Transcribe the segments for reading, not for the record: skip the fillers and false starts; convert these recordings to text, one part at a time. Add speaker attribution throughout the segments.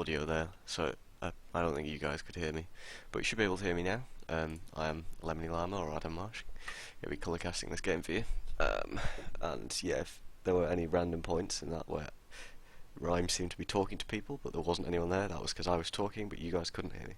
Speaker 1: audio there, so I don't think you guys could hear me, but you should be able to hear me now. I am Lemony Llama or Adam Marsh. Gonna be colour casting this game for you. And yeah, if there were any random points in that where Rhyme seemed to be talking to people, but there wasn't anyone there, that was because I was talking, but you guys couldn't hear me.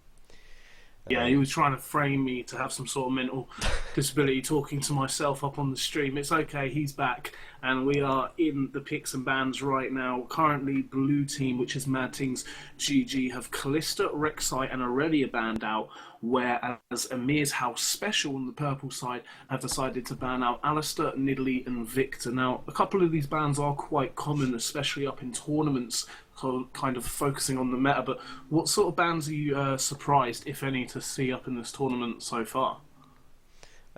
Speaker 2: Yeah, he was trying to frame me to have some sort of mental disability talking to myself up on the stream. It's okay, he's back, and we are in the picks and bans right now. Currently, blue team, which is MadTingsGG, have Callista, Rek'Sai, and Aurelia banned out, whereas Amir's House Special on the purple side have decided to ban out Alistair, Nidalee, and Victor. Now, a couple of these bans are quite common, especially up in tournaments, kind of focusing on the meta, but what sort of bans are you surprised, if any, to see up in this tournament so far?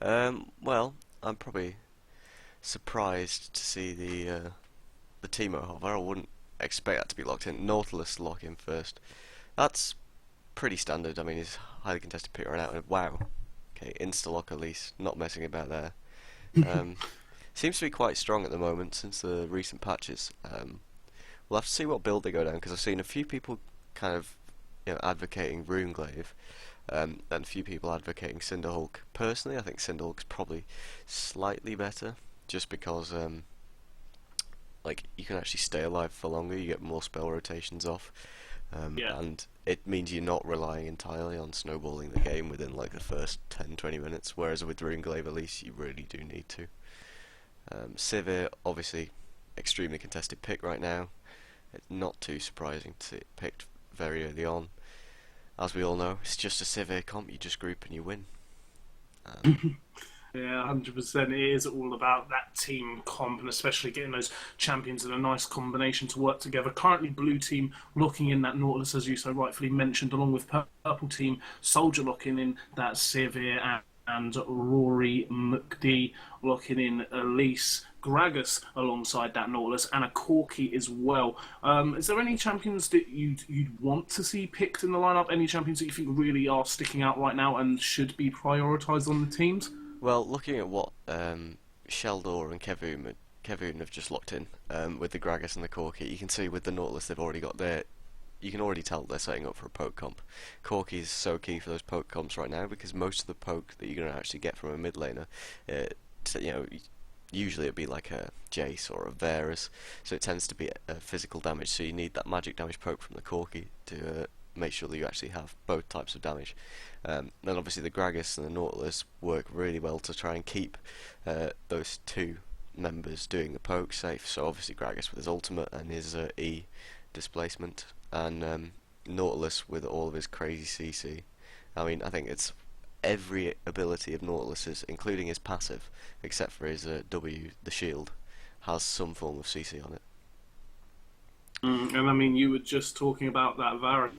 Speaker 1: Well, I'm probably surprised to see the Teemo hover. I wouldn't expect that to be locked in. Nautilus lock in first. That's pretty standard. I mean, he's highly contested pick right now. And wow, okay, insta lock at least. Not messing about there. Seems to be quite strong at the moment since the recent patches. We'll have to see what build they go down, because I've seen a few people kind of advocating Runeglaive, and a few people advocating Cinderhulk. Personally, I think Cinderhulk's probably slightly better, just because like you can actually stay alive for longer, you get more spell rotations off,
Speaker 2: Yeah.
Speaker 1: and it means you're not relying entirely on snowballing the game within like the first 10-20 minutes, whereas with Runeglaive at least you really do need to. Sivir, obviously extremely contested pick right now. It's not too surprising to see it picked very early on. As we all know, it's just a Sivir comp, you just group and you win.
Speaker 2: Yeah, 100%. It is all about that team comp, and especially getting those champions in a nice combination to work together. Currently, blue team locking in that Nautilus, as you so rightfully mentioned, along with purple team Soldier locking in that Sivir, and Rory McD locking in Elise Gragas alongside that Nautilus, and a Corki as well. Is there any champions that you'd want to see picked in the lineup? Any champions that you think really are sticking out right now and should be prioritised on the teams?
Speaker 1: Well, looking at what Sheldor and Kevun have just locked in with the Gragas and the Corki, you can see with the Nautilus they've already got their. You can already tell they're setting up for a poke comp. Corki is so key for those poke comps right now, because most of the poke that you're going to actually get from a mid laner, usually it'd be like a Jace or a Varus, so it tends to be physical damage, so you need that magic damage poke from the Corki to make sure that you actually have both types of damage. Then obviously the Gragas and the Nautilus work really well to try and keep those two members doing the poke safe, so obviously Gragas with his ultimate and his E displacement, and Nautilus with all of his crazy CC. I mean, I think it's every ability of Nautilus's, including his passive, except for his W, the shield, has some form of CC on it.
Speaker 2: And I mean, you were just talking about that Varus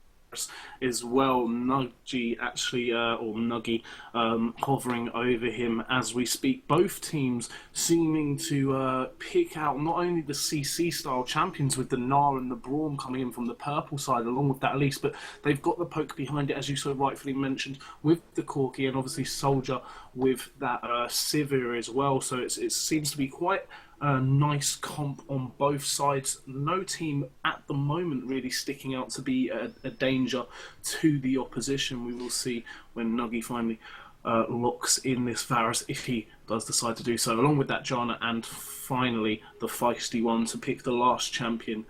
Speaker 2: as well. Nuggy actually, or Nuggy, hovering over him as we speak. Both teams seeming to pick out not only the CC style champions with the Gnar and the Braum coming in from the purple side, along with that Elise, but they've got the poke behind it, as you so rightfully mentioned, with the Corki, and obviously Soldier with that Sivir as well. So it seems to be quite a nice comp on both sides. No team at the moment really sticking out to be a danger to the opposition. We will see when Nuggy finally locks in this Varus, if he does decide to do so, along with that Janna, and finally the feisty one to pick the last champion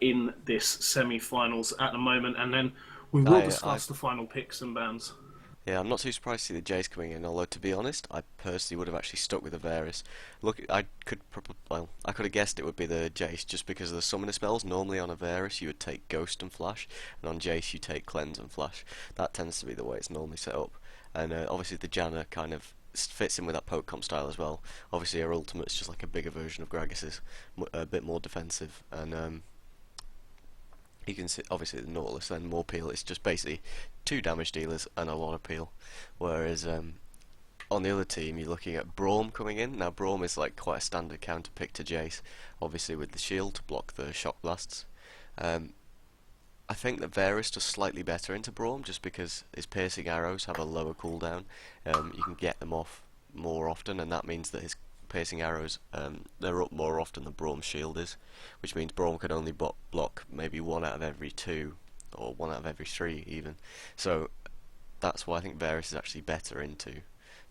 Speaker 2: in this semi-finals at the moment, and then we will discuss the final picks and bans.
Speaker 1: Yeah, I'm not too surprised to see the Jace coming in, although to be honest, I personally would have actually stuck with the Varus. Look, I could have guessed it would be the Jace just because of the summoner spells. Normally on a Varus you would take Ghost and Flash, and on Jace you take Cleanse and Flash. That tends to be the way it's normally set up. And obviously the Janna kind of fits in with that poke comp style as well. Obviously her ultimate's just like a bigger version of Gragas's, a bit more defensive, and you can see obviously the Nautilus then more peel. It's just basically 2 damage dealers and a lot of peel, whereas on the other team you're looking at Braum coming in. Now Braum is like quite a standard counter pick to Jace, obviously with the shield to block the shock blasts. I think that Varus does slightly better into Braum just because his piercing arrows have a lower cooldown. You can get them off more often, and that means that his piercing arrows, they're up more often than Braum's shield is, which means Braum can only block maybe 1 out of every 2 or 1 out of every 3 even. So that's why I think Varus is actually better into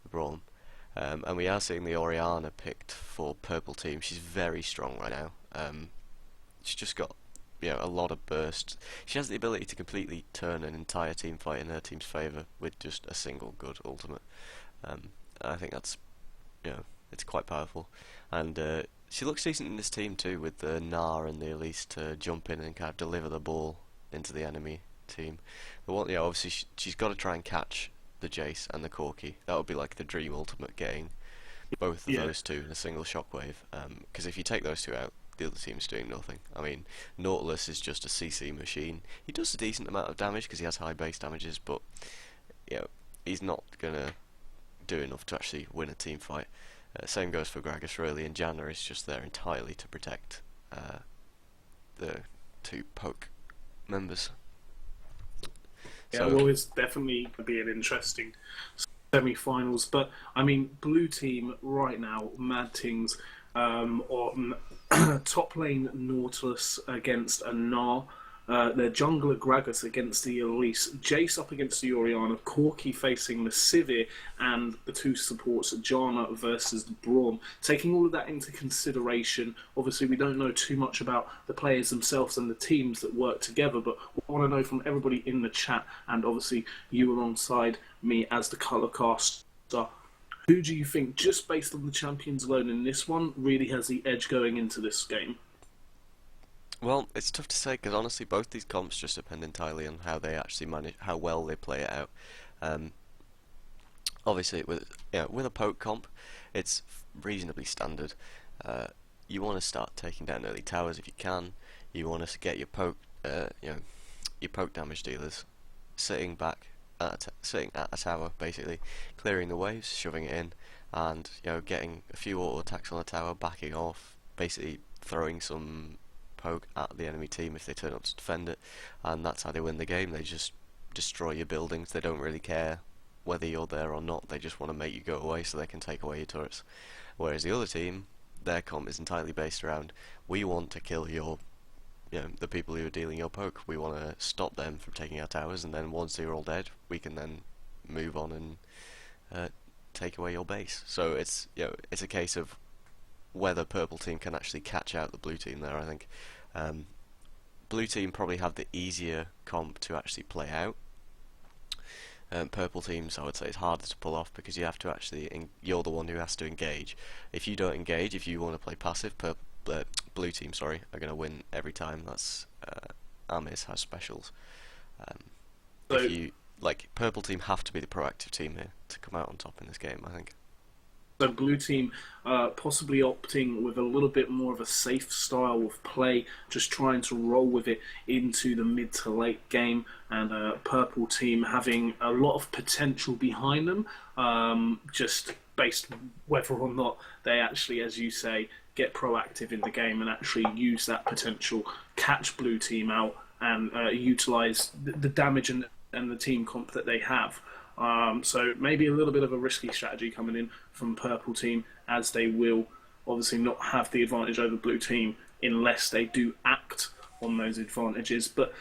Speaker 1: the Braum. And we are seeing the Orianna picked for purple team. She's very strong right now. She's just got a lot of burst. She has the ability to completely turn an entire team fight in her team's favour with just a single good ultimate. I think that's it's quite powerful, and she looks decent in this team too, with the Gnar and the Elise to jump in and kind of deliver the ball into the enemy team. The one, obviously she's got to try and catch the Jace and the Corki. That would be like the dream ultimate, getting both of those two in a single shockwave. Because if you take those two out, the other team's doing nothing. I mean, Nautilus is just a CC machine. He does a decent amount of damage because he has high base damages, but he's not gonna do enough to actually win a team fight. Same goes for Gragas really, and Janna is just there entirely to protect the 2 poke members.
Speaker 2: Yeah, well, it's definitely going to be an interesting semi-finals. But I mean, blue team right now, MadTings on top lane Nautilus against a Gnar. Their jungler Gragas against the Elise, Jace up against the Orianna, Corki facing the Sivir, and the 2 supports, Janna versus the Braum. Taking all of that into consideration, obviously we don't know too much about the players themselves and the teams that work together, but I want to know from everybody in the chat, and obviously you alongside me as the colour caster, who do you think, just based on the champions alone in this one, really has the edge going into this game?
Speaker 1: Well, it's tough to say because honestly, both these comps just depend entirely on how they actually manage, how well they play it out. Obviously, with a poke comp, it's reasonably standard. You want to start taking down early towers if you can. You want to get your poke, your poke damage dealers sitting at a tower, basically clearing the waves, shoving it in, and getting a few auto attacks on the tower, backing off, basically throwing some poke at the enemy team if they turn up to defend it, and that's how they win the game. They just destroy your buildings. They don't really care whether you're there or not. They just want to make you go away so they can take away your turrets. Whereas the other team, their comp is entirely based around, we want to kill your the people who are dealing your poke. We want to stop them from taking our towers, and then once they're all dead, we can then move on and take away your base. So it's it's a case of whether purple team can actually catch out the blue team there. I think blue team probably have the easier comp to actually play out. Purple teams, I would say, it's harder to pull off because you have to actually you're the one who has to engage. If you don't engage, if you want to play passive, blue team, sorry, are going to win every time. That's Amir has specials. If you purple team have to be the proactive team here to come out on top in this game, I think.
Speaker 2: So blue team possibly opting with a little bit more of a safe style of play, just trying to roll with it into the mid to late game, and purple team having a lot of potential behind them, just based whether or not they actually, as you say, get proactive in the game and actually use that potential, catch blue team out, and utilise the damage and the team comp that they have. So maybe a little bit of a risky strategy coming in from purple team, as they will obviously not have the advantage over blue team unless they do act on those advantages. But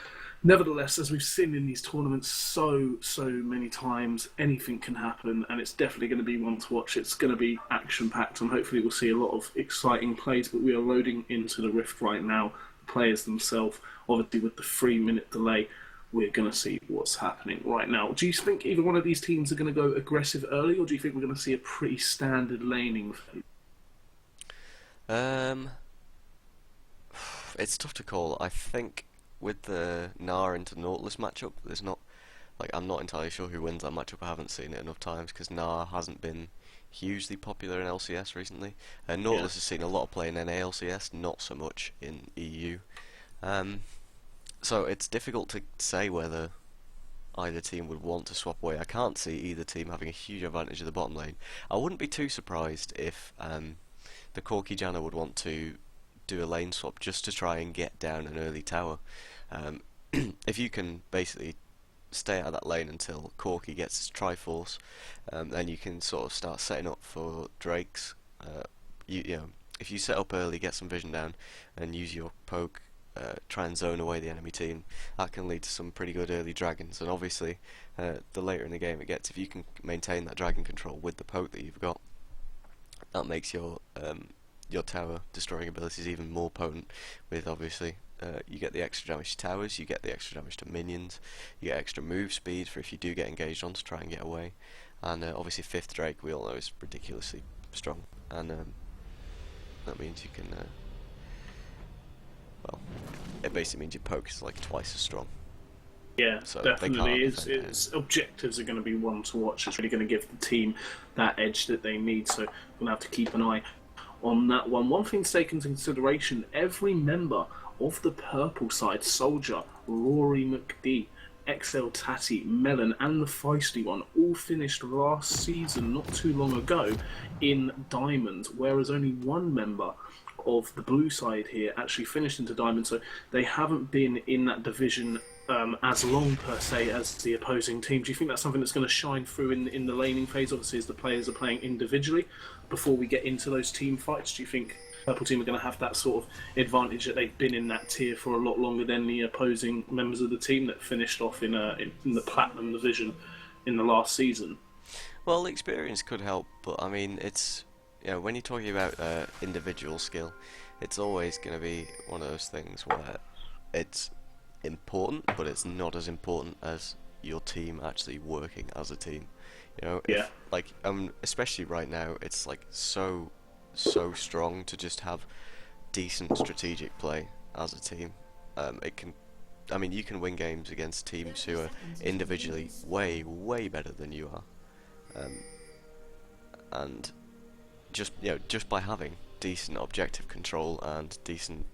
Speaker 2: nevertheless, as we've seen in these tournaments so many times, anything can happen, and it's definitely going to be one to watch. It's going to be action-packed, and hopefully we'll see a lot of exciting plays. But we are loading into the Rift right now. The players themselves, obviously with the 3-minute delay, we're going to see what's happening right now. Do you think either one of these teams are going to go aggressive early, or do you think we're going to see a pretty standard laning phase?
Speaker 1: It's tough to call. I think with the Gnar into Nautilus matchup, there's not I'm not entirely sure who wins that matchup. I haven't seen it enough times because Gnar hasn't been hugely popular in LCS recently. Nautilus has seen a lot of play in NALCS, not so much in EU. So it's difficult to say whether either team would want to swap away. I can't see either team having a huge advantage of the bottom lane. I wouldn't be too surprised if the Corki Janna would want to do a lane swap just to try and get down an early tower. If you can basically stay out of that lane until Corki gets his Triforce, then you can sort of start setting up for Drakes. If you set up early, get some vision down, and use your poke try and zone away the enemy team, that can lead to some pretty good early dragons. And obviously, the later in the game it gets, if you can maintain that dragon control with the poke that you've got, that makes your tower destroying abilities even more potent. With obviously, you get the extra damage to towers, you get the extra damage to minions, you get extra move speed for if you do get engaged on to try and get away. And obviously 5th Drake, we all know, is ridiculously strong, and that means you can, well, it basically means your poke is like twice as strong.
Speaker 2: Yeah,
Speaker 1: So
Speaker 2: definitely. Its objectives are going to be one to watch. It's really going to give the team that edge that they need, so we'll have to keep an eye on that one. One thing to take into consideration, every member of the purple side, Soldier, Rory McD, XL Tatty, Melon and the feisty one all finished last season not too long ago in Diamond, whereas only one member of the blue side here actually finished into Diamond, so they haven't been in that division as long per se as the opposing team. Do you think that's something that's going to shine through in the laning phase, obviously, as the players are playing individually before we get into those team fights? Do you think Purple team are going to have that sort of advantage that they've been in that tier for a lot longer than the opposing members of the team that finished off in the Platinum division in the last season?
Speaker 1: Well, the experience could help, but I mean, it's, you know, when you're talking about individual skill, it's always going to be one of those things where it's important, but it's not as important as your team actually working as a team. You know,
Speaker 2: Yeah.
Speaker 1: like especially right now, it's like so strong to just have decent strategic play as a team. It can, I mean, you can win games against teams who are individually way better than you are, and just, you know, just by having decent objective control and decent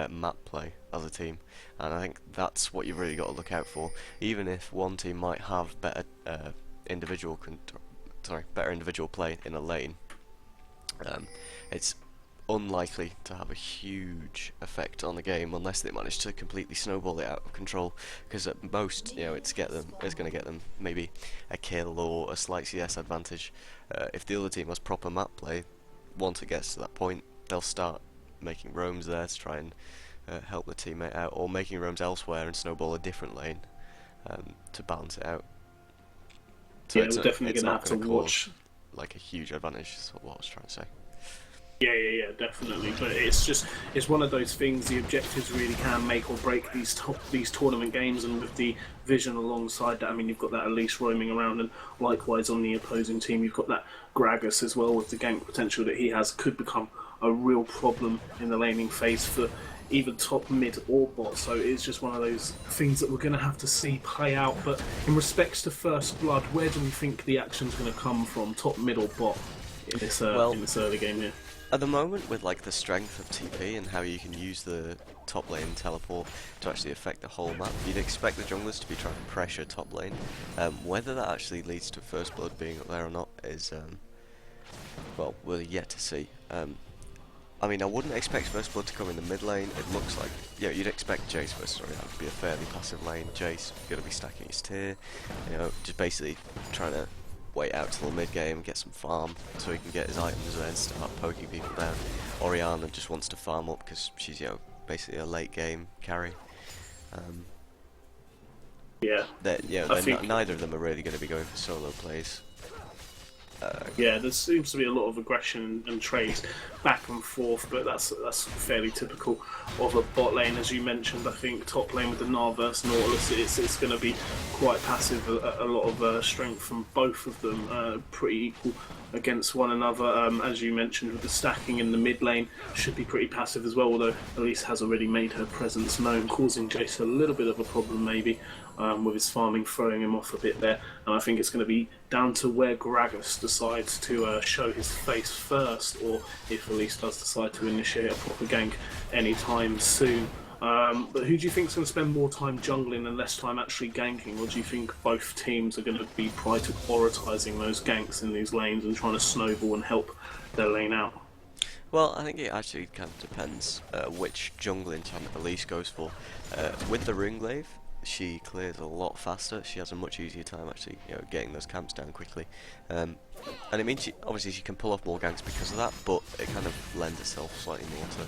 Speaker 1: map play as a team. And I think that's what you've really got to look out for. Even if one team might have better individual play in a lane, it's unlikely to have a huge effect on the game unless they manage to completely snowball it out of control. Because at most, you know, it's going to get them maybe a kill or a slight CS advantage. If the other team has proper map play, once it gets to that point, they'll start making roams there to try and help the teammate out, or making roams elsewhere and snowball a different lane to balance it out. So
Speaker 2: yeah, we're definitely going to have to watch
Speaker 1: like a huge advantage, is what I was trying to say.
Speaker 2: Yeah, definitely. But it's one of those things. The objectives really can make or break these tournament games, and with the vision alongside that, I mean, you've got that Elise roaming around, and likewise on the opposing team, you've got that Gragas as well with the gank potential that he has. Could become a real problem in the laning phase for either top, mid or bot, so it's just one of those things that we're going to have to see play out. But in respects to First Blood, where do we think the action's going to come from, top, mid or bot in this early game here?
Speaker 1: At the moment, with like the strength of TP and how you can use the top lane teleport to actually affect the whole map, you'd expect the junglers to be trying to pressure top lane. Whether that actually leads to First Blood being up there or not is, well, we're yet to see. I mean, I wouldn't expect First Blood to come in the mid lane. It looks like, yeah, you'd expect Jace first storyline to be a fairly passive lane. Jace going to be stacking his tier, you know, just basically trying to wait out till the mid game, get some farm so he can get his items and then start poking people down. Orianna just wants to farm up because she's, you know, basically a late game carry.
Speaker 2: Yeah,
Speaker 1: neither of them are really going to be going for solo plays.
Speaker 2: Yeah, there seems to be a lot of aggression and trades back and forth, but that's fairly typical of a bot lane, as you mentioned. I think top lane with the Gnar versus Nautilus, it's going to be quite passive. A lot of strength from both of them, pretty equal against one another. As you mentioned, with the stacking in the mid lane, should be pretty passive as well. Although Elise has already made her presence known, causing Jace a little bit of a problem maybe. With his farming, throwing him off a bit there. And I think it's going to be down to where Gragas decides to show his face first, or if Elise does decide to initiate a proper gank anytime soon. But who do you think is going to spend more time jungling and less time actually ganking? Or do you think both teams are going to be prioritising those ganks in these lanes and trying to snowball and help their lane out?
Speaker 1: Well, I think it actually kind of depends which jungling champ Elise goes for. With the Ringglaive, she clears a lot faster. She has a much easier time actually, you know, getting those camps down quickly, and it means obviously she can pull off more ganks because of that. But it kind of lends itself slightly more to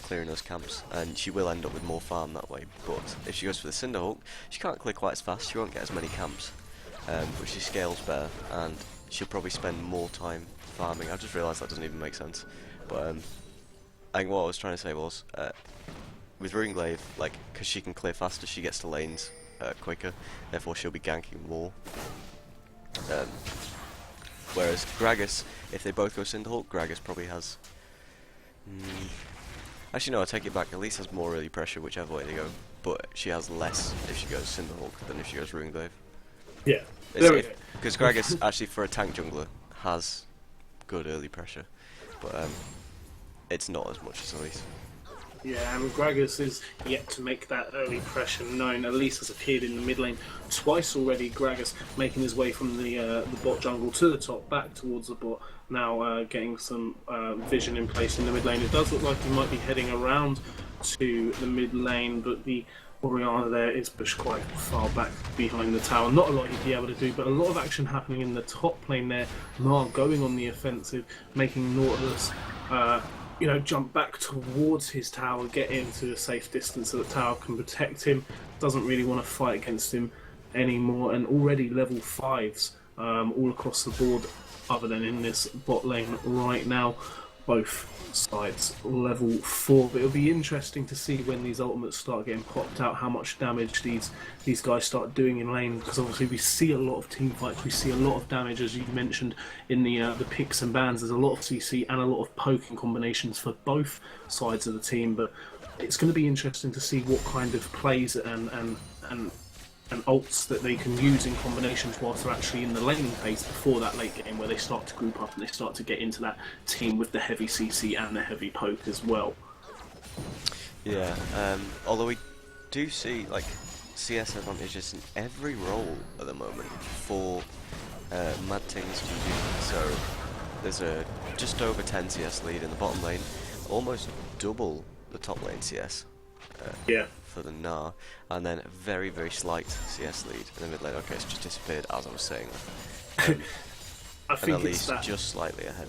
Speaker 1: clearing those camps, and she will end up with more farm that way. But if she goes for the Cinderhawk, she can't clear quite as fast, she won't get as many camps, but she scales better, and she'll probably spend more time farming. I just realised that doesn't even make sense. But I think what I was trying to say was, with Ruinglaive, like, because she can clear faster, she gets to lanes quicker, therefore she'll be ganking more. Whereas Gragas, if they both go Cinderhawk, Gragas probably has... actually no, I take it back, Elise has more early pressure whichever way they go, but she has less if she goes Cinderhawk than if she goes Ruinglaive.
Speaker 2: Yeah, there we go.
Speaker 1: Because Gragas, actually for a tank jungler, has good early pressure, but it's not as much as Elise.
Speaker 2: Yeah, and Gragas is yet to make that early pressure known. Elise has appeared in the mid lane twice already. Gragas making his way from the bot jungle to the top, back towards the bot. Now getting some vision in place in the mid lane. It does look like he might be heading around to the mid lane, but the Orianna there is pushed quite far back behind the tower. Not a lot he'd be able to do, but a lot of action happening in the top lane there. Mar going on the offensive, making Nautilus jump back towards his tower, get into a safe distance so the tower can protect him. Doesn't really want to fight against him anymore, and already level 5s all across the board, other than in this bot lane right now. Both sides level 4, but it'll be interesting to see when these ultimates start getting popped out, how much damage these guys start doing in lane, because obviously we see a lot of team fights, we see a lot of damage, as you mentioned in the picks and bans. There's a lot of CC and a lot of poking combinations for both sides of the team, but it's going to be interesting to see what kind of plays and ults that they can use in combinations whilst they're actually in the laning phase before that late game, where they start to group up and they start to get into that team with the heavy CC and the heavy poke as well.
Speaker 1: Yeah, although we do see like CS advantages in every role at the moment for MadTingsGG. So there's a just over 10 CS lead in the bottom lane, almost double the top lane CS. For the Gnar, and then a very, very slight CS lead in the mid lane. Okay, it's just disappeared as I was saying.
Speaker 2: I think
Speaker 1: and
Speaker 2: it's that,
Speaker 1: just slightly ahead.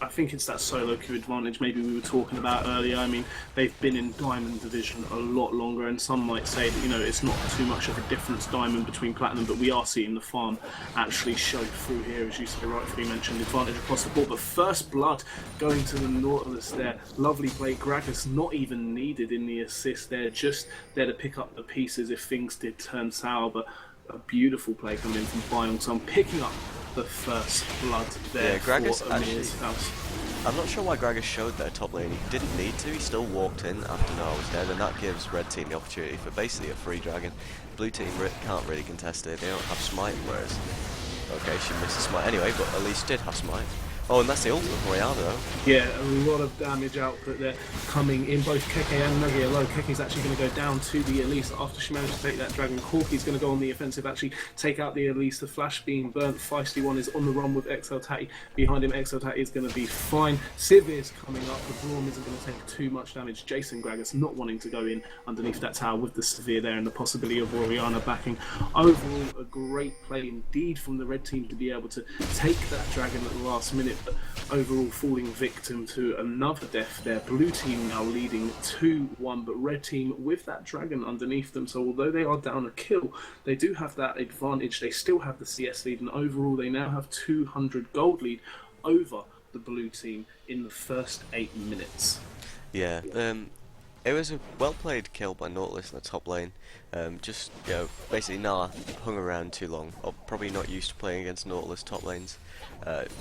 Speaker 2: I think it's that solo queue advantage maybe we were talking about earlier. I mean, they've been in Diamond Division a lot longer, and some might say that, it's not too much of a difference Diamond between Platinum, but we are seeing the farm actually show through here, as you so rightfully mentioned, advantage across the board. But first blood going to the Nautilus there. Lovely play. Gragas not even needed in the assist there, just there to pick up the pieces if things did turn sour, but a beautiful play coming in from Bion. So I'm picking up the first blood there.
Speaker 1: Yeah, Gragas
Speaker 2: for Amir's house.
Speaker 1: I'm not sure why Gragas showed their top lane. He didn't need to, he still walked in after Gnar was dead, and that gives red team the opportunity for basically a free dragon. Blue team can't really contest it, they don't have smite, whereas... Okay, she missed the smite anyway, but at least did have smite. Oh, and that's the ultimate for Orianna though.
Speaker 2: Yeah, a lot of damage output there coming in. Both Keke and Nugget are low. Keke's actually going to go down to the Elise after she managed to take that dragon. Corky's going to go on the offensive, actually take out the Elise. The flash being burnt. Feisty one is on the run with XL Tatty behind him. XL Tatty is going to be fine. Civ is coming up. The Braum isn't going to take too much damage. Jason Gragas not wanting to go in underneath that tower with the Severe there, and the possibility of Orianna backing. Overall, a great play indeed from the red team to be able to take that dragon at the last minute. But overall falling victim to another death there. Blue team now leading 2-1, but red team with that dragon underneath them. So although they are down a kill, they do have that advantage. They still have the CS lead, and overall they now have 200 gold lead over the blue team in the first 8 minutes.
Speaker 1: Yeah, it was a well-played kill by Nautilus in the top lane. Just, basically Gnar hung around too long, or probably not used to playing against Nautilus top lanes.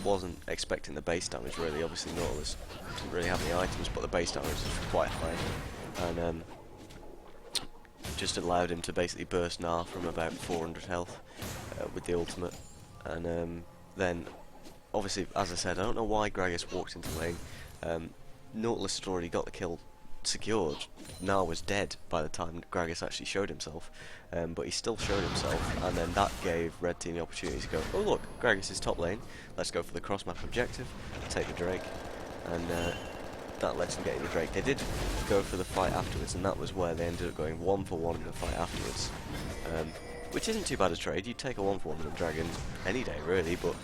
Speaker 1: Wasn't expecting the base damage really. Obviously Nautilus didn't really have any items, but the base damage was quite high, and just allowed him to basically burst Gnar from about 400 health with the ultimate. And then, obviously, as I said, I don't know why Gragas walked into lane. Nautilus had already got the kill secured. Gnar was dead by the time Gragas actually showed himself, but he still showed himself, and then that gave red team the opportunity to go, oh look, Gragas is top lane, let's go for the cross map objective, take the Drake, and that lets them get in the Drake. They did go for the fight afterwards, and that was where they ended up going 1-for-1 in the fight afterwards, which isn't too bad a trade. You'd take a 1-for-1 with a dragon any day really, but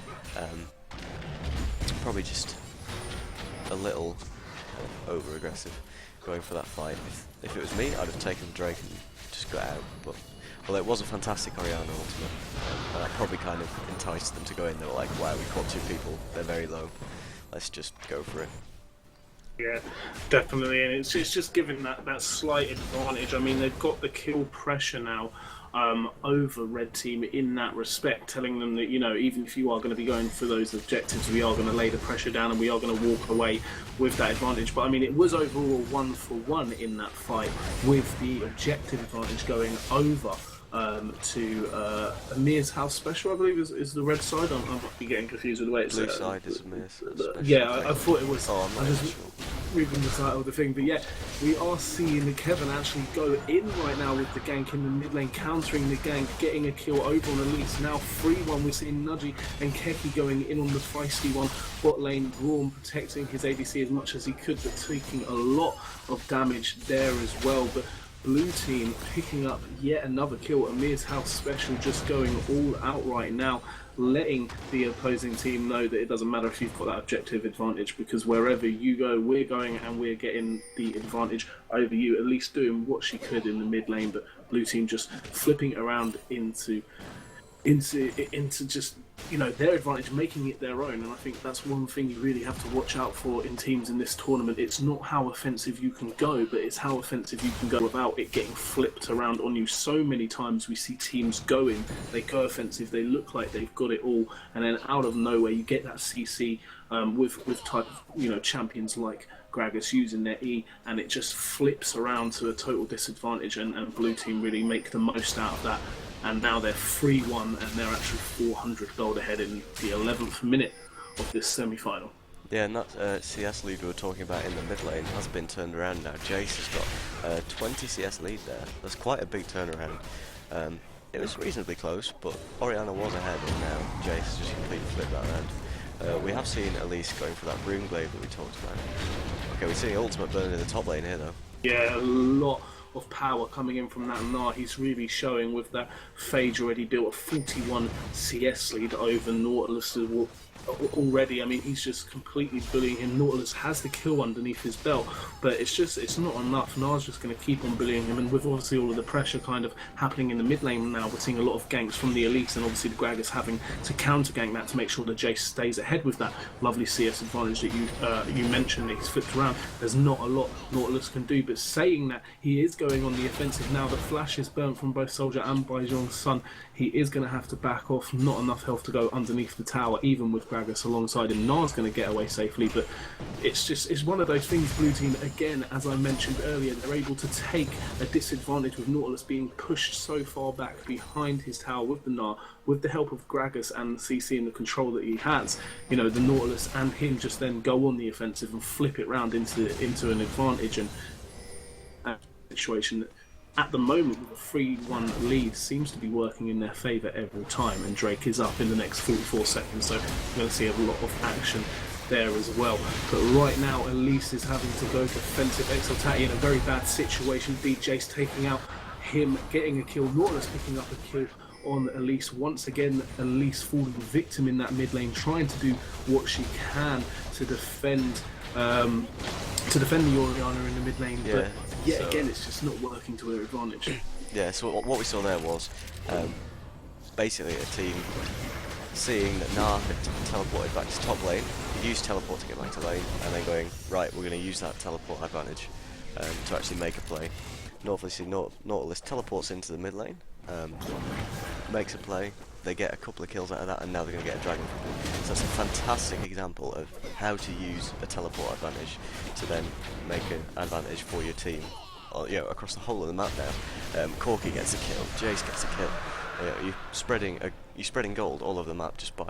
Speaker 1: probably just a little over aggressive. going for that fight. If it was me, I'd have taken Drake and just got out. But well, it was a fantastic Orianna ultimate, and that probably kind of enticed them to go in. They were like, wow, we caught 2 people, they're very low, let's just go for it.
Speaker 2: Yeah, definitely, and it's just giving that slight advantage. I mean, they've got the kill pressure now over Red Team in that respect, telling them that, you know, even if you are going to be going for those objectives, we are going to lay the pressure down and we are going to walk away with that advantage. But I mean, it was overall 1-for-1 in that fight, with the objective advantage going over to Amir's house special, I believe is the red side. I might be getting confused with the way it's
Speaker 1: blue side is Amir's special.
Speaker 2: Yeah, I thought it was.
Speaker 1: Oh, I'm not sure.
Speaker 2: Reading the title of the thing, but yeah, we are seeing Kevin actually go in right now with the gank in the mid lane, countering the gank, getting a kill over on Elise. Now 3-1, we're seeing Nudgy and Keki going in on the feisty one. Bot lane, Braum protecting his ADC as much as he could, but taking a lot of damage there as well. But blue team picking up yet another kill. Amir's house special just going all out right now, letting the opposing team know that it doesn't matter if you've got that objective advantage, because wherever you go, we're going and we're getting the advantage over you. At least doing what she could in the mid lane, but blue team just flipping around into just, you know, their advantage, making it their own. And I think that's one thing you really have to watch out for in teams in this tournament. It's not how offensive you can go, but it's how offensive you can go without it getting flipped around on you. So many times we see teams going, they go offensive, they look like they've got it all, and then out of nowhere you get that CC with type of, you know, champions like Gragas using their E, and it just flips around to a total disadvantage, and blue team really make the most out of that. And now they're 3-1, and they're actually 400 gold ahead in the 11th minute of this semi-final.
Speaker 1: Yeah, and that CS lead we were talking about in the mid lane has been turned around now. Jace has got 20 CS lead there. That's quite a big turnaround. It was reasonably close, but Orianna was ahead, and now Jace just completely flipped that around. We have seen Elise going for that Broom Glaive that we talked about. Okay, we're seeing ultimate burn in the top lane here though.
Speaker 2: Yeah, a lot of power coming in from that Gnar. He's really showing with that Phage already built a 41 CS lead over Nautilus already. I mean, he's just completely bullying him. Nautilus has the kill underneath his belt, but it's not enough. Gnar's just going to keep on bullying him, and with obviously all of the pressure kind of happening in the mid lane now, we're seeing a lot of ganks from the Elites, and obviously the Gragas having to counter gank that to make sure that Jace stays ahead with that lovely CS advantage that you mentioned. He's flipped around. There's not a lot Nautilus can do, but saying that, he is going on the offensive now. The flash is burnt from both Soldier and Baizhong's son. He is going to have to back off. Not enough health to go underneath the tower, even with Gragas alongside him. Gnar's going to get away safely, but it's one of those things. Blue team, again, as I mentioned earlier, they're able to take a disadvantage with Nautilus being pushed so far back behind his tower with the Gnar, with the help of Gragas and CC and the control that he has. You know, the Nautilus and him just then go on the offensive and flip it round into an advantage, and situation that at the moment with a 3-1 lead seems to be working in their favour every time, and Drake is up in the next 44 seconds, so we're going to see a lot of action there as well. But right now Elise is having to go defensive. Exaltati in a very bad situation. BJ's taking out him, getting a kill. Nautilus picking up a kill on Elise. Once again, Elise falling victim in that mid lane, trying to do what she can to defend the Orianna in the mid lane, but yet again it's just not working to her advantage.
Speaker 1: Yeah, so what we saw there was basically a team seeing that Gnar had teleported back to top lane, used teleport to get back to lane, and then going, right, we're going to use that teleport advantage to actually make a play. Nautilus teleports into the mid lane, makes a play, they get a couple of kills out of that, and now they're going to get a dragon from it. So that's a fantastic example of how to use a teleport advantage to then make an advantage for your team, you know, across the whole of the map now. Corki gets a kill, Jace gets a kill. You're spreading gold all over the map just by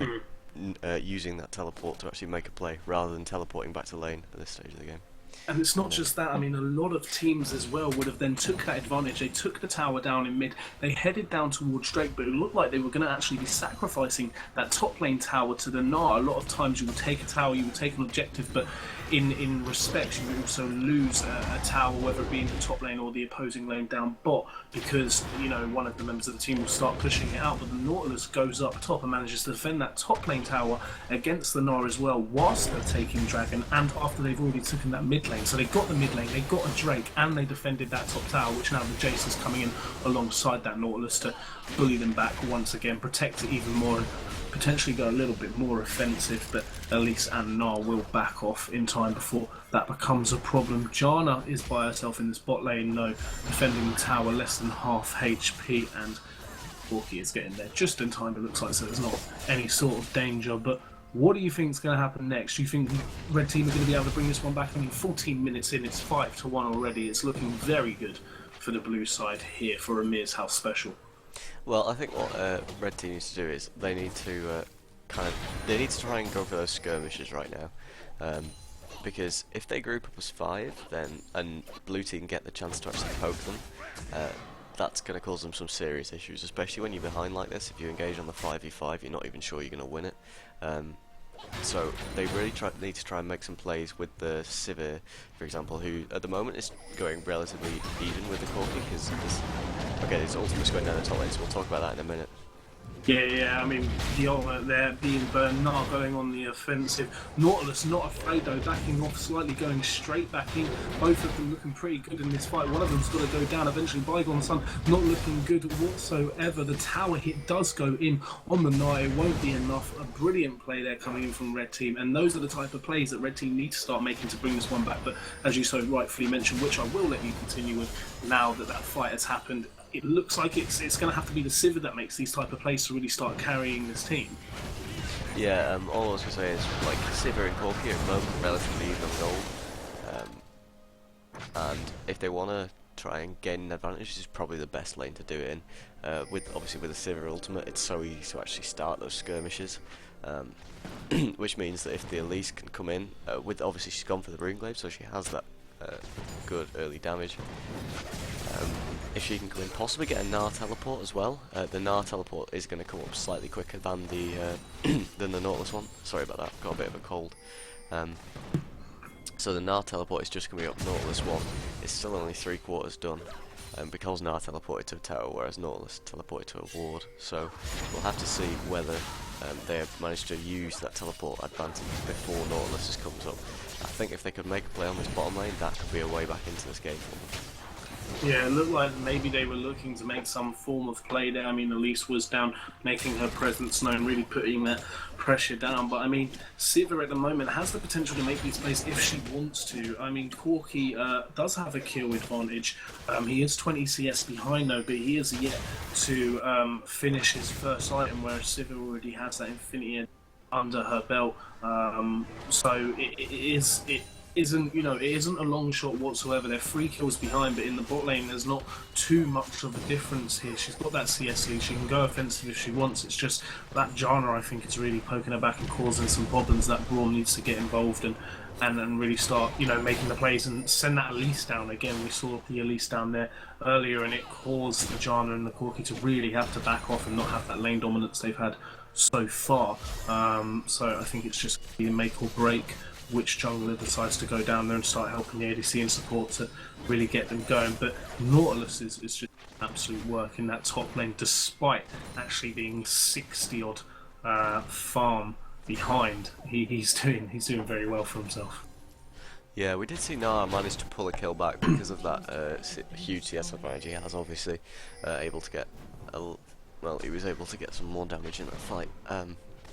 Speaker 1: using that teleport to actually make a play, rather than teleporting back to lane at this stage of the game.
Speaker 2: And it's not just that. I mean, a lot of teams as well would have then took that advantage. They took the tower down in mid. They headed down towards Drake, but it looked like they were going to actually be sacrificing that top lane tower to the Gnar. A lot of times you would take a tower, you would take an objective, but in respect, you would also lose a tower, whether it be in the top lane or the opposing lane down bot, because, you know, one of the members of the team will start pushing it out. But the Nautilus goes up top and manages to defend that top lane tower against the Gnar as well, whilst they're taking dragon, and after they've already taken that mid mid lane. So they got the mid lane, they got a Drake, and they defended that top tower, which now the Jace is coming in alongside that Nautilus to bully them back once again, protect it even more, and potentially go a little bit more offensive, but Elise and Gnar will back off in time before that becomes a problem. Janna is by herself in this bot lane, though, defending the tower, less than half HP, and Corki is getting there just in time, it looks like, so there's not any sort of danger. But what do you think is going to happen next? Do you think Red Team are going to be able to bring this one back? I mean, 14 minutes in, it's 5-1 already. It's looking very good for the blue side here for Amir's house special.
Speaker 1: Well, I think what Red Team needs to do is they need to try and go for those skirmishes right now, because if they group up as 5, then and blue team get the chance to actually poke them, that's going to cause them some serious issues, especially when you're behind like this. If you engage on the 5v5, you're not even sure you're going to win it. So they really need to try and make some plays with the Sivir, for example, who at the moment is going relatively even with the Corki, because his ultimate's going down the top lane, so we'll talk about that in a minute.
Speaker 2: Yeah, I mean, the ultimate there being burned, Gnar going on the offensive. Nautilus not afraid though, backing off slightly, going straight back in. Both of them looking pretty good in this fight. One of them's got to go down eventually. Bygone Sun not looking good whatsoever. The tower hit does go in on the Gnar. It won't be enough. A brilliant play there coming in from Red Team, and those are the type of plays that Red Team need to start making to bring this one back. But as you so rightfully mentioned, which I will let you continue with now that that fight has happened, it looks like it's going to have to be the Sivir that makes these type of plays to really start carrying this team.
Speaker 1: Yeah, all I was going to say is, like, Sivir and Corki are both relatively even on gold, and if they want to try and gain an advantage, this is probably the best lane to do it in. Obviously with the Sivir ultimate, it's so easy to actually start those skirmishes, which means that if the Elise can come in, obviously she's gone for the Runeglaive, so she has that good early damage. If she can come in, possibly get a Gnar teleport as well. The Gnar teleport is going to come up slightly quicker than the than the Nautilus one. Sorry about that, got a bit of a cold. So the Gnar teleport is just coming up. Nautilus one is still only 3/4 done, because Gnar teleported to a tower, whereas Nautilus teleported to a ward. So we'll have to see whether they have managed to use that teleport advantage before Nautilus comes up. I think if they could make a play on this bottom lane, that could be a way back into this game for them.
Speaker 2: Yeah, it looked like maybe they were looking to make some form of play there. I mean, Elise was down, making her presence known, really putting that pressure down. But I mean, Sivir at the moment has the potential to make these plays if she wants to. I mean, Corki does have a kill advantage. He is 20 CS behind though, but he is yet to finish his first item, whereas Sivir already has that Infinity under her belt. So it isn't a long shot whatsoever. They're 3 kills behind, but in the bot lane there's not too much of a difference here. She's got that CS lead, she can go offensive if she wants. It's just that Janna, I think, is really poking her back and causing some problems. That Braum needs to get involved and really start, making the plays and send that Elise down again. We saw the Elise down there earlier, and it caused the Janna and the Corki to really have to back off and not have that lane dominance they've had so far. So I think it's just going to be a make or break which jungler decides to go down there and start helping the ADC and support to really get them going. But Nautilus is just absolute work in that top lane, despite actually being 60 odd farm behind. He's doing very well for himself.
Speaker 1: Yeah, we did see Gnar manage to pull a kill back because of that huge CS advantage he has. Obviously, able to get he was able to get some more damage in that fight.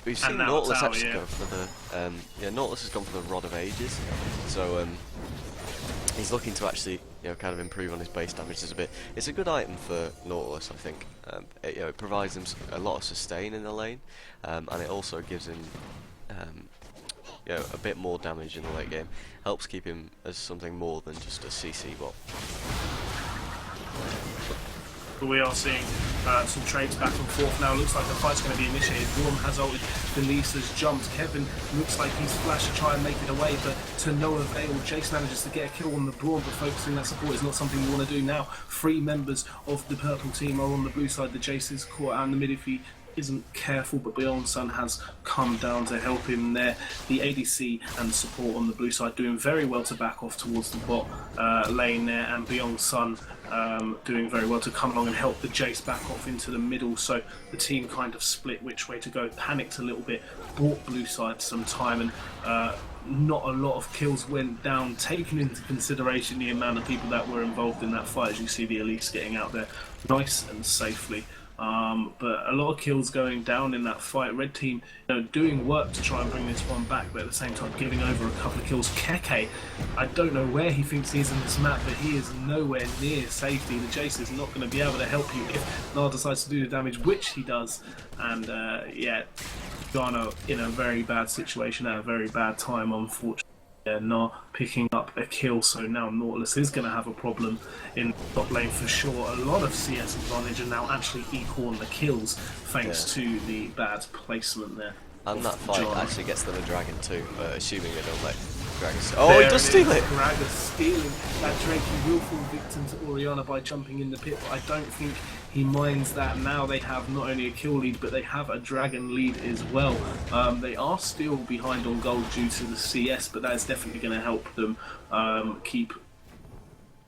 Speaker 1: We've seen Nautilus actually go for the Nautilus has gone for the Rod of Ages, so he's looking to actually kind of improve on his base damage a bit. It's a good item for Nautilus, I think. It provides him a lot of sustain in the lane, and it also gives him a bit more damage in the late game. Helps keep him as something more than just a CC bot.
Speaker 2: We are seeing some trades back and forth now. Looks like the fight's going to be initiated. Braum has ulted, Elise has jumped. Kevin looks like he's flashed to try and make it away, but to no avail. Jace manages to get a kill on the Braum, but focusing that support is not something you want to do now. 3 members of the purple team are on the blue side. The Jace is caught out in the mid. If he isn't careful, but Byung-sun has come down to help him there. The ADC and support on the blue side doing very well to back off towards the bot lane there, and Byung-sun doing very well to come along and help the Jace back off into the middle. So the team kind of split which way to go, panicked a little bit, bought blue side some time, and not a lot of kills went down, taking into consideration the amount of people that were involved in that fight. As you see the elites getting out there nice and safely. But a lot of kills going down in that fight. Red team, doing work to try and bring this one back, but at the same time giving over a couple of kills. Keke, I don't know where he thinks he is in this map, but he is nowhere near safety. The Jace is not going to be able to help you if Nar decides to do the damage, which he does. And yeah, Ghana in a very bad situation at a very bad time, unfortunately. Nar picking up a kill, so now Nautilus is going to have a problem in the top lane for sure. A lot of CS advantage, and now actually equal on the kills thanks to the bad placement there.
Speaker 1: And that fight actually gets them a dragon too, assuming they don't let Gragas. Oh, he does steal it!
Speaker 2: Gragas stealing that Drake. He will fall victim to Orianna by jumping in the pit, but I don't think he minds that. Now they have not only a kill lead, but they have a dragon lead as well. They are still behind on gold due to the CS, but that is definitely going to help them keep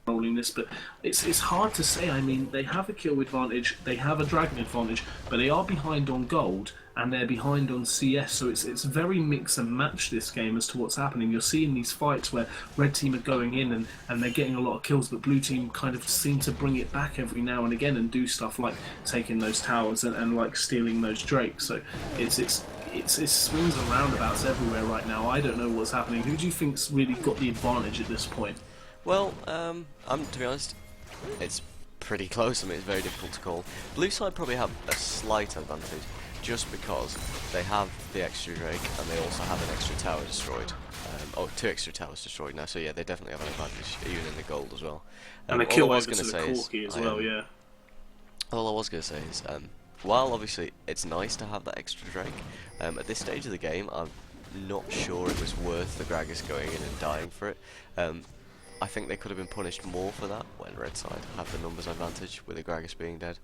Speaker 2: rolling this. But it's hard to say. I mean, they have a kill advantage, they have a dragon advantage, but they are behind on gold and they're behind on CS, so it's very mix and match this game as to what's happening. You're seeing these fights where red team are going in and they're getting a lot of kills, but blue team kind of seem to bring it back every now and again and do stuff like taking those towers and like stealing those drakes. So it's swings and roundabouts everywhere right now. I don't know what's happening. Who do you think's really got the advantage at this point?
Speaker 1: Well, to be honest, it's pretty close. I mean, it's very difficult to call. Blue side probably have a slight advantage, just because they have the extra Drake and they also have an extra tower destroyed. Oh, 2 extra towers destroyed now, so yeah, they definitely have an advantage, even in the gold as well.
Speaker 2: And a kill over to the Corki as well, yeah.
Speaker 1: All I was going to say is, while obviously it's nice to have that extra Drake, at this stage of the game, I'm not sure it was worth the Gragas going in and dying for it. I think they could have been punished more for that when red side have the numbers advantage with the Gragas being dead.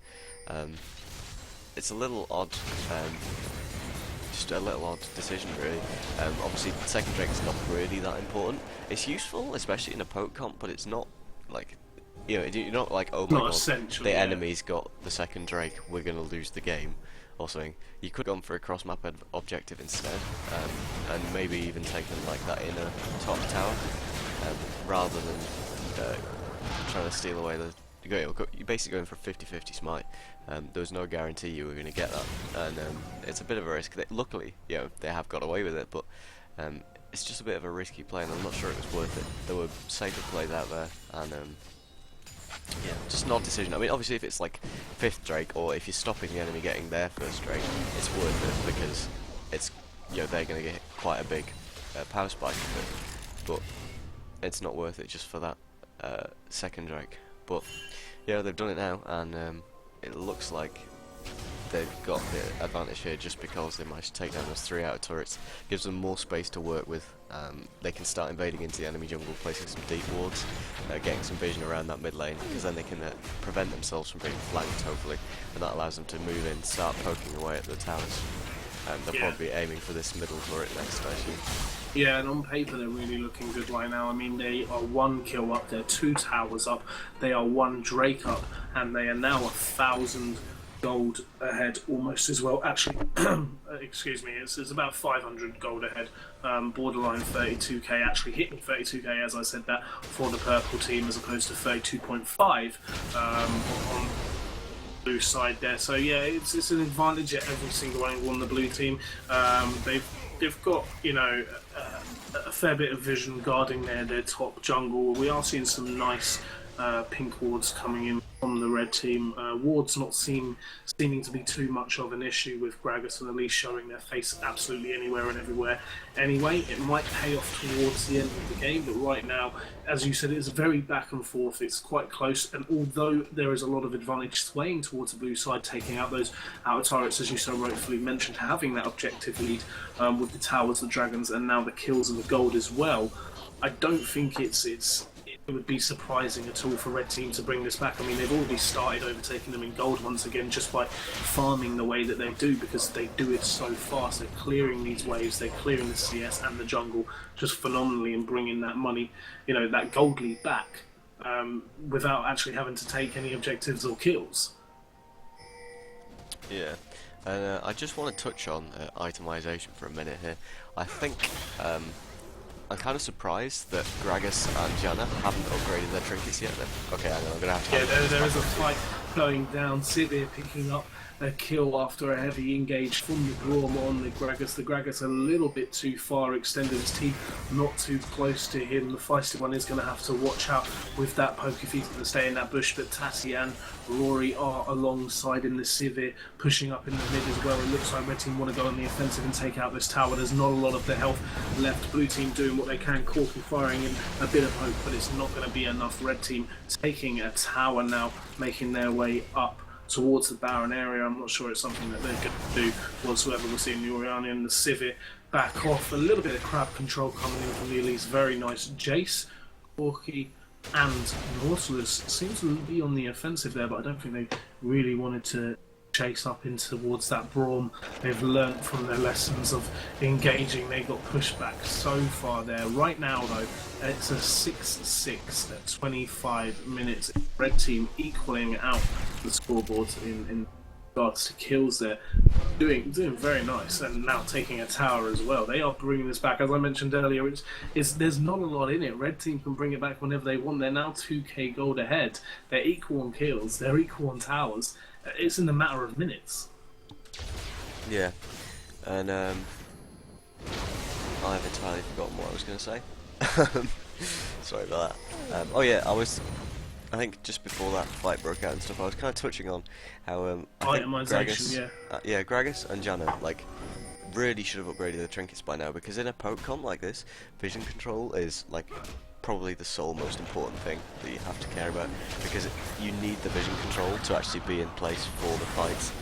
Speaker 1: It's a little odd, just a little odd decision really. Obviously the second Drake is not really that important. It's useful, especially in a poke comp, but it's not like, you're not like, oh my god, the enemy's got the second Drake, we're going to lose the game or something. You could have gone for a cross map objective instead, and maybe even taken like that inner top tower, rather than trying to steal away the... You're basically going for a 50-50 smite. There was no guarantee you were going to get that, and it's a bit of a risk. Luckily, they have got away with it, but it's just a bit of a risky play, and I'm not sure it was worth it. There were safer plays out there, and yeah, just an odd decision. I mean, obviously, if it's like 5th Drake, or if you're stopping the enemy getting their first Drake, it's worth it because it's they're going to get quite a big power spike with it, but it's not worth it just for that second Drake. But yeah, they've done it now, and it looks like they've got the advantage here just because they managed to take down those 3 outer turrets. Gives them more space to work with. They can start invading into the enemy jungle, placing some deep wards, getting some vision around that mid lane, because then they can prevent themselves from being flanked hopefully, and that allows them to move in, start poking away at the towers. They'll probably be aiming for this middle turret next, I assume.
Speaker 2: Yeah, and on paper they're really looking good right now. I mean, they are 1 kill up, they're 2 towers up, they are 1 Drake up, and they are now 1,000 gold ahead, almost as well. Actually, excuse me, it's about 500 gold ahead. Borderline 32k, actually hitting 32k as I said that for the purple team, as opposed to 32.5 on blue side there. So yeah, it's an advantage at every single angle on the blue team. They've got a fair bit of vision guarding their top jungle. We are seeing some nice pink wards coming in from the red team. Wards not seeming to be too much of an issue, with Gragas and Elise showing their face absolutely anywhere and everywhere. Anyway, it might pay off towards the end of the game, but right now, as you said, it's very back and forth. It's quite close, and although there is a lot of advantage swaying towards the blue side, taking out those outer turrets, as you so rightfully mentioned, having that objective lead with the towers, the dragons, and now the kills and the gold as well, I don't think it's it would be surprising at all for Red Team to bring this back. I mean, they've already started overtaking them in gold once again just by farming the way that they do, because they do it so fast. They're clearing these waves, they're clearing the CS and the jungle just phenomenally and bringing that money, you know, that gold lead back without actually having to take any objectives or kills.
Speaker 1: Yeah, and I just want to touch on itemization for a minute here. I think I'm kind of surprised that Gragas and Janna haven't upgraded their trinkets yet. Okay, I'm going to have to...
Speaker 2: Yeah, there is a fight going down. Sivir picking up a kill after a heavy engage from the Braum on the Gragas. The Gragas a little bit too far, extended his teeth, not too close to him. The feisty one is going to have to watch out with that poke if he's going to stay in that bush, but Tati and Rory are alongside in the Sivir, pushing up in the mid as well. It looks like Red Team want to go on the offensive and take out this tower. There's not a lot of the health left. Blue Team doing what they can, Corky firing in a bit of hope, but it's not going to be enough. Red Team taking a tower now, making their way up towards the Baron area. I'm not sure it's something that they're going to do whatsoever. We're seeing the Oriana and the Sivir back off. A little bit of crab control coming in from the Elise. Very nice. Jace, Corky and Nautilus seem to be on the offensive there, but I don't think they really wanted to chase up in towards that Braum. They've learnt from their lessons of engaging. They got pushed back so far there. Right now though, it's a 6-6 at 25 minutes. Red Team equaling out the scoreboard in regards to kills there. Doing very nice, and now taking a tower as well. They are bringing this back. As I mentioned earlier, there's not a lot in it. Red Team can bring it back whenever they want. They're now 2k gold ahead. They're equal on kills. They're equal on towers. It's in a matter of minutes.
Speaker 1: Yeah, and I've entirely forgotten what I was going to say. Sorry about that. Oh yeah, I think just before that fight broke out and stuff, I was kind of touching on how
Speaker 2: itemization,
Speaker 1: Gragas and Janna like really should have upgraded the trinkets by now, because in a poke comp like this, vision control is like probably the sole most important thing that you have to care about, because you need the vision control to actually be in place for the fights.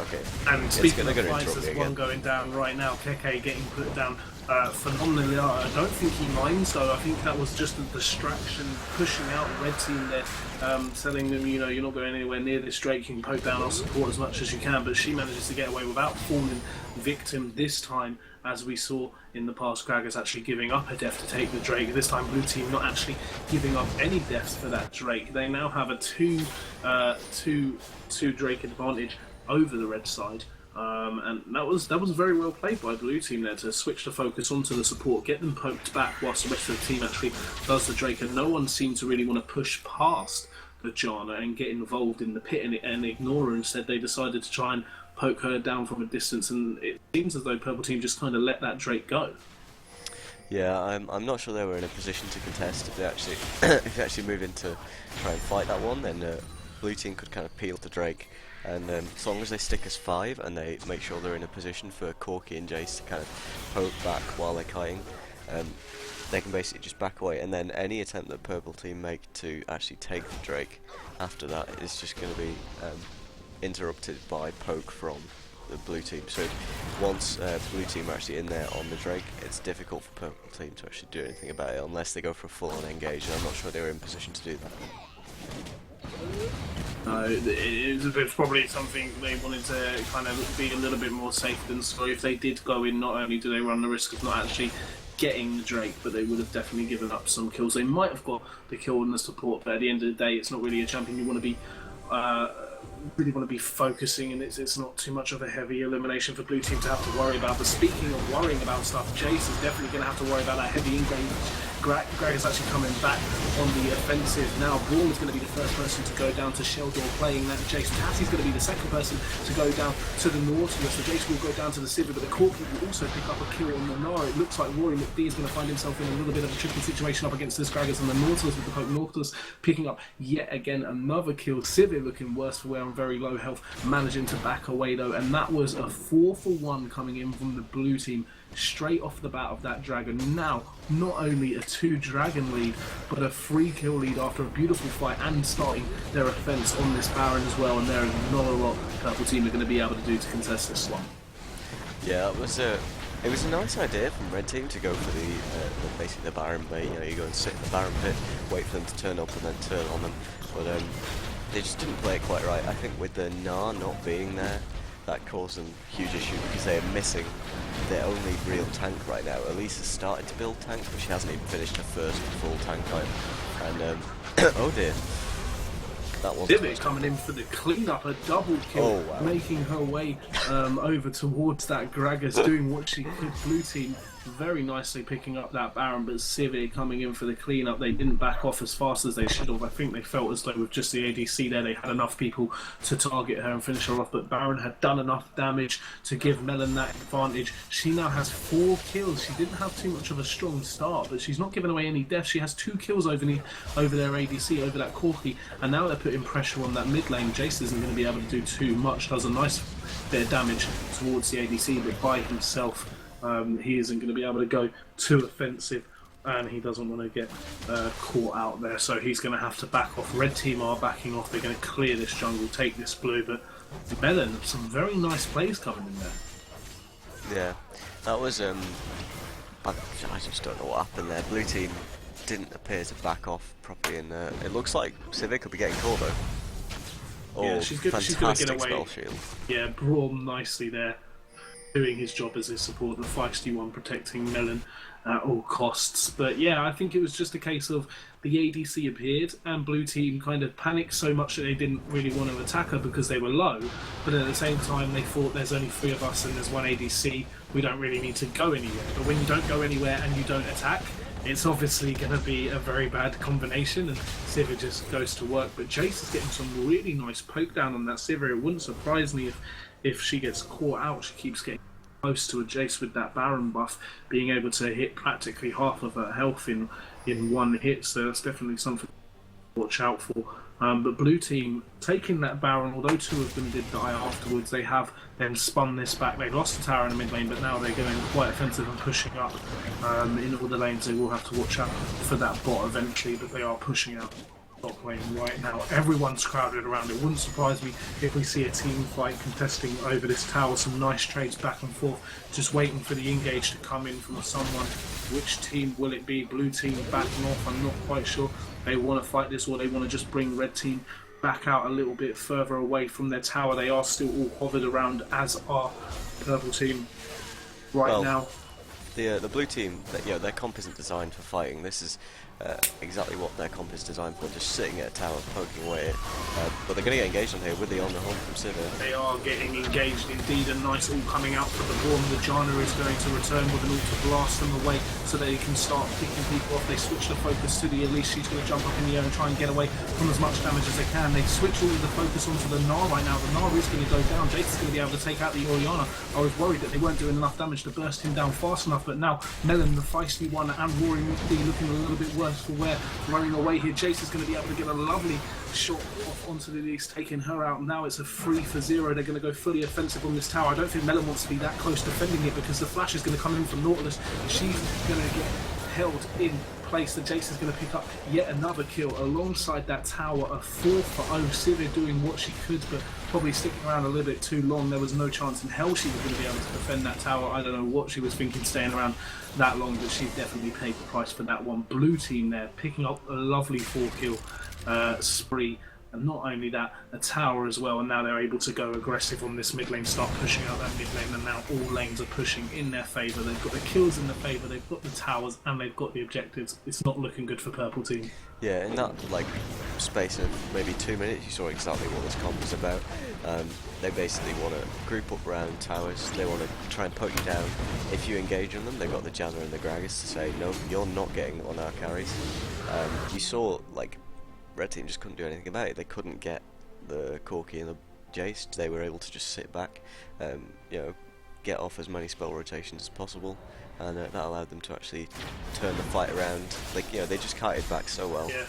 Speaker 1: Okay.
Speaker 2: And speaking of fights, there's one going down right now. Keke getting put down phenomenally. I don't think he minds though. I think that was just a distraction, pushing out Red Team there, telling them, you know, you're not going anywhere near this Drake. You can poke down, I'll support as much as you can. But she manages to get away without falling victim this time, as we saw in the past. Gragas actually giving up a death to take the Drake. This time Blue Team not actually giving up any deaths for that Drake. They now have a two Drake advantage over the red side, and that was very well played by Blue Team there to switch the focus onto the support, get them poked back whilst the rest of the team actually does the Drake, and no one seemed to really want to push past the Janna and get involved in the pit and ignore her. Instead they decided to try and poke her down from a distance, and it seems as though Purple Team just kind of let that Drake go.
Speaker 1: Yeah, I'm not sure they were in a position to contest. If they actually if they actually move in to try and fight that one, then Blue Team could kind of peel the Drake. And as long as they stick as 5 and they make sure they're in a position for Corky and Jace to kind of poke back while they're kiting, they can basically just back away, and then any attempt that Purple Team make to actually take the Drake after that is just going to be interrupted by poke from the Blue Team. So once Blue Team are actually in there on the Drake, it's difficult for Purple Team to actually do anything about it unless they go for a full-on engage, and I'm not sure they were in position to do that.
Speaker 2: It's probably something they wanted to kind of be a little bit more safe than sorry. If they did go in, not only do they run the risk of not actually getting the Drake, but they would have definitely given up some kills. They might have got the kill and the support, but at the end of the day, it's not really a champion you want to be really want to be focusing, and it's not too much of a heavy elimination for Blue Team to have to worry about. But speaking of worrying about stuff, Jace is definitely going to have to worry about that heavy engage. Greg is actually coming back on the offensive now. Braum is going to be the first person to go down to Sheldor playing that Jace. Tassie's going to be the second person to go down to the Nautilus. The Jace will go down to the Sivir, but the Corky will also pick up a kill on the Nara. It looks like Rory McD is going to find himself in a little bit of a tricky situation up against this Gragas and the Nautilus, with the poke. Nautilus picking up yet again another kill. Sivir looking worse for wear on very low health, managing to back away though, and that was a 4-for-1 coming in from the Blue Team straight off the bat of that dragon. Now not only a 2 dragon lead, but a 3 kill lead after a beautiful fight, and starting their offense on this Baron as well, and there is not a lot Purple Team are going to be able to do to contest this one.
Speaker 1: Yeah, that was It was a nice idea from Red Team to go for basically the Baron bait. You know, you go and sit in the Baron pit, wait for them to turn up, and then turn on them. But they just didn't play it quite right. I think with the Gnar not being there, that caused them huge issue because they are missing their only real tank right now. Elise has started to build tanks, but she hasn't even finished her first full tank fight. And oh dear. That was
Speaker 2: Civic coming in for the cleanup, a double kill,
Speaker 1: Oh, wow.
Speaker 2: making her way over towards that Gragas, doing what she could. Blue team very nicely picking up that Baron, but Civic coming in for the cleanup. They didn't back off as fast as they should have. I think they felt as though with just the ADC there, they had enough people to target her and finish her off, but Baron had done enough damage to give Melon that advantage. She now has 4 kills. She didn't have too much of a strong start, but she's not giving away any deaths. She has 2 kills over their ADC, over that Corki, and now they're putting pressure on that mid lane. Jace isn't going to be able to do too much, does a nice bit of damage towards the ADC, but by himself he isn't going to be able to go too offensive, and he doesn't want to get caught out there, so he's going to have to back off. Red team are backing off. They're going to clear this jungle, take this blue, but Melon, some very nice plays coming in there.
Speaker 1: Yeah, that was I just don't know what happened there. Blue team didn't appear to back off properly, and it looks like Civic could be getting caught though. Oh,
Speaker 2: Yeah, she's going to get away.
Speaker 1: Spell shield.
Speaker 2: Yeah, Braum nicely there, doing his job as his support, the feisty one, protecting Melon at all costs. But yeah, I think it was just a case of the ADC appeared and blue team kind of panicked so much that they didn't really want to attack her because they were low, but at the same time they thought there's only 3 of us and there's 1 ADC, we don't really need to go anywhere. But when you don't go anywhere and you don't attack, it's obviously going to be a very bad combination, and Sivir just goes to work. But Jace is getting some really nice poke down on that Sivir. It wouldn't surprise me if she gets caught out. She keeps getting close to a Jace with that Baron buff, being able to hit practically half of her health in one hit, so that's definitely something to watch out for. But blue team taking that Baron, although 2 of them did die afterwards, they have then spun this back. They lost the tower in the mid lane, but now they're going quite offensive and pushing up in all the lanes. They will have to watch out for that bot eventually, but they are pushing out top lane right now. Everyone's crowded around. It wouldn't surprise me if we see a team fight contesting over this tower. Some nice trades back and forth, just waiting for the engage to come in from someone. Which team will it be? Blue team backing off, I'm not quite sure. They want to fight this, or they want to just bring red team back out a little bit further away from their tower. They are still all hovered around, as are purple team right now.
Speaker 1: The blue team, their comp isn't designed for fighting. This is exactly what their comp is designed for, just sitting at a tower, poking away at it. But they're going to get engaged on here with the on the hunt from Sivir.
Speaker 2: They are getting engaged indeed, a nice all coming out for the Braum. The Janna is going to return with an ult to blast them away so they can start picking people off. They switch the focus to the Elise. She's going to jump up in the air and try and get away from as much damage as they can. They switch all of the focus onto the Gnar right now. The Gnar is going to go down. Jace is going to be able to take out the Orianna. I was worried that they weren't doing enough damage to burst him down fast enough, but now Melon, the feisty one, and Roaring D looking a little bit worse for wear, running away here. Jace is going to be able to get a lovely shot off onto the Elise, taking her out. Now it's a 3 for 0. They're going to go fully offensive on this tower. I don't think Melon wants to be that close defending it because the flash is going to come in from Nautilus. She's going to get held in place. The Jace is going to pick up yet another kill alongside that tower. A 4 for 0. Sivir doing what she could, but probably sticking around a little bit too long. There was no chance in hell she was going to be able to defend that tower. I don't know what she was thinking staying around that long, but she definitely paid the price for that one. Blue team there picking up a lovely 4 kill spree, and not only that, a tower as well, and now they're able to go aggressive on this mid lane, start pushing out that mid lane, and now all lanes are pushing in their favour. They've got the kills in their favour, they've got the towers, and they've got the objectives. It's not looking good for purple team.
Speaker 1: Yeah, in that space of maybe 2 minutes, you saw exactly what this comp is about. They basically want to group up around towers. They want to try and poke you down. If you engage on them, they've got the Janna and the Gragas to say, no, you're not getting on our carries. You saw Red team just couldn't do anything about it. They couldn't get the Corki and the Jace. They were able to just sit back, get off as many spell rotations as possible, and that allowed them to actually turn the fight around. Like, you know, they just kited back so well.
Speaker 2: Yeah.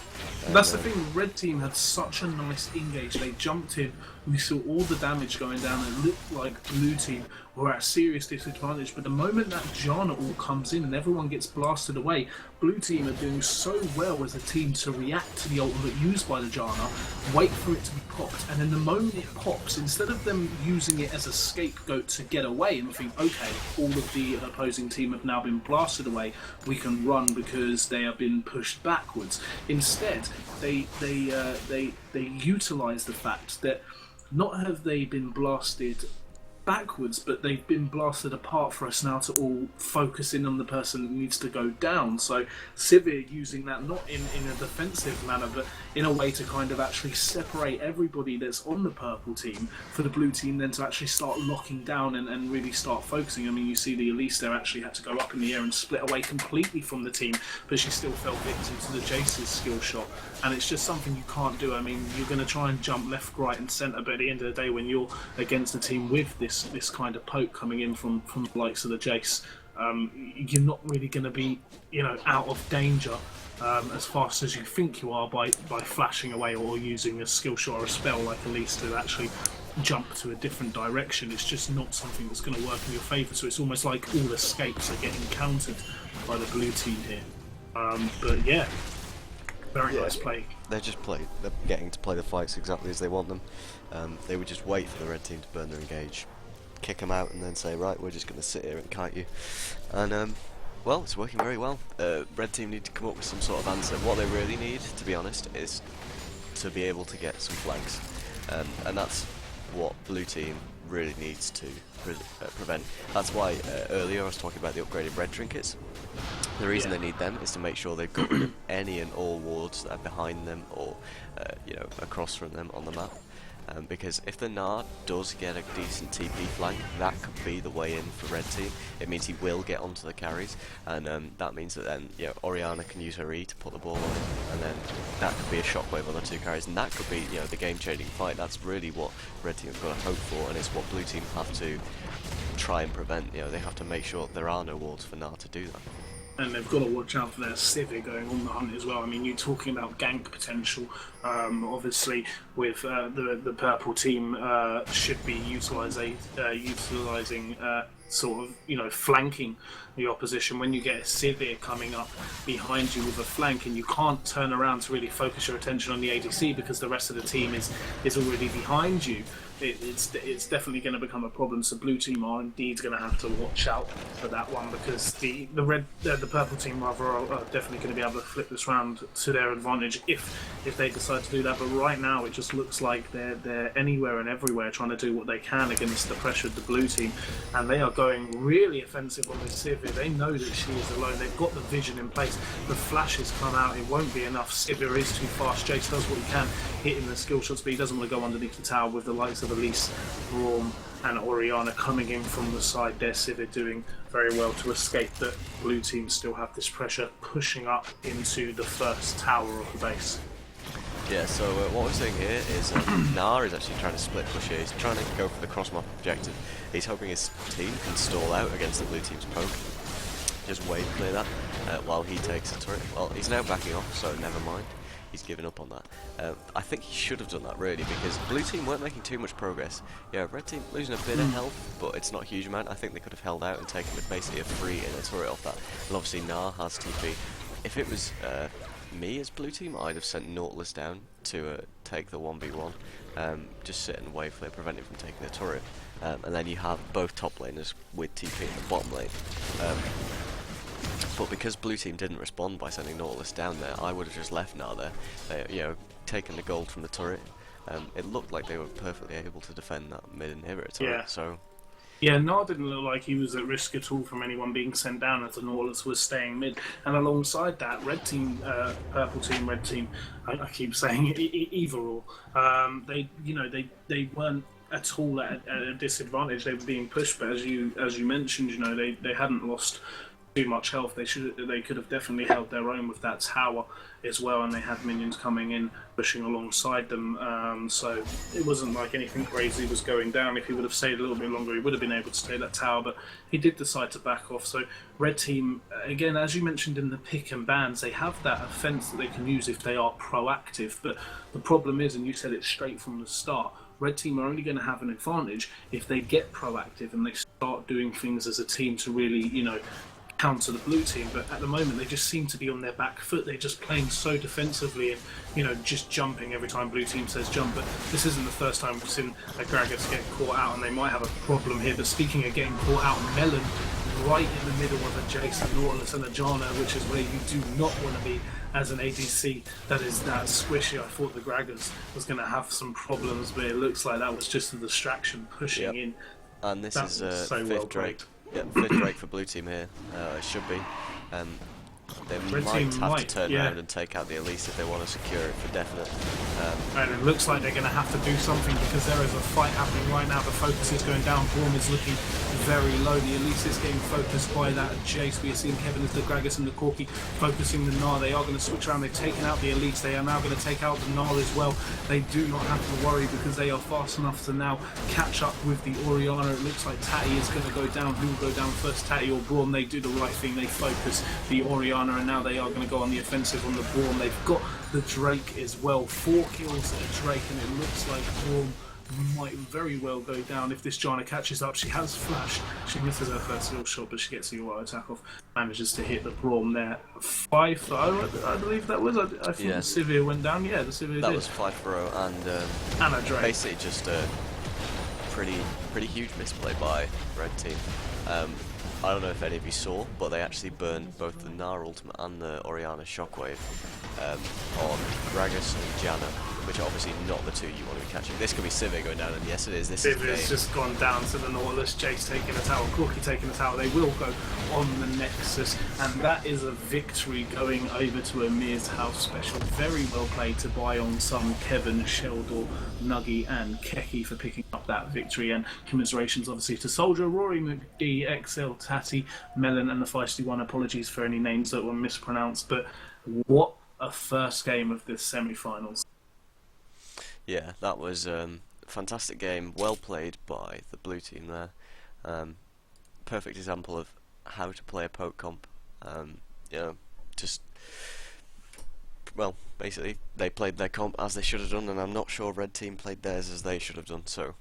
Speaker 1: And,
Speaker 2: That's the thing, Red Team had such a nice engage. They jumped in, we saw all the damage going down, and it looked like Blue Team were at a serious disadvantage. But the moment that Janna all comes in and everyone gets blasted away, Blue Team are doing so well as a team to react to the ultimate used by the Janna, wait for it to be popped, and then the moment it pops, instead of them using it as a scapegoat to get away and think, okay, all of the opposing team have now been blasted away, we can run because they have been pushed backwards. Instead, they utilise the fact that not have they been blasted backwards, but they've been blasted apart for us now to all focus in on the person that needs to go down. So Sivir using that not in a defensive manner, but in a way to kind of actually separate everybody that's on the purple team for the blue team then to actually start locking down and really start focusing. I mean, you see the Elise there actually had to go up in the air and split away completely from the team, but she still fell victim to the Jace's skill shot, and it's just something you can't do. I mean, you're going to try and jump left, right and centre, but at the end of the day, when you're against a team with this kind of poke coming in from the likes of the Jace, you're not really going to be, you know, out of danger as fast as you think you are by flashing away or using a skill shot or a spell like Elise to actually jump to a different direction. It's just not something that's going to work in your favour, so it's almost like all escapes are getting countered by the blue team here. But yeah, very nice play.
Speaker 1: They're getting to play the fights exactly as they want them. They would just wait for the red team to burn their engage, kick them out, and then say, right, we're just going to sit here and kite you. And well, it's working very well. Red team need to come up with some sort of answer. What they really need, to be honest, is to be able to get some flanks, and that's what blue team really needs to prevent. That's why earlier I was talking about the upgraded red trinkets. The reason they need them is to make sure they've got rid of any and all wards that are behind them or you know, across from them on the map. Because if the Gnar does get a decent TP flank, that could be the way in for red team. It means he will get onto the carries, and that means that then, you know, Orianna can use her E to put the ball on, and then that could be a shockwave on the two carries, and that could be, you know, the game-changing fight. That's really what red team have got to hope for, and it's what blue team have to try and prevent. You know, they have to make sure there are no wards for Gnar to do that.
Speaker 2: And they've got to watch out for their Sivir going on the hunt as well. I mean, you're talking about gank potential. Obviously, with the purple team should be utilising sort of, you know, flanking the opposition. When you get a Sivir coming up behind you with a flank, and you can't turn around to really focus your attention on the ADC because the rest of the team is already behind you, it's definitely going to become a problem. So blue team are indeed going to have to watch out for that one, because the purple team rather are definitely going to be able to flip this round to their advantage if they decide to do that. But right now it just looks like they're anywhere and everywhere trying to do what they can against the pressure of the blue team, and they are going really offensive on this Sivir. They know that she is alone. They've got the vision in place. The flashes come out. It won't be enough. Sivir is too fast. Jace does what he can, hitting the skill shots, but he doesn't want to go underneath the tower with the likes of Elise, Braum and Orianna coming in from the side there. Sivir doing very well to escape that blue team still have this pressure pushing up into the first tower of the base.
Speaker 1: Yeah, so what we're seeing here is Gnar is actually trying to split push here. He's trying to go for the cross-map objective. He's hoping his team can stall out against the blue team's poke. Just wave clear that while he takes the turret. Well, he's now backing off, so never mind. He's given up on that. I think he should have done that really, because blue team weren't making too much progress. Yeah, red team losing a bit of health, but it's not a huge amount. I think they could have held out and taken basically a free inner turret off that. And obviously Gnar has TP. If it was me as blue team, I'd have sent Nautilus down to take the 1v1, just sit and wave clear, prevent him from taking the turret, and then you have both top laners with TP in the bottom lane. But because blue team didn't respond by sending Nautilus down there, I would have just left Gnar there. They, you know, taken the gold from the turret. It looked like they were perfectly able to defend that mid inhibitor turret.
Speaker 2: Yeah.
Speaker 1: So
Speaker 2: yeah, Gnar didn't look like he was at risk at all from anyone being sent down, as the Nautilus was staying mid. And alongside that, red team, purple team, red team, I keep saying either or. They weren't at all at a disadvantage. They were being pushed, but as you mentioned, you know, they hadn't lost too much health. They could have definitely held their own with that tower as well, and they had minions coming in pushing alongside them. So it wasn't like anything crazy was going down. If he would have stayed a little bit longer, he would have been able to stay that tower, but he did decide to back off. So red team, again, as you mentioned in the pick and bans, they have that offense that they can use if they are proactive. But the problem is, and you said it straight from the start, red team are only going to have an advantage if they get proactive and they start doing things as a team to really, counter the blue team. But at the moment, they just seem to be on their back foot. They're just playing so defensively and, just jumping every time blue team says jump. But this isn't the first time we've seen a Gragas get caught out, and they might have a problem here. But speaking of getting caught out, Melon right in the middle of a Jace, a Nautilus and a Janna, which is where you do not want to be as an ADC that is that squishy. I thought the Gragas was going to have some problems, but it looks like that was just a distraction pushing in.
Speaker 1: And this
Speaker 2: that
Speaker 1: is
Speaker 2: so
Speaker 1: fifth
Speaker 2: well
Speaker 1: Drake. Yeah, fifth Drake for blue team here. It should be. They
Speaker 2: Red
Speaker 1: might
Speaker 2: team
Speaker 1: have
Speaker 2: might,
Speaker 1: to turn
Speaker 2: yeah.
Speaker 1: around and take out the Elise if they want to secure it for definite.
Speaker 2: And it looks like they're going to have to do something because there is a fight happening right now. The focus is going down. Braum is looking very low. The Elise is getting focused by that Jace. We are seeing Kevin as the Gragas and the Corki focusing the Gnar. They are going to switch around. They've taken out the Elise. They are now going to take out the Gnar as well. They do not have to worry because they are fast enough to now catch up with the Orianna. It looks like Tatty is going to go down. Who will go down first, Tatty or Braum? They do the right thing. They focus the Orianna, and now they are going to go on the offensive on the Braum. They've got the Drake as well. 4 kills at Drake, and it looks like Braum might very well go down if this Janna catches up. She has flash. She misses her first little shot, but she gets the auto attack off. Manages to hit the Braum there. 5 for 0, I believe that was. I think the Sivir went down. Yeah, the Sivir did.
Speaker 1: That was 5 for 0,
Speaker 2: and a Drake.
Speaker 1: Basically just a pretty huge misplay by red team. I don't know if any of you saw, but they actually burned both the Gnar ultimate and the Orianna shockwave on Gragas and Janna, which are obviously not the two you want to be catching. This could be Sivir going down, and yes it is. This
Speaker 2: Sivir's just gone down to the Nautilus, Jace taking a tower, Corki taking a tower. They will go on the Nexus, and that is a victory going over to Amir's house special. Very well played to buy on some Kevin, Sheldor, Nuggy and Keki for picking up that victory, and commiserations obviously to Soldier, Rory, McD, XL, Tatty, Melon and the Feisty One. Apologies for any names that were mispronounced, but what a first game of this semi-finals.
Speaker 1: Yeah, that was a fantastic game, well played by the blue team there. Perfect example of how to play a poke comp. Well, basically they played their comp as they should have done, and I'm not sure red team played theirs as they should have done. So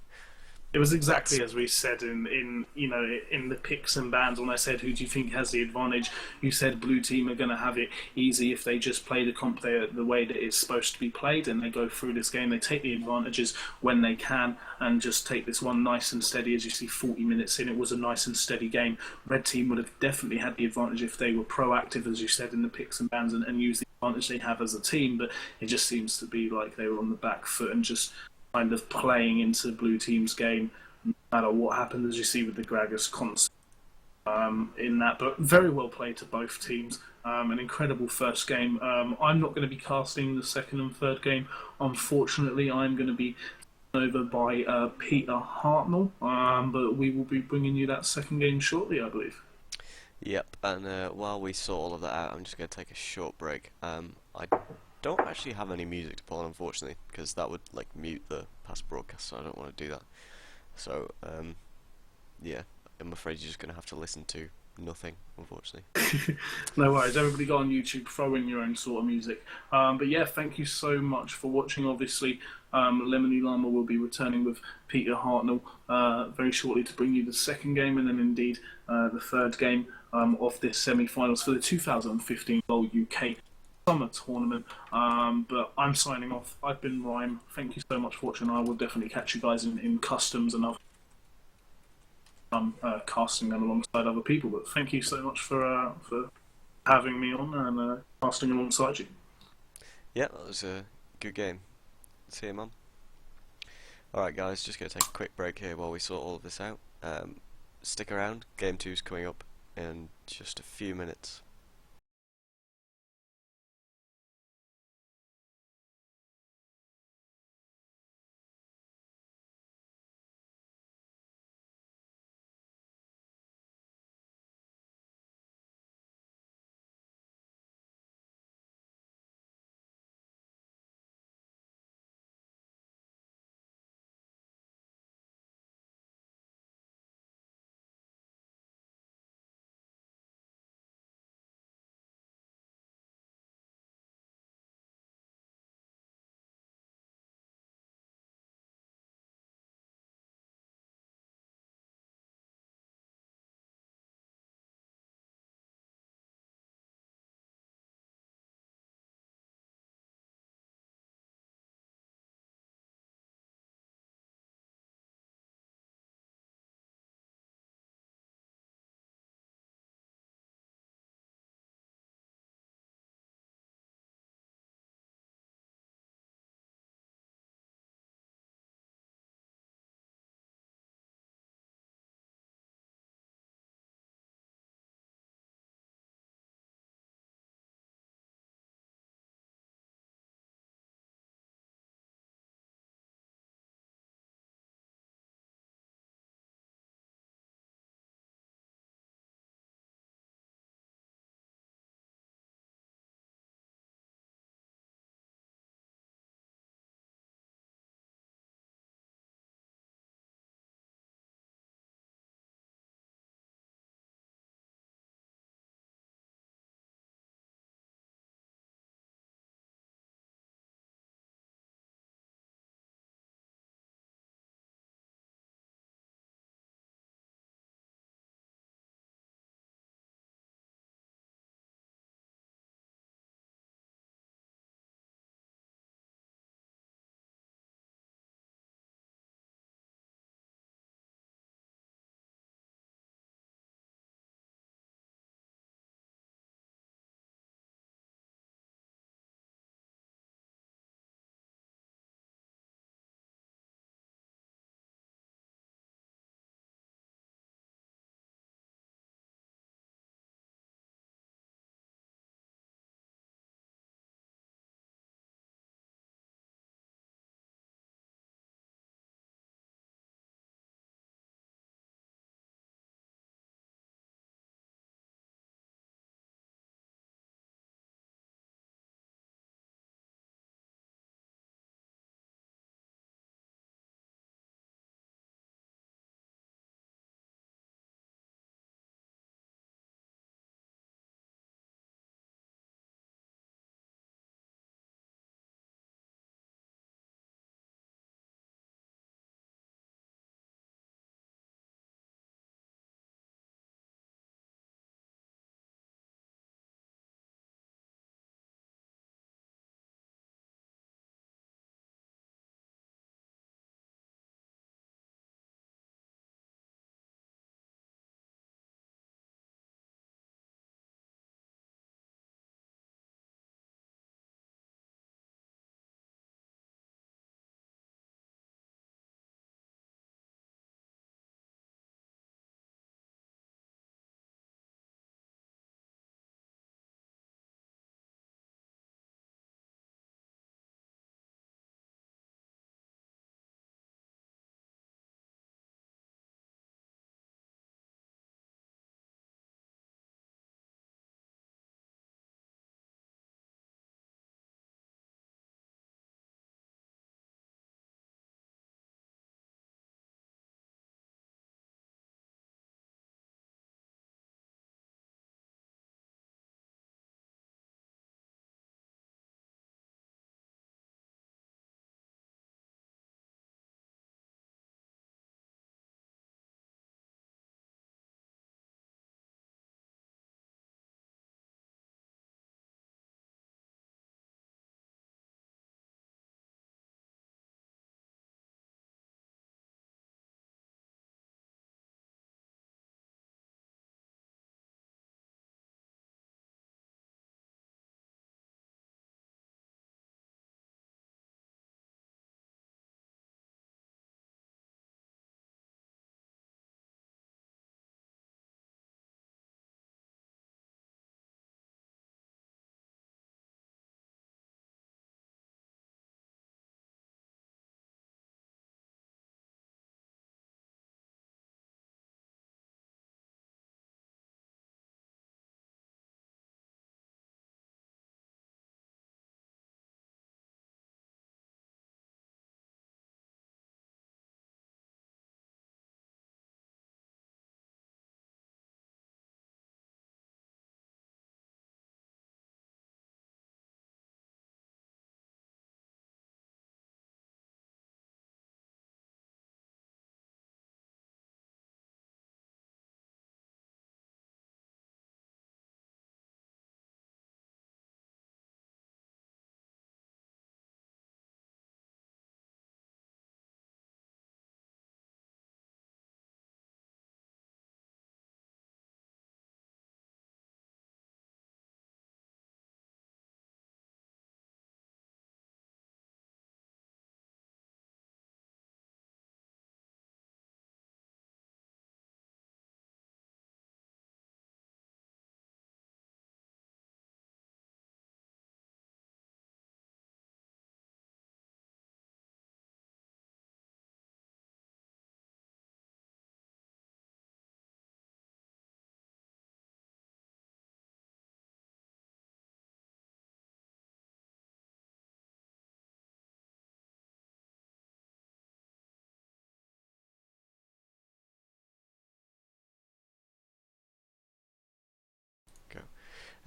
Speaker 2: it was exactly as we said in the picks and bans when I said who do you think has the advantage. You said blue team are going to have it easy if they just play the comp the way that it's supposed to be played, and they go through this game. They take the advantages when they can and just take this one nice and steady. As you see, 40 minutes in, it was a nice and steady game. Red team would have definitely had the advantage if they were proactive, as you said in the picks and bans, and use the advantage they have as a team, but it just seems to be like they were on the back foot and just kind of playing into blue team's game no matter what happened, as you see with the Gragas constant in that. But very well played to both teams. An incredible first game. I'm not going to be casting the second and third game, unfortunately. I'm going to be over by Peter Hartnell, but we will be bringing you that second game shortly, I believe.
Speaker 1: Yep, and while we sort all of that out, I'm just going to take a short break. I don't actually have any music to pull on, unfortunately, because that would like mute the past broadcast, so I don't want to do that. So yeah, I'm afraid you're just going to have to listen to nothing, unfortunately.
Speaker 2: No worries, everybody go on YouTube, throw in your own sort of music. But yeah, thank you so much for watching. Obviously, Lemony Llama will be returning with Peter Hartnell very shortly to bring you the second game, and then indeed the third game of this semi-finals for the 2015 LoL UK Summer Tournament. But I'm signing off. I've been Rhyme. Thank you so much for watching. I will definitely catch you guys in customs and other casting them alongside other people. But thank you so much for having me on and casting alongside you.
Speaker 1: Yeah, that was a good game. See you, man. Alright guys, just going to take a quick break here while we sort all of this out. Stick around, game 2's coming up in just a few minutes.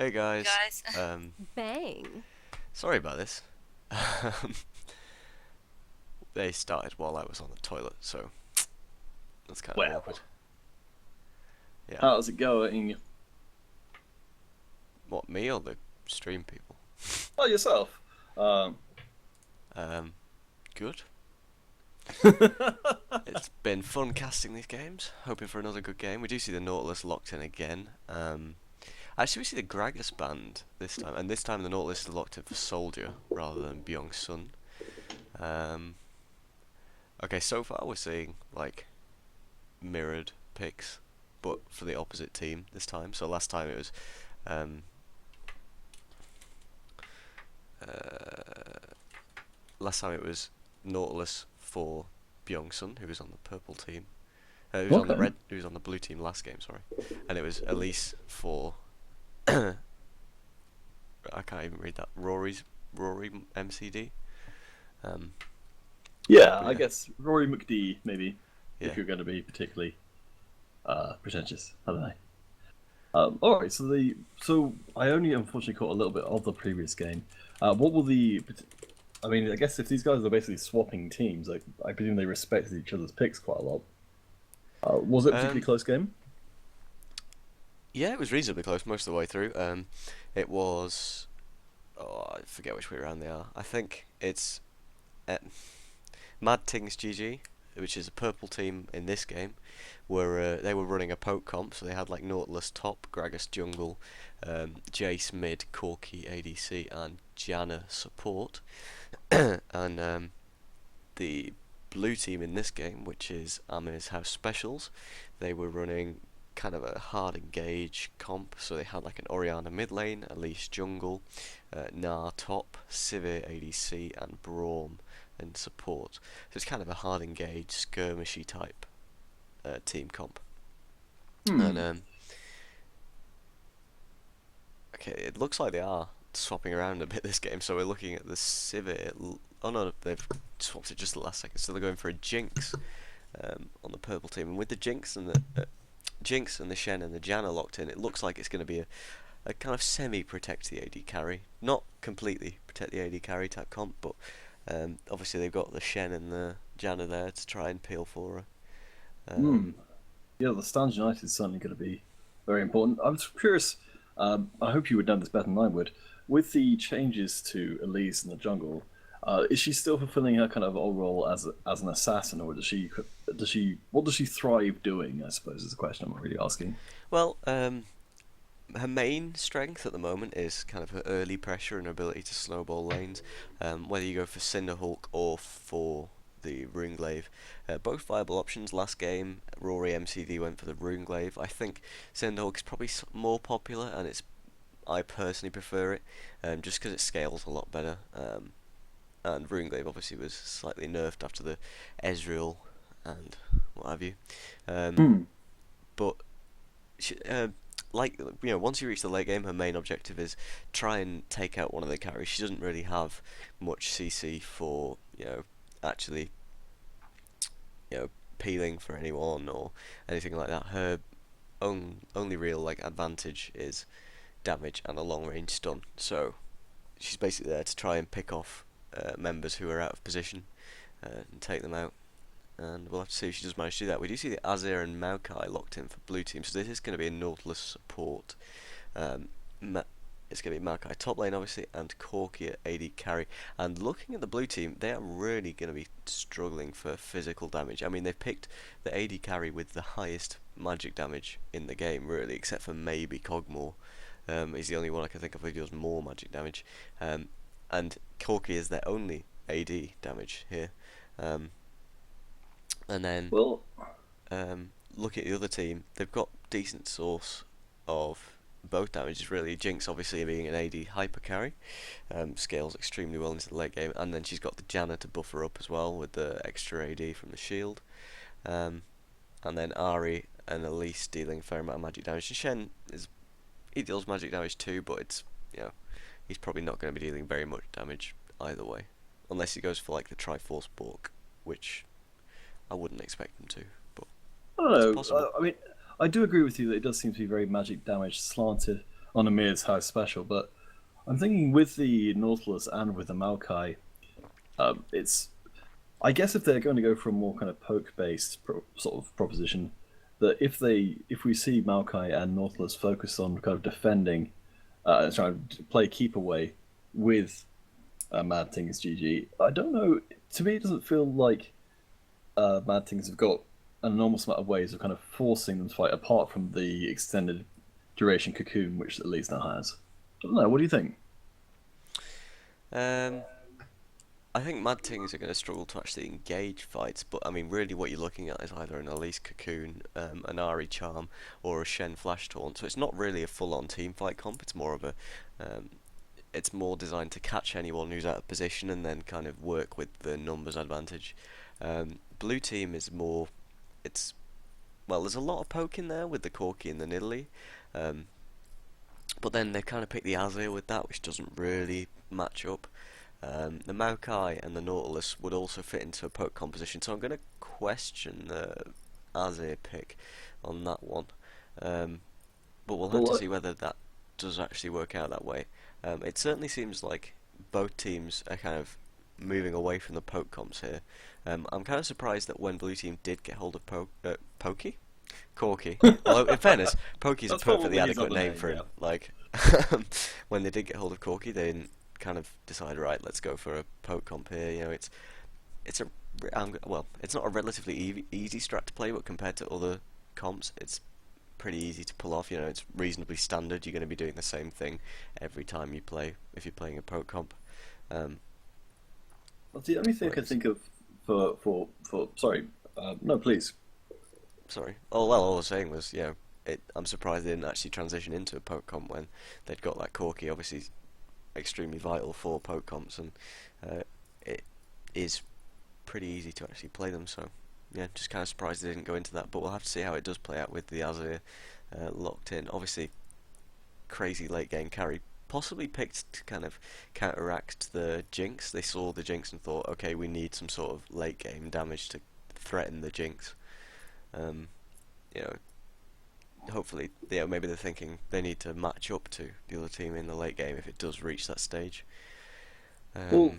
Speaker 1: Hey
Speaker 3: Hey
Speaker 1: guys.
Speaker 3: guys.
Speaker 1: Um,
Speaker 4: Bang.
Speaker 1: Sorry about this. Um, they started while I was on the toilet, so that's kind of
Speaker 5: Well,
Speaker 1: awkward. Yeah.
Speaker 5: how's it going?
Speaker 1: What, me or the stream people?
Speaker 5: Oh, yourself.
Speaker 1: Um, Good. It's been fun casting these games. Hoping for another good game. We do see the Nautilus locked in again. Actually, we see the Gragas banned this time, and this time the Nautilus is locked in for Soldier rather than Byung Sun. Um, okay, so far we're seeing like mirrored picks, but for the opposite team this time. So last time it was um, uh, Nautilus for Byung-sun, who was on the purple team.
Speaker 5: Okay.
Speaker 1: Who was on the blue team last game. Sorry, and it was Elise for I can't even read that. Rory MCD. Um,
Speaker 5: Yeah,
Speaker 1: but
Speaker 5: I
Speaker 1: yeah,
Speaker 5: guess Rory McD, maybe,
Speaker 1: yeah.
Speaker 5: if you're going to be particularly pretentious. I don't know. All right, so I only unfortunately caught a little bit of the previous game. What will the? I mean, I guess if these guys are basically swapping teams, I presume they respected each other's picks quite a lot. Was it a particularly
Speaker 1: Um,
Speaker 5: close game?
Speaker 1: yeah, it was reasonably close most of the way through. It was. Oh, I forget which way around they are. I think it's uh, MadTingsGG, which is a purple team in this game, they were running a poke comp, so they had like Nautilus top, Gragas jungle, Jace mid, Corki ADC, and Janna support. And the blue team in this game, which is Amir's House Specials, they were running kind of a hard engage comp, so they had like an Orianna mid lane, Elise jungle, Gnar top, Sivir ADC, and Braum and support. So it's kind of a hard engage, skirmishy type team comp. And
Speaker 5: Hmm.
Speaker 1: okay, it looks like they are swapping around a bit this game. So we're looking at the Sivir. Oh no, they've swapped it just the last second. So they're going for a Jinx on the purple team, and with the Jinx and the Shen and the Janna locked in, it looks like it's going to be a kind of semi-protect the AD carry, not completely protect the AD carry type comp, but obviously they've got the Shen and the Janna there to try and peel for her.
Speaker 5: Hmm. Yeah, the Stand United is certainly going to be very important. I'm just curious. I hope you would know this better than I would. With the changes to Elise in the jungle, is she still fulfilling her kind of old role as an assassin, or does she what does she thrive doing? I suppose is the question I'm really asking.
Speaker 1: Well, her main strength at the moment is kind of her early pressure and her ability to snowball lanes. Whether you go for Cinderhulk or for the Runeglaive, both viable options. Last game, Rory MCD went for the Runeglaive. I think Cinderhulk is probably more popular, and I personally prefer it, just because it scales a lot better. And Runeglaive obviously was slightly nerfed after the Ezreal and what have you. Um,
Speaker 5: Hmm.
Speaker 1: but she, like once you reach the late game, her main objective is try and take out one of the carries. She doesn't really have much CC for actually peeling for anyone or anything like that. Her only real like advantage is damage and a long range stun. So she's basically there to try and pick off members who are out of position and take them out. And we'll have to see if she does manage to do that. We do see the Azir and Maokai locked in for blue team, so this is going to be a Nautilus support. Um, it's going to be Maokai top lane, obviously, and Corki at AD carry. And looking at the blue team, they are really going to be struggling for physical damage. I mean, they've picked the AD carry with the highest magic damage in the game, really, except for maybe Cogmore. He's the only one I can think of who deals more magic damage. And Corki is their only AD damage here. And then
Speaker 5: Well,
Speaker 1: look at the other team. They've got decent source of both damages really. Jinx obviously being an AD hyper carry, scales extremely well into the late game, and then she's got the Janna to buffer up as well with the extra AD from the shield. And then Ari and Elise dealing a fair amount of magic damage. And Shen he deals magic damage too, but it's he's probably not going to be dealing very much damage either way, unless he goes for like the Triforce Bork, which I wouldn't expect him to, but
Speaker 5: I don't
Speaker 1: it's
Speaker 5: know.
Speaker 1: possible.
Speaker 5: I mean, I do agree with you that it does seem to be very magic damage slanted. on Amir's house special, but I'm thinking with the Nautilus and with the Maokai, it's I guess if they're going to go for a more kind of poke-based sort of proposition, that if we see Maokai and Nautilus focus on kind of defending, trying to play keep away with MadTingsGG, I don't know. To me, it doesn't feel like Mad Things have got an enormous amount of ways of kind of forcing them to fight, apart from the extended duration cocoon, which at least now has. I don't know. What do you think?
Speaker 1: Um, I think Mad Tings are going to struggle to actually engage fights, but I mean, really, what you're looking at is either an Elise Cocoon, an Ari Charm, or a Shen Flash Taunt. So it's not really a full-on team fight comp. It's more of a, it's more designed to catch anyone who's out of position and then kind of work with the numbers advantage. Blue team is more, it's well, there's a lot of poke in there with the Corki and the Nidalee, um, but then they kind of pick the Azir with that, which doesn't really match up. The Maokai and the Nautilus would also fit into a poke composition, so I'm going to question the Azir pick on that one. But we'll have to see whether that does actually work out that way. It certainly seems like both teams are kind of moving away from the poke comps here. I'm kind of surprised that when Blue Team did get hold of Pokey? Corky. Well, in fairness, Pokey's a perfectly adequate name for him. Like, when they did get hold of Corky, they didn't kind of decide, right, let's go for a poke comp here. You know, it's a well, it's not a relatively easy strat to play, but compared to other comps, it's pretty easy to pull off. You know, it's reasonably standard. You're going to be doing the same thing every time you play if you're playing a poke comp.
Speaker 5: Well, the only thing I can think of for sorry, no, please.
Speaker 1: Sorry. Oh well, all I was saying was, you know, I'm surprised they didn't actually transition into a poke comp when they'd got that Corki. Obviously, extremely vital for poke comps, and it is pretty easy to actually play them. So yeah, just kind of surprised they didn't go into that. But we'll have to see how it does play out with the Azir locked in. Obviously, crazy late game carry. Possibly picked to kind of counteract the Jinx. They saw the Jinx and thought, okay, we need some sort of late game damage to threaten the Jinx. You know, hopefully, maybe they're thinking they need to match up to the other team in the late game if it does reach that stage.
Speaker 5: Well,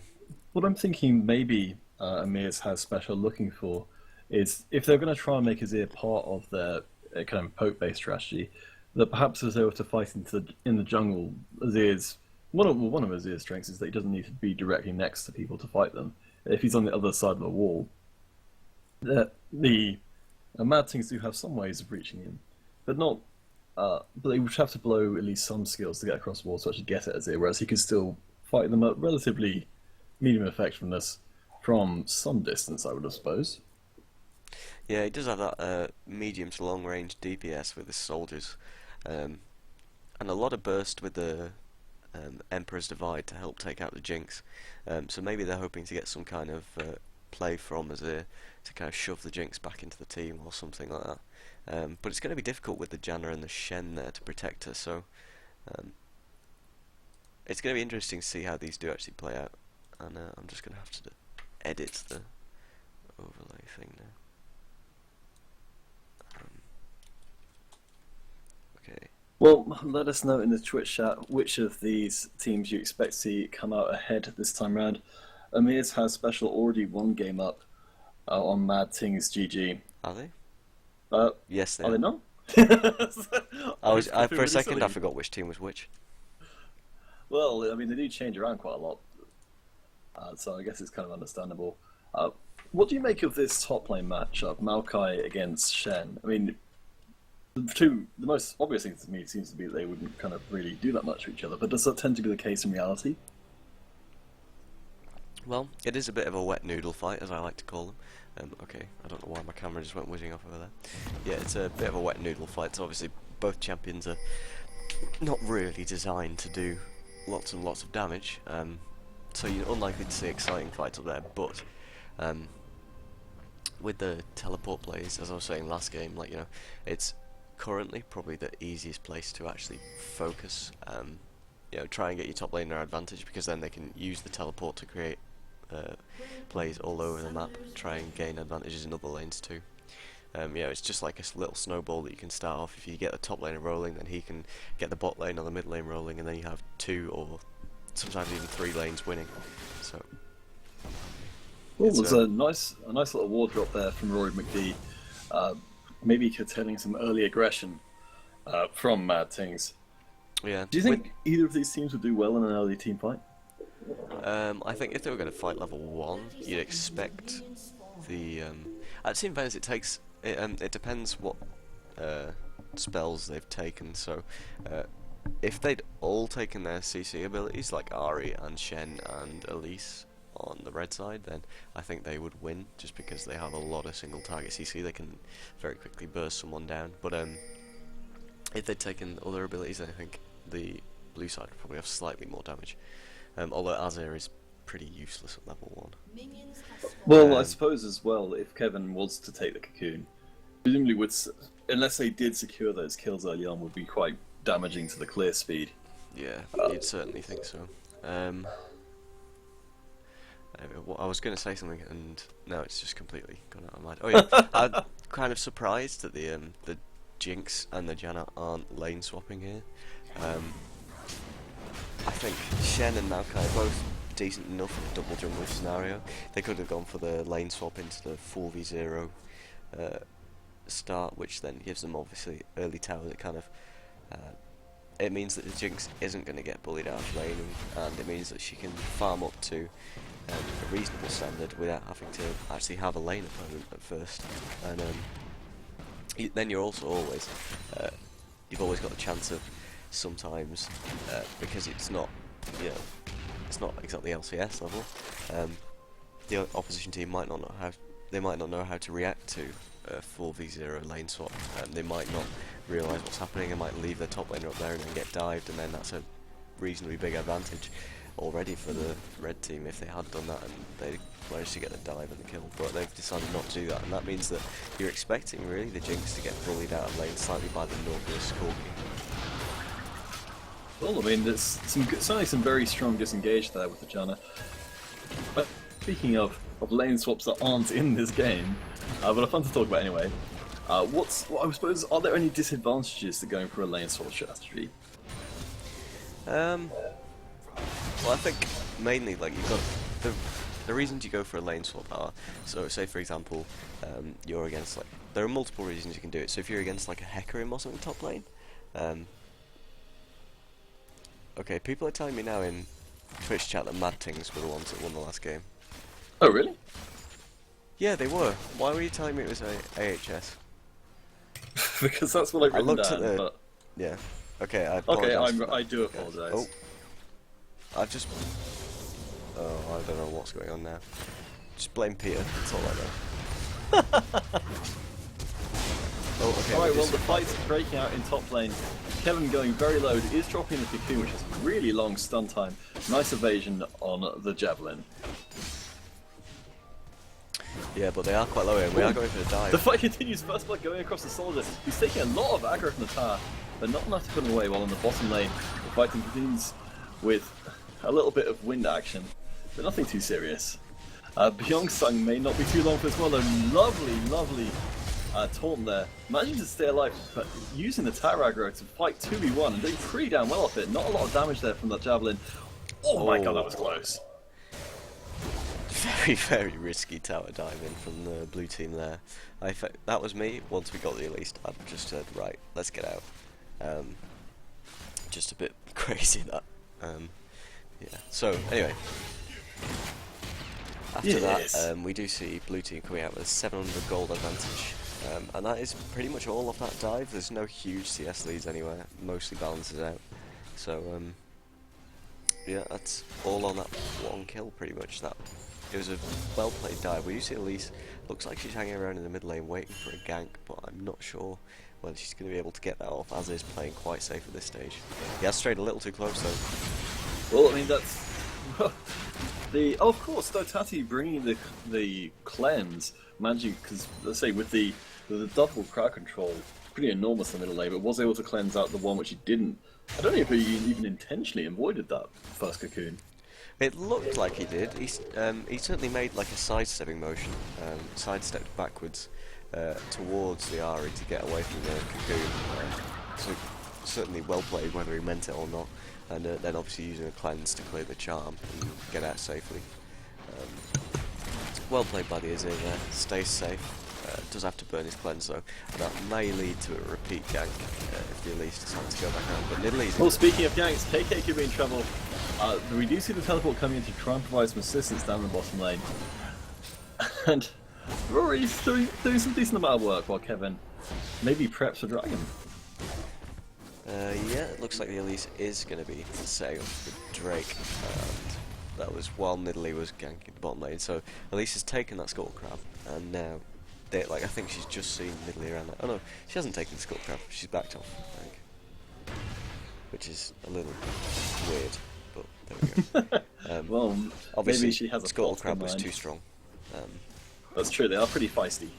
Speaker 5: what I'm thinking maybe Amir's has special looking for is if they're going to try and make Azir part of their kind of poke-based strategy, that perhaps as they were to fight in the jungle, Azir's one of Azir's strengths is that he doesn't need to be directly next to people to fight them. If he's on the other side of the wall, the Mad Things do have some ways of reaching him, but not. But they would have to blow at least some skills to get across the wall to actually get at Azir, whereas he can still fight them at relatively medium effectiveness from some distance, I would suppose.
Speaker 1: Yeah, he does have that medium to long range DPS with his soldiers, and a lot of burst with the Emperor's Divide to help take out the Jinx. So maybe they're hoping to get some kind of play from Azir to kind of shove the Jinx back into the team or something like that. But it's going to be difficult with the Janna and the Shen there to protect her, so it's going to be interesting to see how these do actually play out. And I'm just going to have to edit the overlay thing now. Okay.
Speaker 5: Well, let us know in the Twitch chat which of these teams you expect to see come out ahead this time round. Amir's has special already one game up on MadTingsGG.
Speaker 1: Are they?
Speaker 5: Yes,
Speaker 1: they
Speaker 5: are.
Speaker 1: Are
Speaker 5: they not?
Speaker 1: For a second, I forgot which team was which.
Speaker 5: Well, I mean, they do change around quite a lot, so I guess it's kind of understandable. What do you make of this top lane matchup, Maokai against Shen? I mean, the most obvious thing to me seems to be that they wouldn't kind of really do that much to each other, but does that tend to be the case in reality?
Speaker 1: Well, it is a bit of a wet noodle fight, as I like to call them. Okay, I don't know why my camera just went whizzing off over there. Yeah, it's a bit of a wet noodle fight, so obviously both champions are not really designed to do lots and lots of damage, so you're unlikely to see exciting fights up there, but with the teleport plays, as I was saying last game, like, you know, it's currently probably the easiest place to actually focus, you know, try and get your top laner advantage, because then they can use the teleport to create plays all over the map, try and gain advantages in other lanes too. Yeah, it's just like a little snowball that you can start off. If you get the top lane rolling, then he can get the bot lane or the mid lane rolling, and then you have 2 or sometimes even 3 lanes winning. So.
Speaker 5: Well, there's a nice little ward drop there from Rory McD. Maybe curtailing some early aggression from MadTings.
Speaker 1: Yeah.
Speaker 5: Do you think either of these teams would do well in an early team fight?
Speaker 1: I think if they were going to fight level 1, you'd expect the. At Team Venice, it depends what spells they've taken. So, if they'd all taken their CC abilities, like Ari and Shen and Elise on the red side, then I think they would win, just because they have a lot of single target CC. They can very quickly burst someone down. But if they'd taken other abilities, then I think the blue side would probably have slightly more damage. Although Azir is pretty useless at level 1.
Speaker 5: Well, I suppose as well, if Kevin was to take the cocoon, presumably unless they did secure those kills early on, would be quite damaging to the clear speed.
Speaker 1: Yeah, you'd certainly think so. I was going to say something, and now it's just completely gone out of my mind. Oh yeah, I'm kind of surprised that the Jinx and the Janna aren't lane swapping here. I think Shen and Maokai are both decent enough in a double jungle scenario. They could have gone for the lane swap into the 4v0 start, which then gives them obviously early tower that kind of it means that the Jinx isn't going to get bullied out of laning, and it means that she can farm up to a reasonable standard without having to actually have a lane opponent at first. And then you're also always you've always got the chance of sometimes because it's not, you know, it's not exactly LCS level. The opposition team might not know how to react to a 4v0 lane swap. They might not realise what's happening and might leave their top laner up there and then get dived, and then that's a reasonably big advantage already for the red team if they had done that and they managed to get the dive and the kill. But they've decided not to do that, and that means that you're expecting really the Jinx to get bullied out of lane slightly by the Nautilus Corki.
Speaker 5: Well, I mean, there's certainly some very strong disengage there with the Janna. But speaking of lane swaps that aren't in this game, but are fun to talk about anyway. I suppose, are there any disadvantages to going for a lane swap strategy?
Speaker 1: Well, I think mainly like you've got the reasons you go for a lane swap are, so say for example, you're against like, there are multiple reasons you can do it. So if you're against like a Hecarim or something top lane, okay, people are telling me now in Twitch chat that MadTings were the ones that won the last game.
Speaker 5: Oh really?
Speaker 1: Yeah, they were. Why were you telling me it was AHS?
Speaker 5: Because that's what I've written
Speaker 1: looked
Speaker 5: down.
Speaker 1: at the.
Speaker 5: But...
Speaker 1: Yeah. Okay, I apologise.
Speaker 5: Okay, I do apologise.
Speaker 1: Oh. I've just. Oh, I don't know what's going on now. Just blame Peter. That's all I know. Oh, okay.
Speaker 5: Alright, well the fight's breaking out in top lane. Kevin going very low, is dropping the cocoon, which has really long stun time. Nice evasion on the javelin.
Speaker 1: Yeah, but they are quite low here. We are going for a dive.
Speaker 5: The fight continues, first blood going across the soldier. He's taking a lot of aggro from the tower, but not enough to put him away, while on the bottom lane, the fighting continues with a little bit of wind action, but nothing too serious. Byeong-sung may not be too long for this one, though. Lovely taunt there. Managing to stay alive, but using the tower aggro to fight 2v1 and doing pretty damn well off it. Not a lot of damage there from that javelin. Oh my god, that was close.
Speaker 1: Very, very risky tower diving from the blue team there. That was me. Once we got the Elise, I just said, right, let's get out. Just a bit crazy that. Yeah. So anyway, after that, we do see blue team coming out with a 700 gold advantage, and that is pretty much all of that dive. There's no huge CS leads anywhere. Mostly balances out. So yeah, that's all on that one kill pretty much. It was a well-played dive. We do see Elise, looks like she's hanging around in the mid lane waiting for a gank, but I'm not sure whether she's going to be able to get that off, as is playing quite safe at this stage. He has strayed a little too close though.
Speaker 5: Well, I mean, that's... Oh, of course, Dotati bringing the cleanse, managing, because, let's say, with the double crowd control, pretty enormous in the middle lane, but was able to cleanse out the one which he didn't. I don't know if he even intentionally avoided that first cocoon.
Speaker 1: It looked like he did. He certainly made like a sidestepping motion, sidestepped backwards, towards the Ari to get away from the cocoon. So certainly well played, whether he meant it or not. And then obviously using a cleanse to clear the charm and get out safely. Well played by the Azir there. Stays safe. Does have to burn his cleanse though. That may lead to a repeat gank if the Elise decides to go back around. But Nidalee.
Speaker 5: Well, speaking of ganks, KK could be in trouble. We do see the teleport coming in to try and provide some assistance down the bottom lane. And Rory's doing some decent amount of work while Kevin maybe preps for Dragon.
Speaker 1: Yeah, it looks like the Elise is going to be setting up for Drake. And that was while Nidalee was ganking the bottom lane. So Elise has taken that Skull Crab, and now I think she's just seen Nidalee around there. Oh no, she hasn't taken the Skull Crab. She's backed off, I think, which is a little weird. But there we go.
Speaker 5: Well,
Speaker 1: obviously,
Speaker 5: maybe she has a
Speaker 1: Skull
Speaker 5: plot
Speaker 1: Crab
Speaker 5: in
Speaker 1: was
Speaker 5: mind.
Speaker 1: too strong.
Speaker 5: That's true. They are pretty feisty.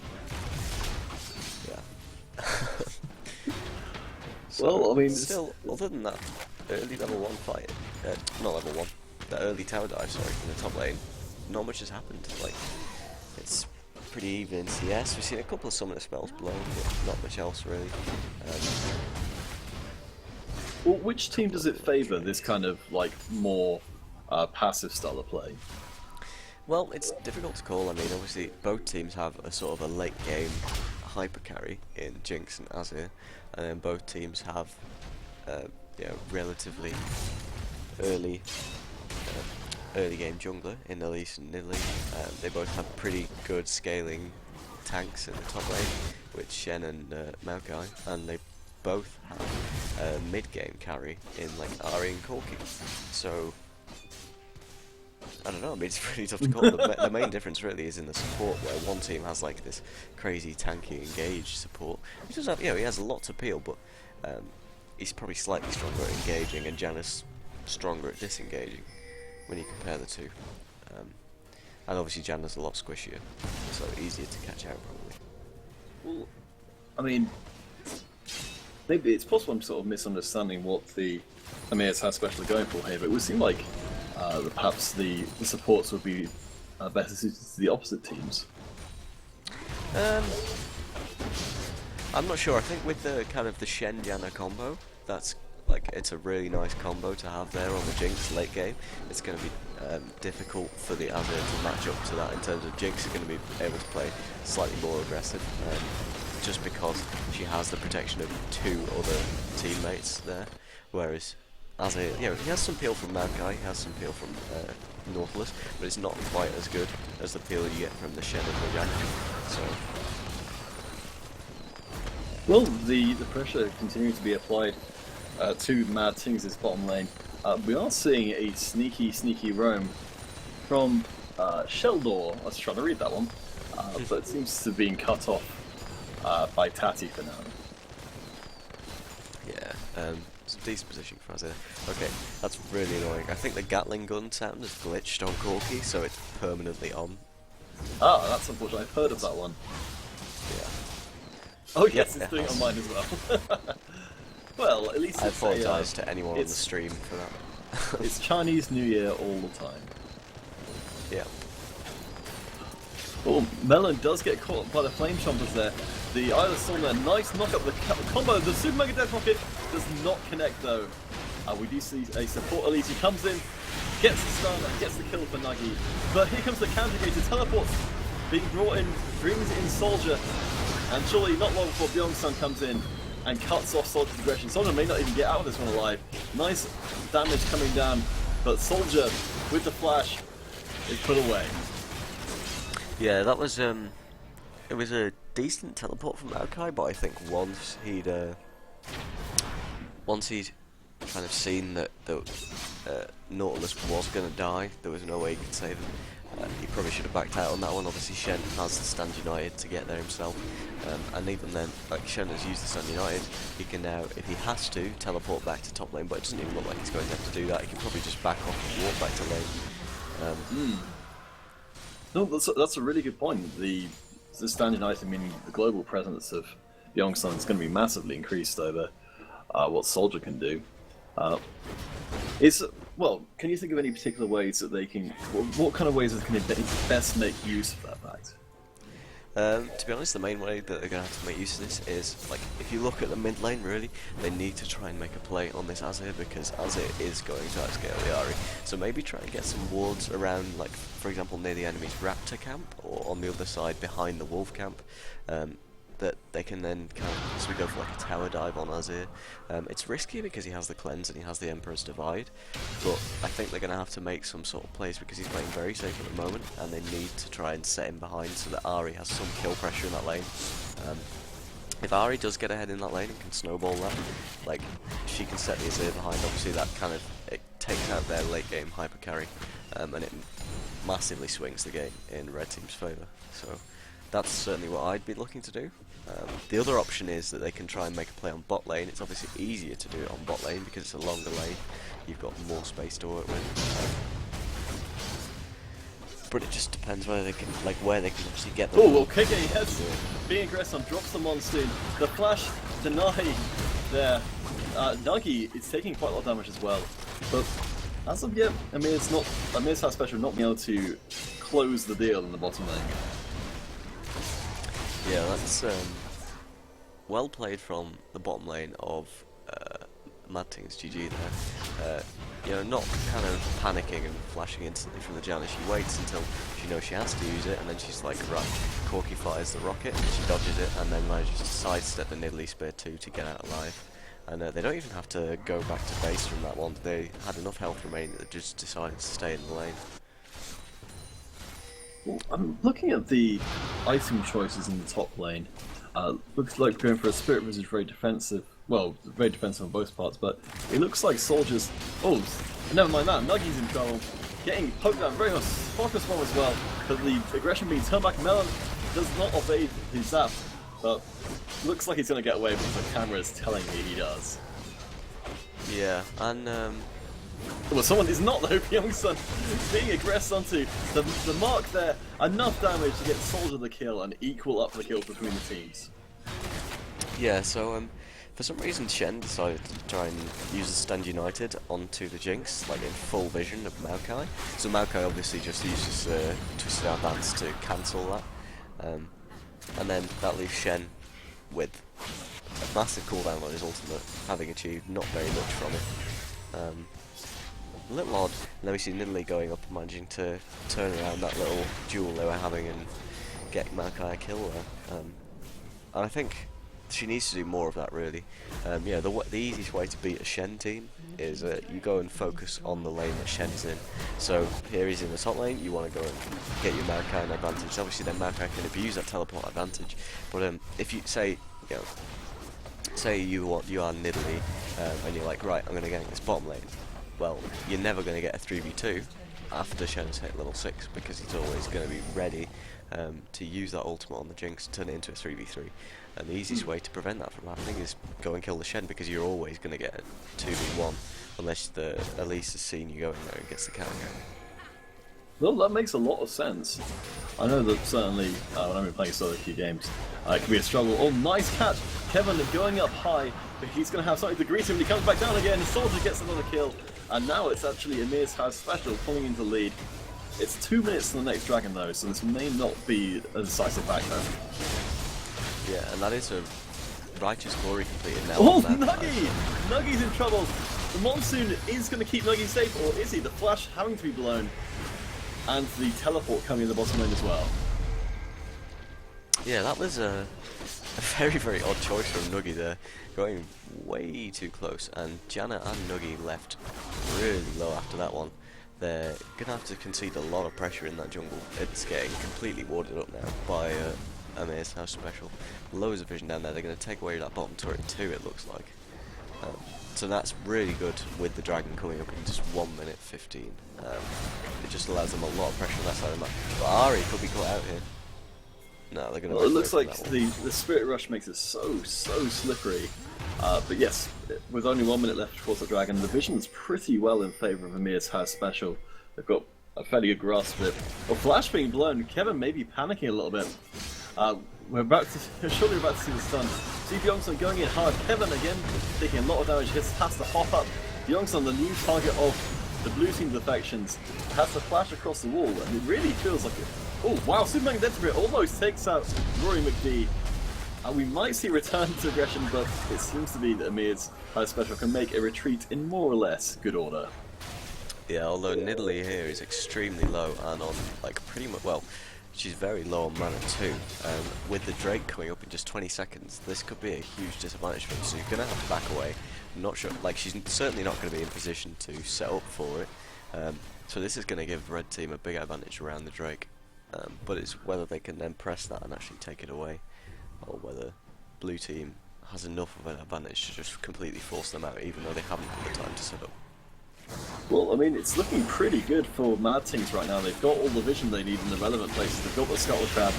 Speaker 1: Yeah.
Speaker 5: Well, I mean,
Speaker 1: still, other than that, early level 1 fight, not level 1, the early tower dive, sorry, in the top lane, not much has happened. Like, it's pretty even in CS. We've seen a couple of summoner spells blown, but not much else really.
Speaker 5: Well, which team does it favour, this kind of like more passive style of play?
Speaker 1: Well, it's difficult to call. I mean, obviously, both teams have a sort of a late game hyper carry in Jinx and Azir, and then both teams have relatively early game jungler in Elise and Nidalee. They both have pretty good scaling tanks in the top lane with Shen and Maokai, and they both have a mid game carry in like Ari and Corki. So I don't know, I mean, it's pretty tough to call. The main difference really is in the support, where one team has like this crazy tanky engaged support, which does have, he has lots of appeal, but he's probably slightly stronger at engaging, and Janna's stronger at disengaging when you compare the two. And obviously Janna's a lot squishier, so easier to catch out probably.
Speaker 5: Well, I mean, maybe it's possible I'm sort of misunderstanding what the Amir's has specially going for here, but it would seem like perhaps the supports would be better suited to the opposite teams.
Speaker 1: I'm not sure. I think with the kind of the Shen Janna combo, that's like, it's a really nice combo to have there on the Jinx late game. It's going to be difficult for the Azir to match up to that in terms of Jinx is going to be able to play slightly more aggressive, just because she has the protection of two other teammates there, whereas Azir, he has some peel from Maokai, he has some peel from Nautilus, but it's not quite as good as the peel you get from the Shen and the Janna. So.
Speaker 5: Well, the pressure continuing to be applied to MadTings's bottom lane. We are seeing a sneaky roam from Sheldor. I was trying to read that one, but it seems to have been cut off by Tati for now.
Speaker 1: Yeah, it's a decent position for Azir. Okay, that's really annoying. I think the Gatling gun sound is glitched on Corki, so it's permanently on.
Speaker 5: Ah, that's unfortunate. I've heard of that one.
Speaker 1: Yeah.
Speaker 5: Oh yes,
Speaker 1: Yep,
Speaker 5: it's doing it on mine as well. Well, at least
Speaker 1: I
Speaker 5: it's
Speaker 1: apologise to anyone on the stream for that.
Speaker 5: it's Chinese New Year all the time.
Speaker 1: Yeah.
Speaker 5: Oh, Melon does get caught by the Flame Chompers there. The Isla Storm there, nice knock up the combo. The Super Mega Death Rocket does not connect though. We do see a support Elite who comes in, gets the stun, and gets the kill for Nagi. But here comes the counter-gated teleports being brought in, brings in Soldier, and surely not long before Byeong-sun comes in and cuts off Soldier's aggression. Soldier may not even get out of this one alive. Nice damage coming down, but Soldier with the flash is put away.
Speaker 1: Yeah, that was it was a decent teleport from Maokai, but I think once he'd kind of seen that the Nautilus was going to die, there was no way he could save him. He probably should have backed out on that one. Obviously Shen has the Stand United to get there himself, and even then, like, Shen has used the Stand United, he can now, if he has to, teleport back to top lane, but it doesn't even look like he's going to have to do that. He can probably just back off and walk back to lane.
Speaker 5: No, that's a really good point. The Stand United, meaning the global presence of Byeong-sun, is going to be massively increased over what Soldier can do. Well, can you think of any particular ways that they can... What kind of ways can they best make use of that fact?
Speaker 1: To be honest, the main way that they're going to have to make use of this is, like, if you look at the mid lane, really, they need to try and make a play on this Azir, because Azir is going to outscale the Ahri. So maybe try and get some wards around, like, for example, near the enemy's Raptor camp, or on the other side behind the Wolf camp, that they can then kind of, so we go for like a tower dive on Azir. It's risky because he has the cleanse and he has the Emperor's Divide, but I think they're going to have to make some sort of plays because he's playing very safe at the moment, and they need to try and set him behind so that Ahri has some kill pressure in that lane. If Ahri does get ahead in that lane and can snowball that, like, she can set the Azir behind, obviously that kind of, it takes out their late game hyper carry, and it massively swings the game in red team's favour. So that's certainly what I'd be looking to do. The other option is that they can try and make a play on bot lane. It's obviously easier to do it on bot lane because it's a longer lane. You've got more space to work with. But it just depends whether they can, like, where they can actually get them.
Speaker 5: Oh, well, KK, yes, being aggressive, drops the monsoon. The flash deny there. Nuggy is taking quite a lot of damage as well. But as of yet, Amir's had special not being able to close the deal in the bottom lane.
Speaker 1: Yeah, that's well played from the bottom lane of MadTingsGG there. You know, not kind of panicking and flashing instantly from the Janna. She waits until she knows she has to use it, and then she's like, right, Corki fires the rocket, and she dodges it, and then manages to sidestep the Nidalee Spear 2 to get out alive. And they don't even have to go back to base from that one. They had enough health remaining that they just decided to stay in the lane.
Speaker 5: Well, I'm looking at the item choices in the top lane. Looks like going for a Spirit Wizard, very defensive. Well, very defensive on both parts, but it looks like soldiers. Oh, never mind that. Nuggy's in trouble. Getting poked out very much. Focus bomb as well, but the aggression being turned back. Melon does not obey his zap, but looks like he's going to get away because the camera is telling me he does.
Speaker 1: Yeah, and
Speaker 5: well, someone is not though. Youngson being aggressed onto the mark there. Enough damage to get Soldier the kill and equal up the kills between the teams.
Speaker 1: yeah, so for some reason Shen decided to try and use the Stand United onto the Jinx, like in full vision of Maokai. So Maokai obviously just uses Twisted Arm Dance to cancel that, and then that leaves Shen with a massive cooldown on his ultimate, having achieved not very much from it. A little odd, and then we see Nidalee going up and managing to turn around that little duel they were having and get Maokai a kill there. And I think she needs to do more of that, really. Yeah, the easiest way to beat a Shen team is you go and focus on the lane that Shen's in. So here he's in the top lane, you want to go and get your Maokai an advantage. Obviously then Maokai can abuse that teleport advantage, but if you say, you know, say you are Nidalee, and you're like, right, I'm going to get this bottom lane. Well, you're never going to get a 3v2 after Shen's hit level 6, because he's always going to be ready to use that ultimate on the Jinx and turn it into a 3v3. And the easiest way to prevent that from happening is go and kill the Shen, because you're always going to get a 2v1 unless the Elise has seen you go in there and gets the counter.
Speaker 5: Well, that makes a lot of sense. I know that certainly when I've been playing solo queue games, it can be a struggle. Oh, nice catch! Kevin going up high, but he's going to have something to greet him when he comes back down again. Soldier gets another kill, and now it's actually Amir's house special pulling into lead. It's 2 minutes to the next dragon though, so this may not be a decisive factor.
Speaker 1: Yeah, and that is a righteous glory completed now.
Speaker 5: Oh, Nuggy! Nuggy's in trouble. The monsoon is going to keep Nuggy safe, or is he? The flash having to be blown, and the teleport coming in the bottom lane as well.
Speaker 1: Yeah, that was a very, very odd choice from Nuggy there, going way too close, and Janna and Nuggy left really low after that one. They're going to have to concede a lot of pressure in that jungle. It's getting completely warded up now by Amir's house special. Loads of vision down there. They're going to take away that bottom turret too, it looks like. So that's really good with the dragon coming up in just 1 minute 15. It just allows them a lot of pressure on that side of the map. But Ahri could be caught out here. No, they're going to.
Speaker 5: Well, it looks like the Spirit Rush makes it so slippery. But yes, with only 1 minute left towards the dragon, the vision's pretty well in favour of Amir's house special. They've got a fairly good grasp of it. Well, flash being blown, Kevin may be panicking a little bit. We're about to, surely we're about to see the stun. See Byeongsun going in hard. Kevin again taking a lot of damage. Has to hop up. Byeongsun, the new target of the blue team defections, has to flash across the wall, and it really feels like Oh, wow, Superman Dentibrit almost takes out Rory McD. And we might see return to aggression, but it seems to be that Amir's high special can make a retreat in more or less good order.
Speaker 1: Yeah, although Nidalee here is extremely low and on, like, pretty much, well, she's very low on mana too. With the Drake coming up in just 20 seconds, this could be a huge disadvantage for her, so you're going to have to back away. I'm not sure, like, she's certainly not going to be in position to set up for it. So this is going to give the red team a big advantage around the Drake. But it's whether they can then press that and actually take it away, or whether blue team has enough of an advantage to just completely force them out, even though they haven't had the time to set up.
Speaker 5: Well, I mean, it's looking pretty good for MadTings right now. They've got all the vision they need in the relevant places. They've got the Scuttle Crab.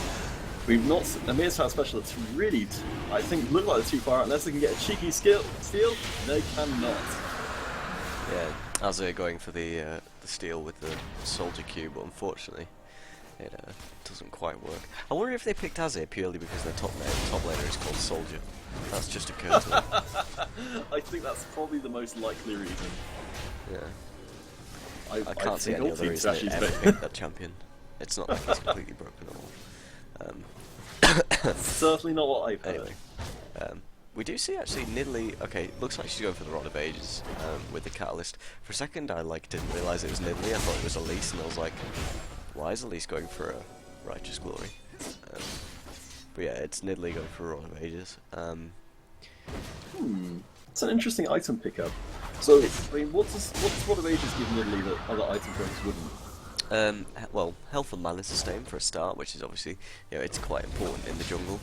Speaker 5: We've not... Amir's Power Special, it's really, I think, look like they're too far out. Unless they can get a cheeky steal, they cannot.
Speaker 1: Yeah, Azir going for the steal with the Soldier Q, but unfortunately it doesn't quite work. I wonder if they picked Azir purely because their top laner is called Soldier. That's just occurred to them.
Speaker 5: I think that's probably the most likely reason.
Speaker 1: Yeah.
Speaker 5: I
Speaker 1: can't see any other reason to ever pick that champion. It's not like it's completely broken at all.
Speaker 5: Certainly not what I've heard.
Speaker 1: Anyway, we do see actually Nidalee. Okay, looks like she's going for the Rod of Ages with the Catalyst. For a second, I didn't realise it was Nidalee. I thought it was Elise, and I was like, why is Elise going for a Righteous Glory? But yeah, it's Nidalee going for a Rod of Ages.
Speaker 5: It's an interesting item pickup. So, I mean, what does Rod of Ages give Nidalee that other item pickups wouldn't?
Speaker 1: Well, health and mana sustain for a start, which is obviously, it's quite important in the jungle.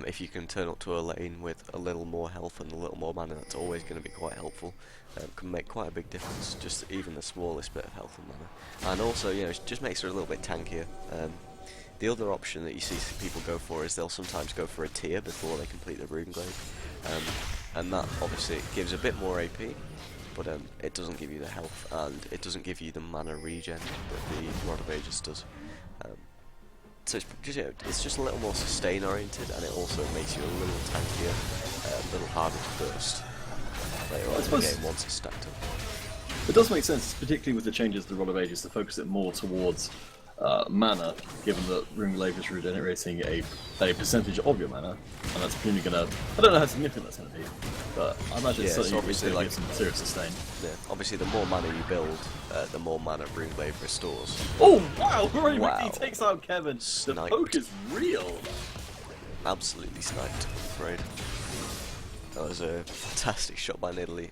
Speaker 1: If you can turn up to a lane with a little more health and a little more mana, that's always going to be quite helpful. Can make quite a big difference, just even the smallest bit of health and mana. And also, it just makes her a little bit tankier. The other option that you see people go for is they'll sometimes go for a tier before they complete the Rune Glaive. And that obviously gives a bit more AP, but it doesn't give you the health, and it doesn't give you the mana regen that the Rod of Ages does. So it's just a little more sustain oriented, and it also makes you a little tankier, a little harder to burst later on in the game once it's stacked up.
Speaker 5: It does make sense, particularly with the changes to the Rod of Ages, to focus it more towards mana, given that Rune Glaive is regenerating a percentage of your mana, and that's presumably going to... I don't know how significant that's going to be, but I imagine it's certainly going to give some serious sustain.
Speaker 1: Yeah, obviously the more mana you build, the more mana Rune Glaive restores.
Speaker 5: Oh, wow! Rory McD takes out Kevin.
Speaker 1: Sniped.
Speaker 5: The poke is real!
Speaker 1: Absolutely sniped, I'm afraid. That was a fantastic shot by Nidalee.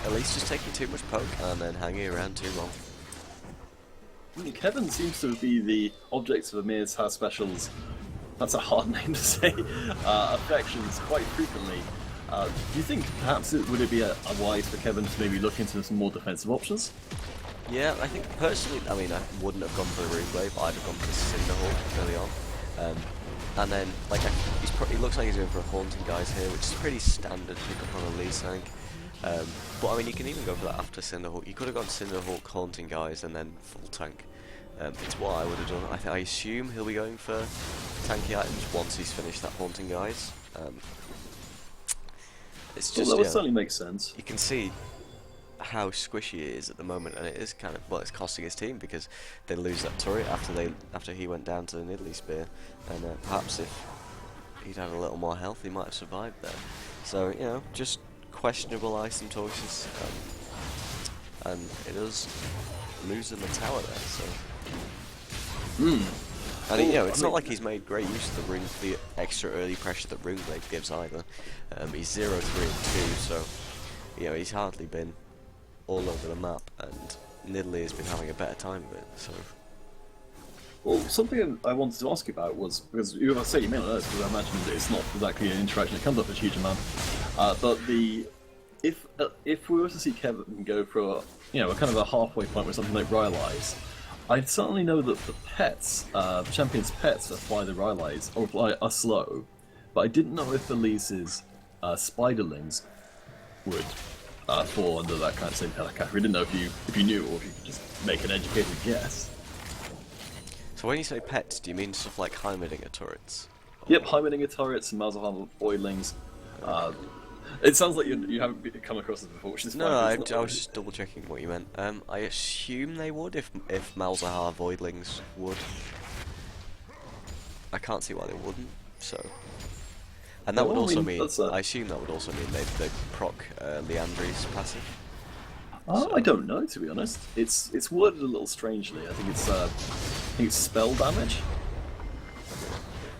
Speaker 1: At least just taking too much poke and then hanging around too long.
Speaker 5: Kevin seems to be the object of Amir's House Specials, that's a hard name to say, affections quite frequently. Do you think perhaps would it be a wise for Kevin to maybe look into some more defensive options?
Speaker 1: Yeah, I think personally, I mean, I wouldn't have gone for the Rune Glaive, I'd have gone for the Cinderhawk early on. And then, like, he looks like he's going for a Haunting Guise here, which is pretty standard pickup on a Lee tank. But I mean, you can even go for that after Cinderhawk. You could have gone Cinderhawk, Haunting Guise, and then full tank. It's what I would have done. I assume he'll be going for tanky items once he's finished that Haunting Guise. It's just,
Speaker 5: that would certainly make sense.
Speaker 1: You can see how squishy it is at the moment, and it is kind of, well, it's costing his team because they lose that turret after he went down to the Nidalee spear, and perhaps if he'd had a little more health, he might have survived there. So just questionable item choices, and it does lose in the tower there. So, and it's not like he's made great use of the extra early pressure that Rune Glaive gives either. He's 0, 3, and 2, so he's hardly been all over the map, and Nidalee has been having a better time of it. So,
Speaker 5: well, something I wanted to ask you about was, because you say you may not know this, because I imagine that it's not exactly an interaction that comes up a huge amount. But if we were to see Kevin go for a kind of a halfway point with something like Rylai's, I'd certainly know that the pets, champions' pets apply the Rylai's or are slow, but I didn't know if Elise's Spiderlings would fall under that kind of same category. I didn't know if you knew, or if you could just make an educated guess.
Speaker 1: So when you say pets, do you mean stuff like Heimerdinger turrets?
Speaker 5: Yep, Heimerdinger turrets and Malzahar voidlings. It sounds like you haven't come across this before, which is fine.
Speaker 1: No, I was just double checking what you meant. I assume they would if Malzahar voidlings would. I can't see why they wouldn't. So, and that would
Speaker 5: Well, I
Speaker 1: also
Speaker 5: mean,
Speaker 1: mean,
Speaker 5: that's a-
Speaker 1: I assume that would also mean they proc Leandri's passive.
Speaker 5: I don't know, to be honest. It's worded a little strangely. I think it's spell damage.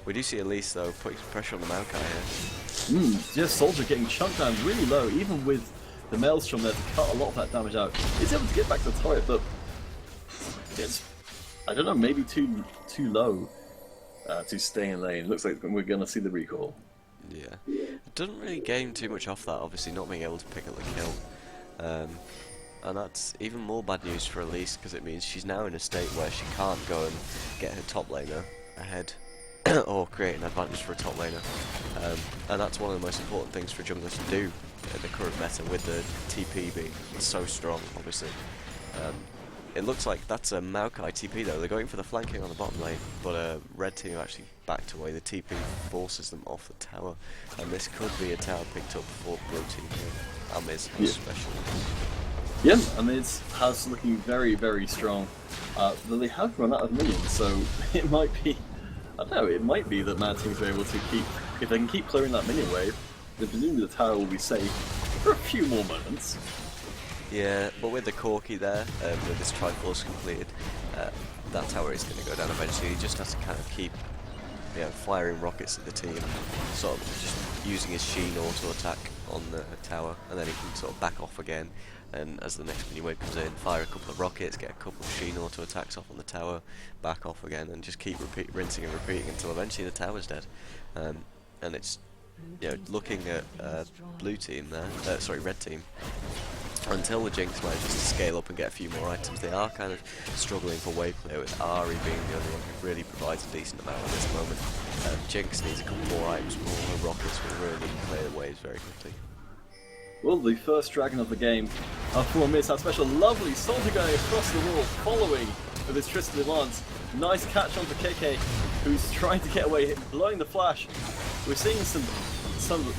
Speaker 1: We do see Elise though putting pressure on the Maokai here.
Speaker 5: Just Soldier getting chunked down really low, even with the Maelstrom there to cut a lot of that damage out. He's able to get back to the turret, but it's, I don't know, maybe too low to stay in lane. Looks like we're going to see the recall.
Speaker 1: Yeah, it doesn't really gain too much off that, obviously not being able to pick up the kill. And that's even more bad news for Elise, because it means she's now in a state where she can't go and get her top laner ahead or create an advantage for a top laner. And that's one of the most important things for junglers to do in the current meta, with the TP being so strong, obviously. It looks like that's a Maokai TP though. They're going for the flanking on the bottom lane, but red team actually backed away. The TP forces them off the tower, and this could be a tower picked up for blue team here. Amir's special.
Speaker 5: Yeah, Amir's house looking very, very strong. Though they have run out of minions, so it might be, I don't know, it might be that MadTings are able to keep, if they can keep clearing that minion wave, then presumably the tower will be safe for a few more moments.
Speaker 1: Yeah, but with the Corki there, with this Triforce completed, that tower is going to go down eventually. He just has to kind of keep, firing rockets at the team, sort of just using his Sheen auto attack on the tower, and then he can sort of back off again. And as the next mini wave comes in, fire a couple of rockets, get a couple of Sheen auto attacks off on the tower, back off again, and just keep rinsing and repeating until eventually the tower's dead. And it's, looking at blue team there, sorry, red team. Until the Jinx manages to scale up and get a few more items, they are kind of struggling for wave clear, with Ari being the only one who really provides a decent amount at this moment. Jinx needs a couple more items, but all her rockets will really clear the waves very quickly.
Speaker 5: Well, the first dragon of the game for Amir's house special. Lovely Soldier going across the wall, following with his Tristan Lance. Nice catch onto KK, who's trying to get away, blowing the flash. We're seeing some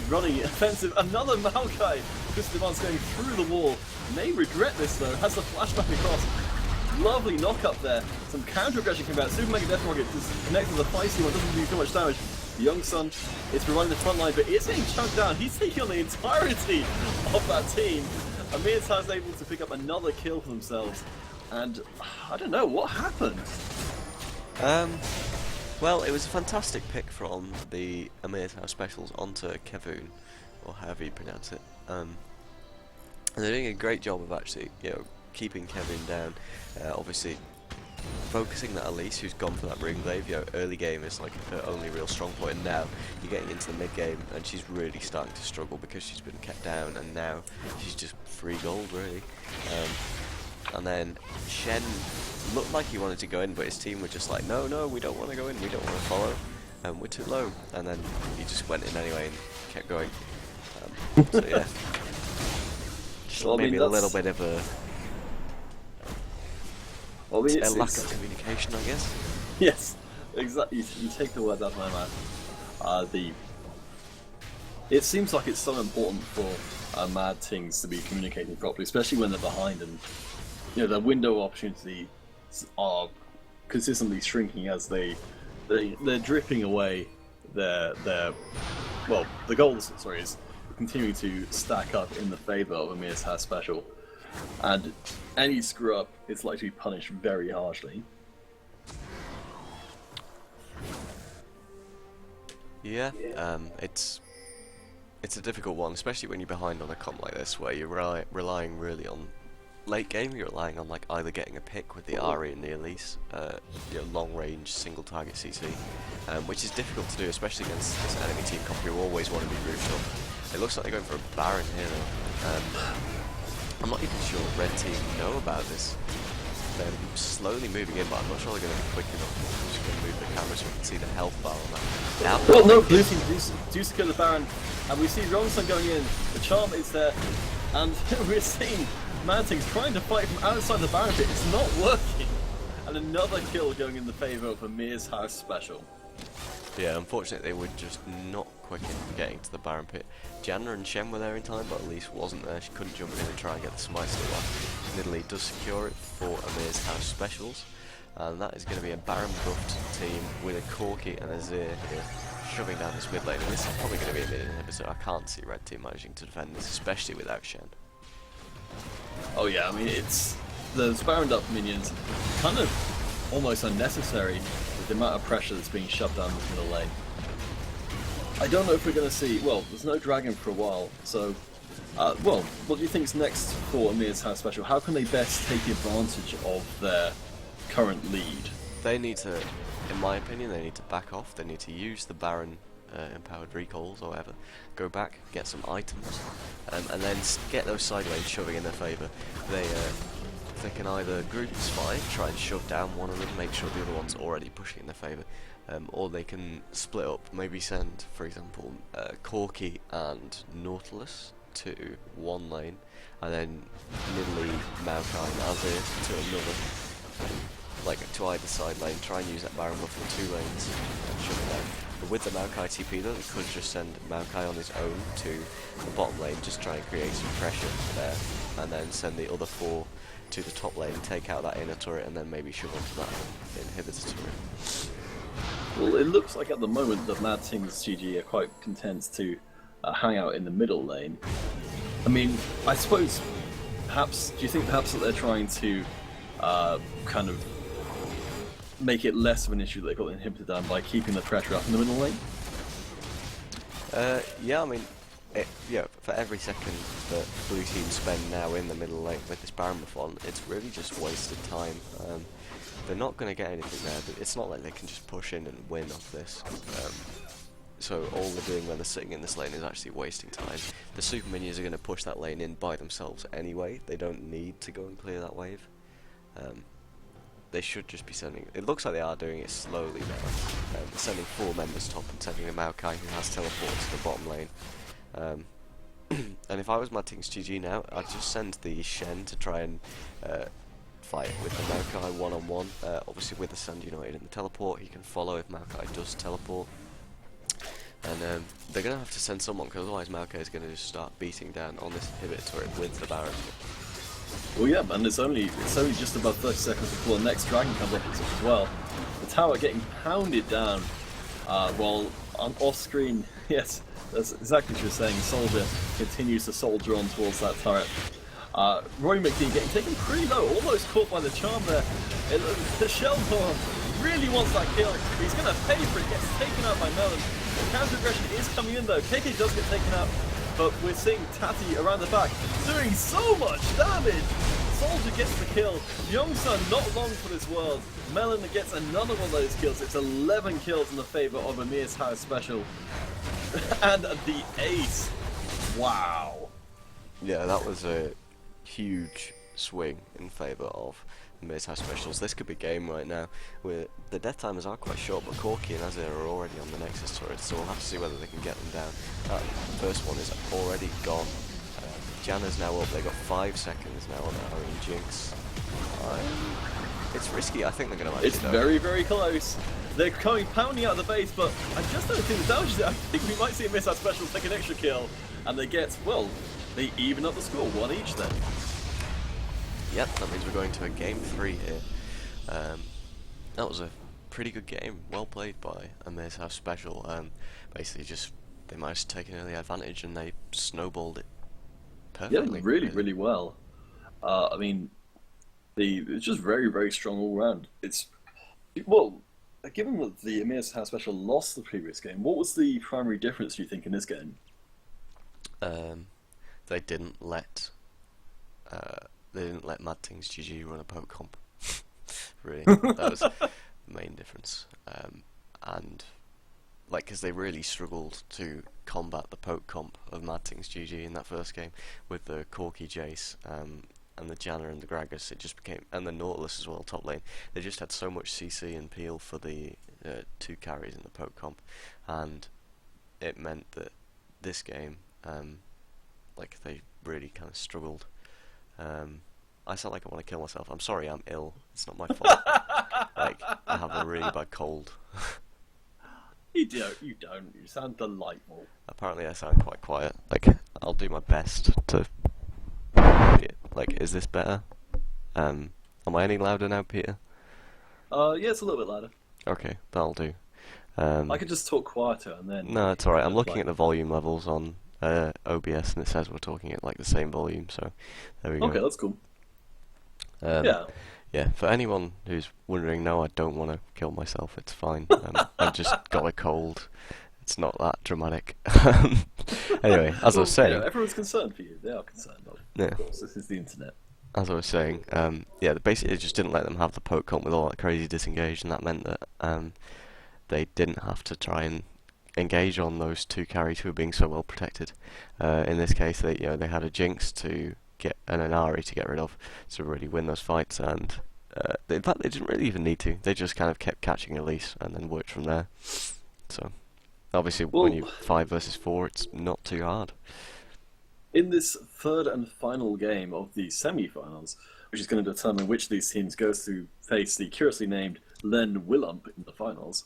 Speaker 5: running offensive. Another Maokai. Tristan Lance going through the wall. May regret this though. Has the flashback across. Lovely knock up there. Some counter aggression coming out. Super Mega Death Rocket just connected with the feisty one. Doesn't do too much damage. The young son is providing the front line, but is getting chunked down. He's taking on the entirety of that team. Amir's house able to pick up another kill for themselves. And I don't know what happened.
Speaker 1: Well, it was a fantastic pick from the Amir's house specials onto Kevoon, or however you pronounce it. And they're doing a great job of actually, keeping Kevoon down. Obviously, focusing that Elise, who's gone for that ring glaive. Early game is like her only real strong point, and now you're getting into the mid game, and she's really starting to struggle because she's been kept down, and now she's just free gold really. And then Shen looked like he wanted to go in, but his team were just like, no, we don't want to go in, we don't want to follow, we're too low. And then he just went in anyway and kept going. So yeah, just
Speaker 5: Well,
Speaker 1: maybe a little bit of a lack of communication, I guess.
Speaker 5: Yes, exactly. You take the words out of my mouth. It seems like it's so important for MadTings to be communicating properly, especially when they're behind, and their window opportunities are consistently shrinking as they're dripping away. The goals, is continuing to stack up in the favour of Amir's house special. And any screw up is likely to be punished very harshly.
Speaker 1: Yeah, it's a difficult one, especially when you're behind on a comp like this, where you're relying really on late game. You're relying on either getting a pick with the Ari and the Elise, long range single target CC, which is difficult to do, especially against this enemy team comp who always want to be roofed up. It looks like they're going for a Baron here though. I'm not even sure Red Team know about this. They're slowly moving in, but I'm not sure they're going to be quick enough. I'm just going to move the camera so we can see the health bar on that.
Speaker 5: Well, no, Blue Team do secure the Baron, and we see Ronson going in. The charm is there, and we're seeing MadTings trying to fight from outside the Baron pit. It's not working. And another kill going in the favour of Amir's house special.
Speaker 1: Yeah, unfortunately they were just not quick in getting to the Baron pit. Janna and Shen were there in time, but Elise wasn't there. She couldn't jump in and try and get the smite still off. Nidalee does secure it for Amir's house specials. and that is going to be a Baron buffed team with a Corki and a Zir here, shoving down this mid lane, and this is probably going to be a mid inhibitor. I can't see red team managing to defend this, especially without Shen.
Speaker 5: Oh yeah, I mean, it's those Baroned up minions, kind of almost unnecessary with the amount of pressure that's being shoved down this middle lane. I don't know if we're going to see, well, there's no dragon for a while, so, well, what do you think is next for Amir's House Special? How can they best take advantage of their current lead?
Speaker 1: They need to, in my opinion, they need to back off. They need to use the Baron empowered recalls or whatever, go back, get some items, and then get those side lanes shoving in their favour. They can either group spy, try and shove down one of them, make sure the other one's already pushing in their favour, or they can split up, maybe send, for example, Corki and Nautilus to one lane, and then Nidalee, Maokai and Azir to another, like to either side lane, try and use that Baron buff in 2 lanes, and shove it down. But with the Maokai TP though, they could just send Maokai on his own to the bottom lane, just try and create some pressure there, and then send the other 4 to the top lane, take out that inner turret, and then maybe shove onto that inhibitor turret.
Speaker 5: Well, it looks like at the moment that MadTingsGG are quite content to hang out in the middle lane. I mean, I suppose, perhaps, do you think perhaps that they're trying to kind of make it less of an issue that they got the inhibitor down by keeping the pressure up in the middle lane?
Speaker 1: Yeah, I mean, yeah, for every second that blue team spend now in the middle lane with this Baron buff on, it's really just wasted time. They're not going to get anything there, but it's not like they can just push in and win off this. So all they're doing when they're sitting in this lane is actually wasting time. The super minions are going to push that lane in by themselves anyway. They don't need to go and clear that wave. They should just be sending... It looks like they are doing it slowly now. They're sending 4 members top and sending a Maokai who has teleport to the bottom lane. And if I was MadTingsGG now, I'd just send the Shen to try and fight with the Maokai one-on-one. Obviously with the Sand United and the teleport, he can follow if Maokai does teleport. And they're going to have to send someone, because otherwise Maokai is going to just start beating down on this inhibitor turret with the Baron.
Speaker 5: Well, yeah, and it's only just about 30 seconds before the next dragon comes up as well. The tower getting pounded down, while off screen, yes, that's exactly what you were saying. Soldier continues to soldier on towards that turret. Roy McKee getting taken pretty low, almost caught by the charm there. The Shellthorn really wants that kill. He's going to pay for it. Gets taken out by Melon. The counter aggression is coming in though. KK does get taken out. But we're seeing Tati around the back doing so much damage! Soldier gets the kill. Youngsun not long for this world. Melon gets another one of those kills. It's 11 kills in the favour of Amir's House Special. And the ace. Wow.
Speaker 1: Yeah, that was a huge swing in favour of Amir's House Specials. This could be game right now. The death timers are quite short, but Corki and Azir are already on the Nexus turret, so we'll have to see whether they can get them down. That first one is already gone. Janna's now up. They got 5 seconds now on their own Jinx. It's risky. I think they're going to manage
Speaker 5: It's
Speaker 1: it.
Speaker 5: very, very close. They're coming pounding out of the base, but I just don't think the damage is there. I think we might see Amir's House Special take an extra kill, and they get, well, they even up the score, 1 each then.
Speaker 1: Yep, that means we're going to a game 3 here. That was a pretty good game, well played by Amir's House Special. Basically just, they managed to take an early advantage and they snowballed it perfectly.
Speaker 5: Yeah, really well. I mean, it's just very, very strong all round. Well, given that the Amir's House Special lost the previous game, what was the primary difference, do you think, in this game?
Speaker 1: They didn't let MadTingsGG run a poke comp. Really, that was the main difference. And like, because they really struggled to combat the poke comp of MadTingsGG in that first game with the Corki Jace and the Janna and the Gragas. It just became, and the Nautilus as well, top lane. They just had so much CC and peel for the 2 carries in the poke comp, and it meant that this game, like, they really kind of struggled. I sound like I want to kill myself. I'm sorry, I'm ill. It's not my fault. Like, I have a really bad cold.
Speaker 5: You don't. You sound delightful.
Speaker 1: Apparently I sound quite quiet. Like, I'll do my best to... Like, is this better? Am I any louder now, Peter?
Speaker 5: Yeah, it's a little bit louder.
Speaker 1: Okay, that'll do.
Speaker 5: I could just talk quieter and then.
Speaker 1: No, it's alright. I'm looking
Speaker 5: like,
Speaker 1: at the volume levels on OBS, and it says we're talking at like the same volume, so there we go.
Speaker 5: Okay, that's cool.
Speaker 1: Um,
Speaker 5: Yeah.
Speaker 1: Yeah, for anyone who's wondering, no, I don't want to kill myself. It's fine. I've just got a cold. It's not that dramatic. Anyway, as I was saying,
Speaker 5: everyone's concerned for you. They are concerned.
Speaker 1: Yeah.
Speaker 5: Of course, this is the internet.
Speaker 1: as I was saying, yeah, basically it just didn't let them have the poke comp with all that crazy disengage, and that meant that they didn't have to try and engage on those two carries who were being so well protected. In this case, they had a Jinx to get and an Ari to get rid of to really win those fights, and in fact they didn't really even need to. They just kind of kept catching Elise and then worked from there. So obviously, when you 5 versus 4, it's not too hard.
Speaker 5: In this third and final game of the semi-finals, which is going to determine which of these teams goes to face the curiously named Len Willump in the finals,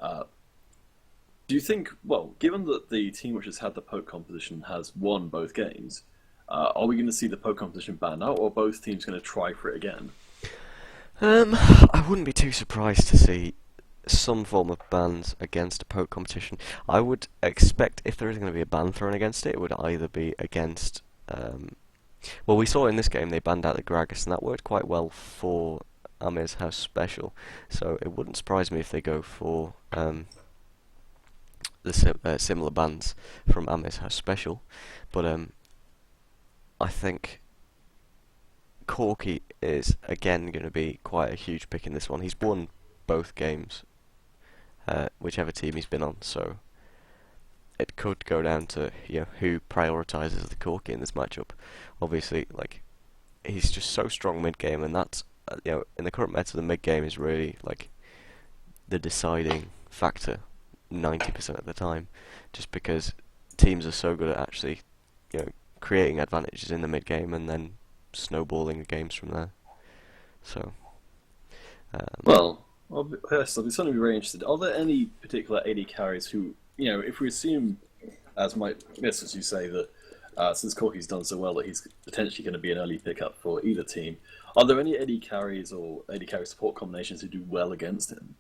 Speaker 5: do you think, well, given that the team which has had the poke competition has won both games, are we going to see the poke competition banned out, or are both teams going to try for it again?
Speaker 1: I wouldn't be too surprised to see some form of bans against a poke competition. I would expect if there is going to be a ban thrown against it, it would either be against... well, we saw in this game they banned out the Gragas, and that worked quite well for Amir's House Special, so it wouldn't surprise me if they go for the similar bans from Amir's House Special, but I think Corki is again going to be quite a huge pick in this one. He's won both games, whichever team he's been on, so it could go down to who prioritises the Corki in this matchup. Obviously, like, he's just so strong mid game, and that's in the current meta, the mid game is really like the deciding factor 90% of the time, just because teams are so good at actually creating advantages in the mid game and then snowballing the games from there. So
Speaker 5: yes, I'll be certainly very interested. Are there any particular AD carries who, if we assume, as you say, that since Corki's done so well that he's potentially going to be an early pickup for either team, are there any AD carries or AD carry support combinations who do well against him?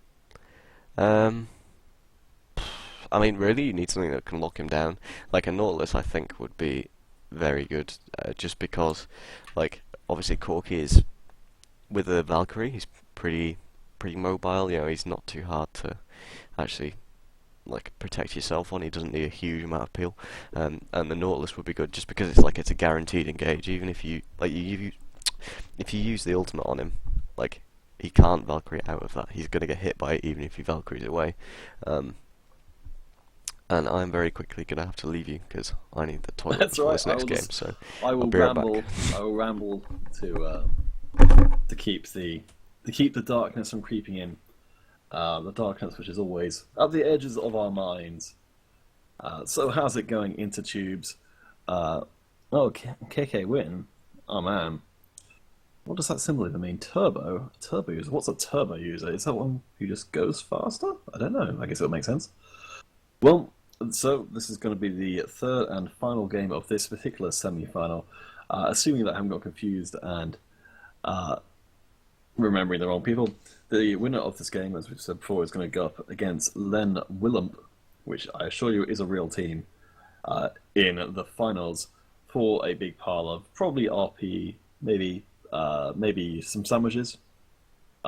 Speaker 1: I mean, really, you need something that can lock him down. Like a Nautilus, I think, would be very good, just because, like, obviously Corki is, with the Valkyrie, he's pretty mobile. He's not too hard to actually like protect yourself on. He doesn't need a huge amount of peel, and the Nautilus would be good just because it's a guaranteed engage. Even if you use the ultimate on him, like, he can't Valkyrie out of that. He's gonna get hit by it even if he Valkyries away. And I'm very quickly gonna have to leave you because I need the toilet
Speaker 5: That's
Speaker 1: for
Speaker 5: right.
Speaker 1: this next game. So
Speaker 5: I'll
Speaker 1: be right back.
Speaker 5: I will ramble to keep the darkness from creeping in. The darkness which is always at the edges of our minds. So how's it going into tubes? KK win. Oh man. What does that symbol even mean? Turbo? Turbo user? What's a turbo user? Is that one who just goes faster? I don't know. I guess it'll make sense. Well, so this is going to be the third and final game of this particular semi-final. Assuming that I haven't got confused and remembering the wrong people, the winner of this game, as we've said before, is going to go up against Len Willump, which I assure you is a real team, in the finals for a big pile of probably RP, maybe some sandwiches,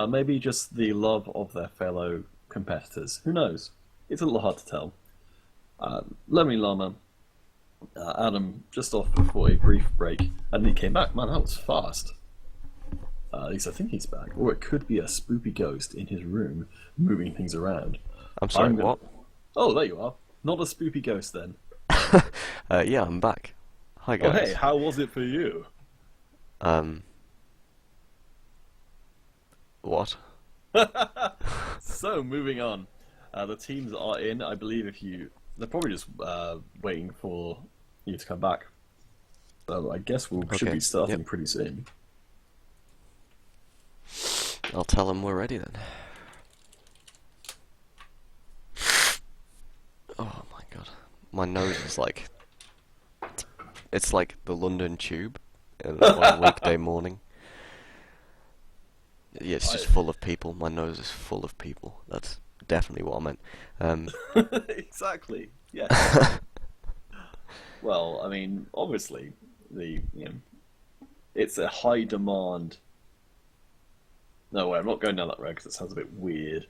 Speaker 5: maybe just the love of their fellow competitors. Who knows? It's a little hard to tell. Lemony Llama, Adam just off before a brief break, and he came back. Man, that was fast. At least I think he's back. Or it could be a spoopy ghost in his room moving things around.
Speaker 1: I'm sorry, what?
Speaker 5: Oh, there you are. Not a spoopy ghost then.
Speaker 1: Yeah, I'm back. Hi guys.
Speaker 5: Oh, hey, how was it for you?
Speaker 1: What?
Speaker 5: So, moving on. The teams are in. I believe they're probably just waiting for you to come back. So I guess we should be starting pretty soon.
Speaker 1: I'll tell them we're ready then. Oh my god. My nose is like... It's like the London Tube on a weekday morning. Yeah, it's just full of people. My nose is full of people. That's definitely what I meant.
Speaker 5: Exactly. Yeah. Well, I mean, obviously, it's a high demand. No way, I'm not going down that road because it sounds a bit weird.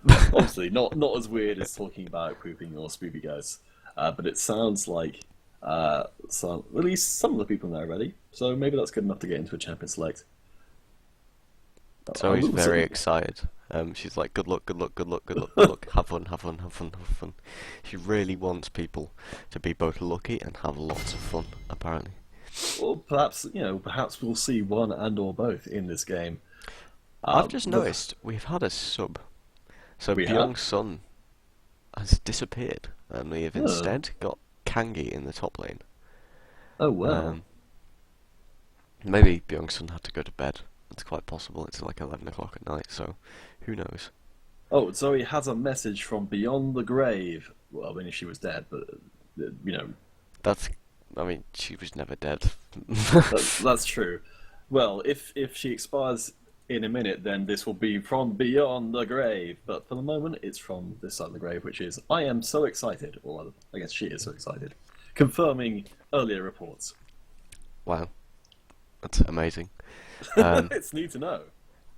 Speaker 5: Obviously, not as weird as talking about pooping or spoopy guys, but it sounds like at least some of the people in there are ready. So maybe that's good enough to get into a champion select.
Speaker 1: Zoe's very excited. She's like, good luck, good luck, good luck, good luck, good luck. Have fun, have fun, have fun, have fun. She really wants people to be both lucky and have lots of fun, apparently.
Speaker 5: Well, perhaps we'll see one and or both in this game.
Speaker 1: I've just noticed we've had a sub. So Byung's Sun has disappeared, and we have instead got Kangi in the top lane.
Speaker 5: Oh wow.
Speaker 1: Maybe Byung's Sun had to go to bed. It's quite possible. It's like 11 o'clock at night, so who knows?
Speaker 5: Oh, Zoe has a message from beyond the grave. Well, I mean, she was dead, but
Speaker 1: I mean, she was never dead.
Speaker 5: that's true. Well, if she expires in a minute, then this will be from beyond the grave. But for the moment, it's from this side of the grave, which is I am so excited. Or I guess she is so excited, confirming earlier reports.
Speaker 1: Wow, that's amazing.
Speaker 5: It's neat to know.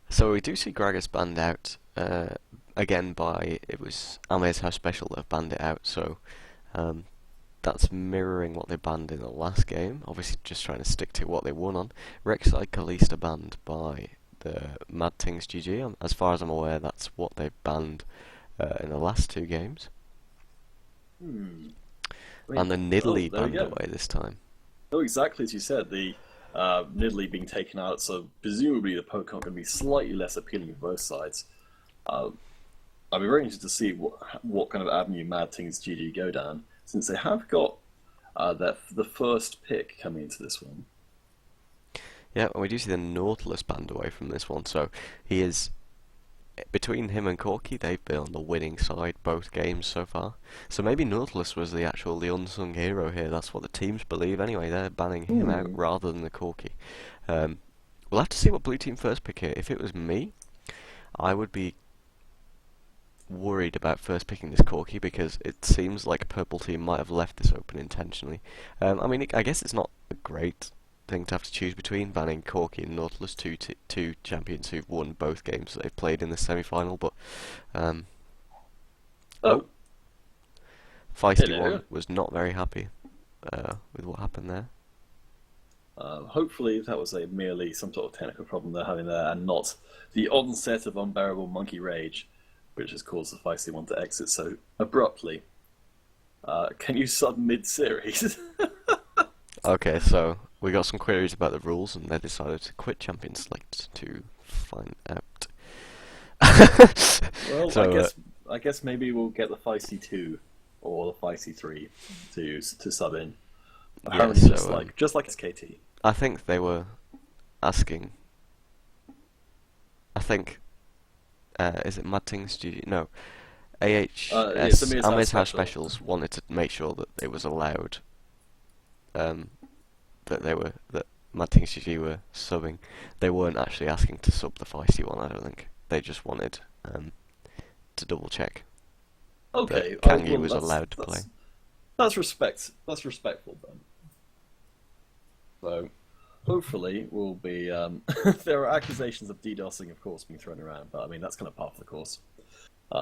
Speaker 1: So we do see Gragas banned out again by it was Amir's House Special that have banned it out. So that's mirroring what they banned in the last game. Obviously, just trying to stick to what they won on. Rek'Sai Kalista banned by the MadTingsGG. As far as I'm aware, that's what they banned in the last two games.
Speaker 5: I mean,
Speaker 1: And the Nidalee banned away this time.
Speaker 5: Oh, exactly as you said. The Nidalee being taken out, so presumably the Pokemon going to be slightly less appealing for both sides. I'll be very interested to see what kind of avenue MadTingsGG go down, since they have got the first pick coming into this one.
Speaker 1: Yeah, and we do see the Nautilus banned away from this one, so he is between him and Corki, they've been on the winning side both games so far. So maybe Nautilus was the unsung hero here. That's what the teams believe anyway. They're banning him out rather than the Corki. We'll have to see what blue team first pick here. If it was me, I would be worried about first picking this Corki because it seems like purple team might have left this open intentionally. I mean, I guess it's not a great thing to have to choose between banning Corki and Nautilus, two champions who've won both games that they've played in the semi-final, but Feisty One was not very happy with what happened there.
Speaker 5: Hopefully that was merely some sort of technical problem they're having there and not the onset of unbearable monkey rage, which has caused the Feisty One to exit so abruptly. Can you sub mid-series?
Speaker 1: Okay, so we got some queries about the rules, and they decided to quit Champion Select to find out.
Speaker 5: Well,
Speaker 1: so,
Speaker 5: I guess maybe we'll get the Feisty 2 or the Feisty 3 to sub in. Apparently,
Speaker 1: yeah,
Speaker 5: just like SKT.
Speaker 1: I think they were asking. I think is it MadTingsGG? No, AHS Amir's House Specials wanted to make sure that it was allowed. That MadTingsGG were subbing. They weren't actually asking to sub the Feisty One, I don't think. They just wanted to double check.
Speaker 5: Okay,
Speaker 1: that Kangi was allowed to play.
Speaker 5: That's respectful then. So hopefully we'll be there are accusations of DDoSing of course being thrown around, but I mean that's kind of part of the course.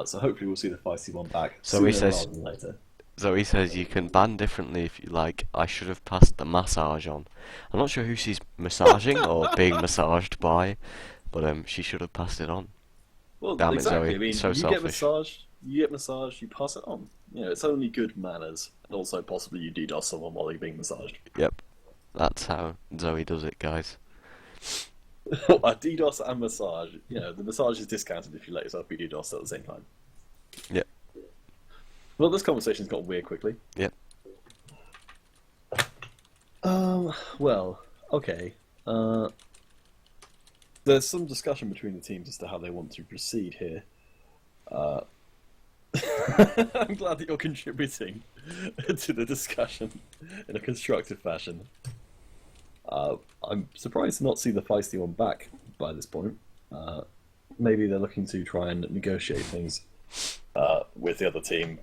Speaker 5: So hopefully we'll see the Feisty One back sooner rather than later.
Speaker 1: Zoe says you can ban differently if you like. I should have passed the massage on. I'm not sure who she's massaging or being massaged by, but she should have passed it on.
Speaker 5: Well,
Speaker 1: damn
Speaker 5: exactly.
Speaker 1: it, Zoe.
Speaker 5: I mean,
Speaker 1: so
Speaker 5: you
Speaker 1: selfish.
Speaker 5: you get massaged, you pass it on. You know, it's only good manners, and also possibly you DDoS someone while you're being massaged.
Speaker 1: Yep, that's how Zoe does it, guys.
Speaker 5: A DDoS and massage. You know, the massage is discounted if you let yourself be DDoS at the same time.
Speaker 1: Yep.
Speaker 5: Well, this conversation's got weird quickly.
Speaker 1: Yep.
Speaker 5: Well, okay. There's some discussion between the teams as to how they want to proceed here. I'm glad that you're contributing to the discussion in a constructive fashion. I'm surprised to not see the Feisty One back by this point. maybe they're looking to try and negotiate things with the other team.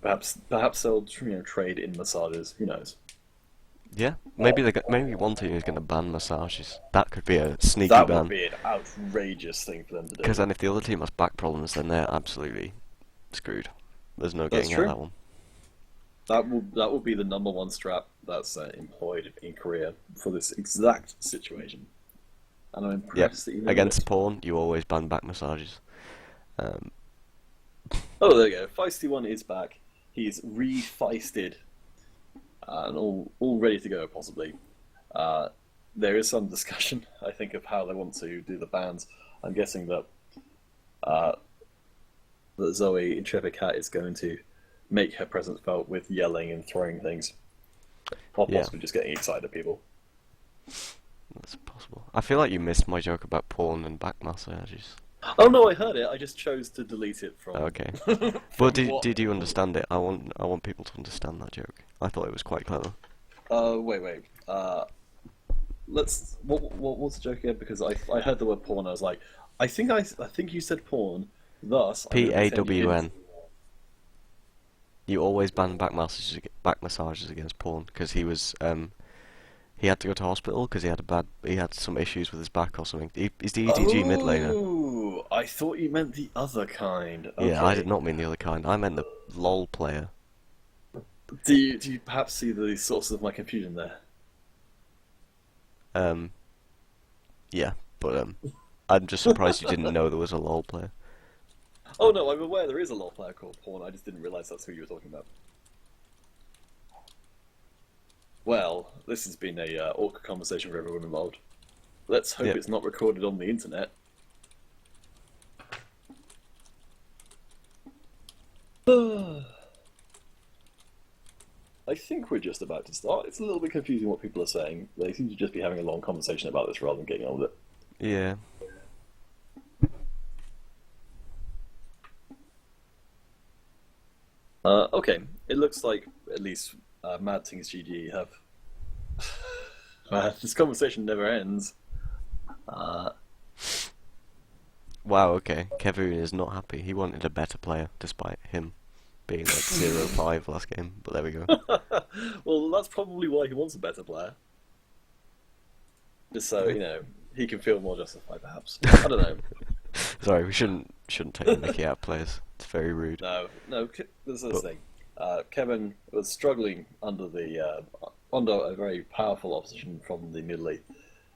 Speaker 5: Perhaps they'll trade in massages. Who knows?
Speaker 1: Yeah, maybe maybe one team is going to ban massages. That could be a sneaky
Speaker 5: That
Speaker 1: ban.
Speaker 5: would be an outrageous thing for them to do.
Speaker 1: Because then if the other team has back problems, then they're absolutely screwed. There's no getting out of that one.
Speaker 5: That will be the number one strap that's employed in Korea for this exact situation. And I'm impressed that you know
Speaker 1: Against
Speaker 5: it.
Speaker 1: Pawn, you always ban back massages.
Speaker 5: Oh, there you go. Feisty One is back. He's re-feisted and all ready to go, possibly. There is some discussion, I think, of how they want to do the bans. I'm guessing that Zoe Intrepid Cat is going to make her presence felt with yelling and throwing things, or possibly just getting excited at people.
Speaker 1: That's possible. I feel like you missed my joke about Pawn and back massages.
Speaker 5: Oh no, I heard it. I just chose to delete it from.
Speaker 1: Okay. But did you understand it? I want people to understand that joke. I thought it was quite clever.
Speaker 5: Wait. Let's. What was the joke again? Because I heard the word porn. I was like, I think you said porn. Thus,
Speaker 1: PAWN. You always ban back massages against Pawn because he was he had to go to hospital because he had some issues with his back or something. He's the EDG mid laner.
Speaker 5: Oh, I thought you meant the other kind. Okay.
Speaker 1: Yeah, I did not mean the other kind. I meant the LoL player.
Speaker 5: Do you perhaps see the source of my confusion there?
Speaker 1: Yeah, but I'm just surprised you didn't know there was a LoL player.
Speaker 5: Oh no, I'm aware there is a LoL player called Porn. I just didn't realise that's who you were talking about. Well, this has been a awkward conversation for everyone involved. Let's hope it's not recorded on the internet. I think we're just about to start. It's a little bit confusing what people are saying. They seem to just be having a long conversation about this rather than getting on with it.
Speaker 1: Yeah.
Speaker 5: Okay, it looks like at least MadTingsGG have. This conversation never ends.
Speaker 1: Wow, okay. Kevin is not happy. He wanted a better player, despite him being like 0-5 last game. But there we go.
Speaker 5: Well, that's probably why he wants a better player. Just so, he can feel more justified, perhaps. I don't know.
Speaker 1: Sorry, we shouldn't take the mickey out of players. It's very rude.
Speaker 5: No, there's this thing. Kevin was struggling under a very powerful opposition from the mid lane.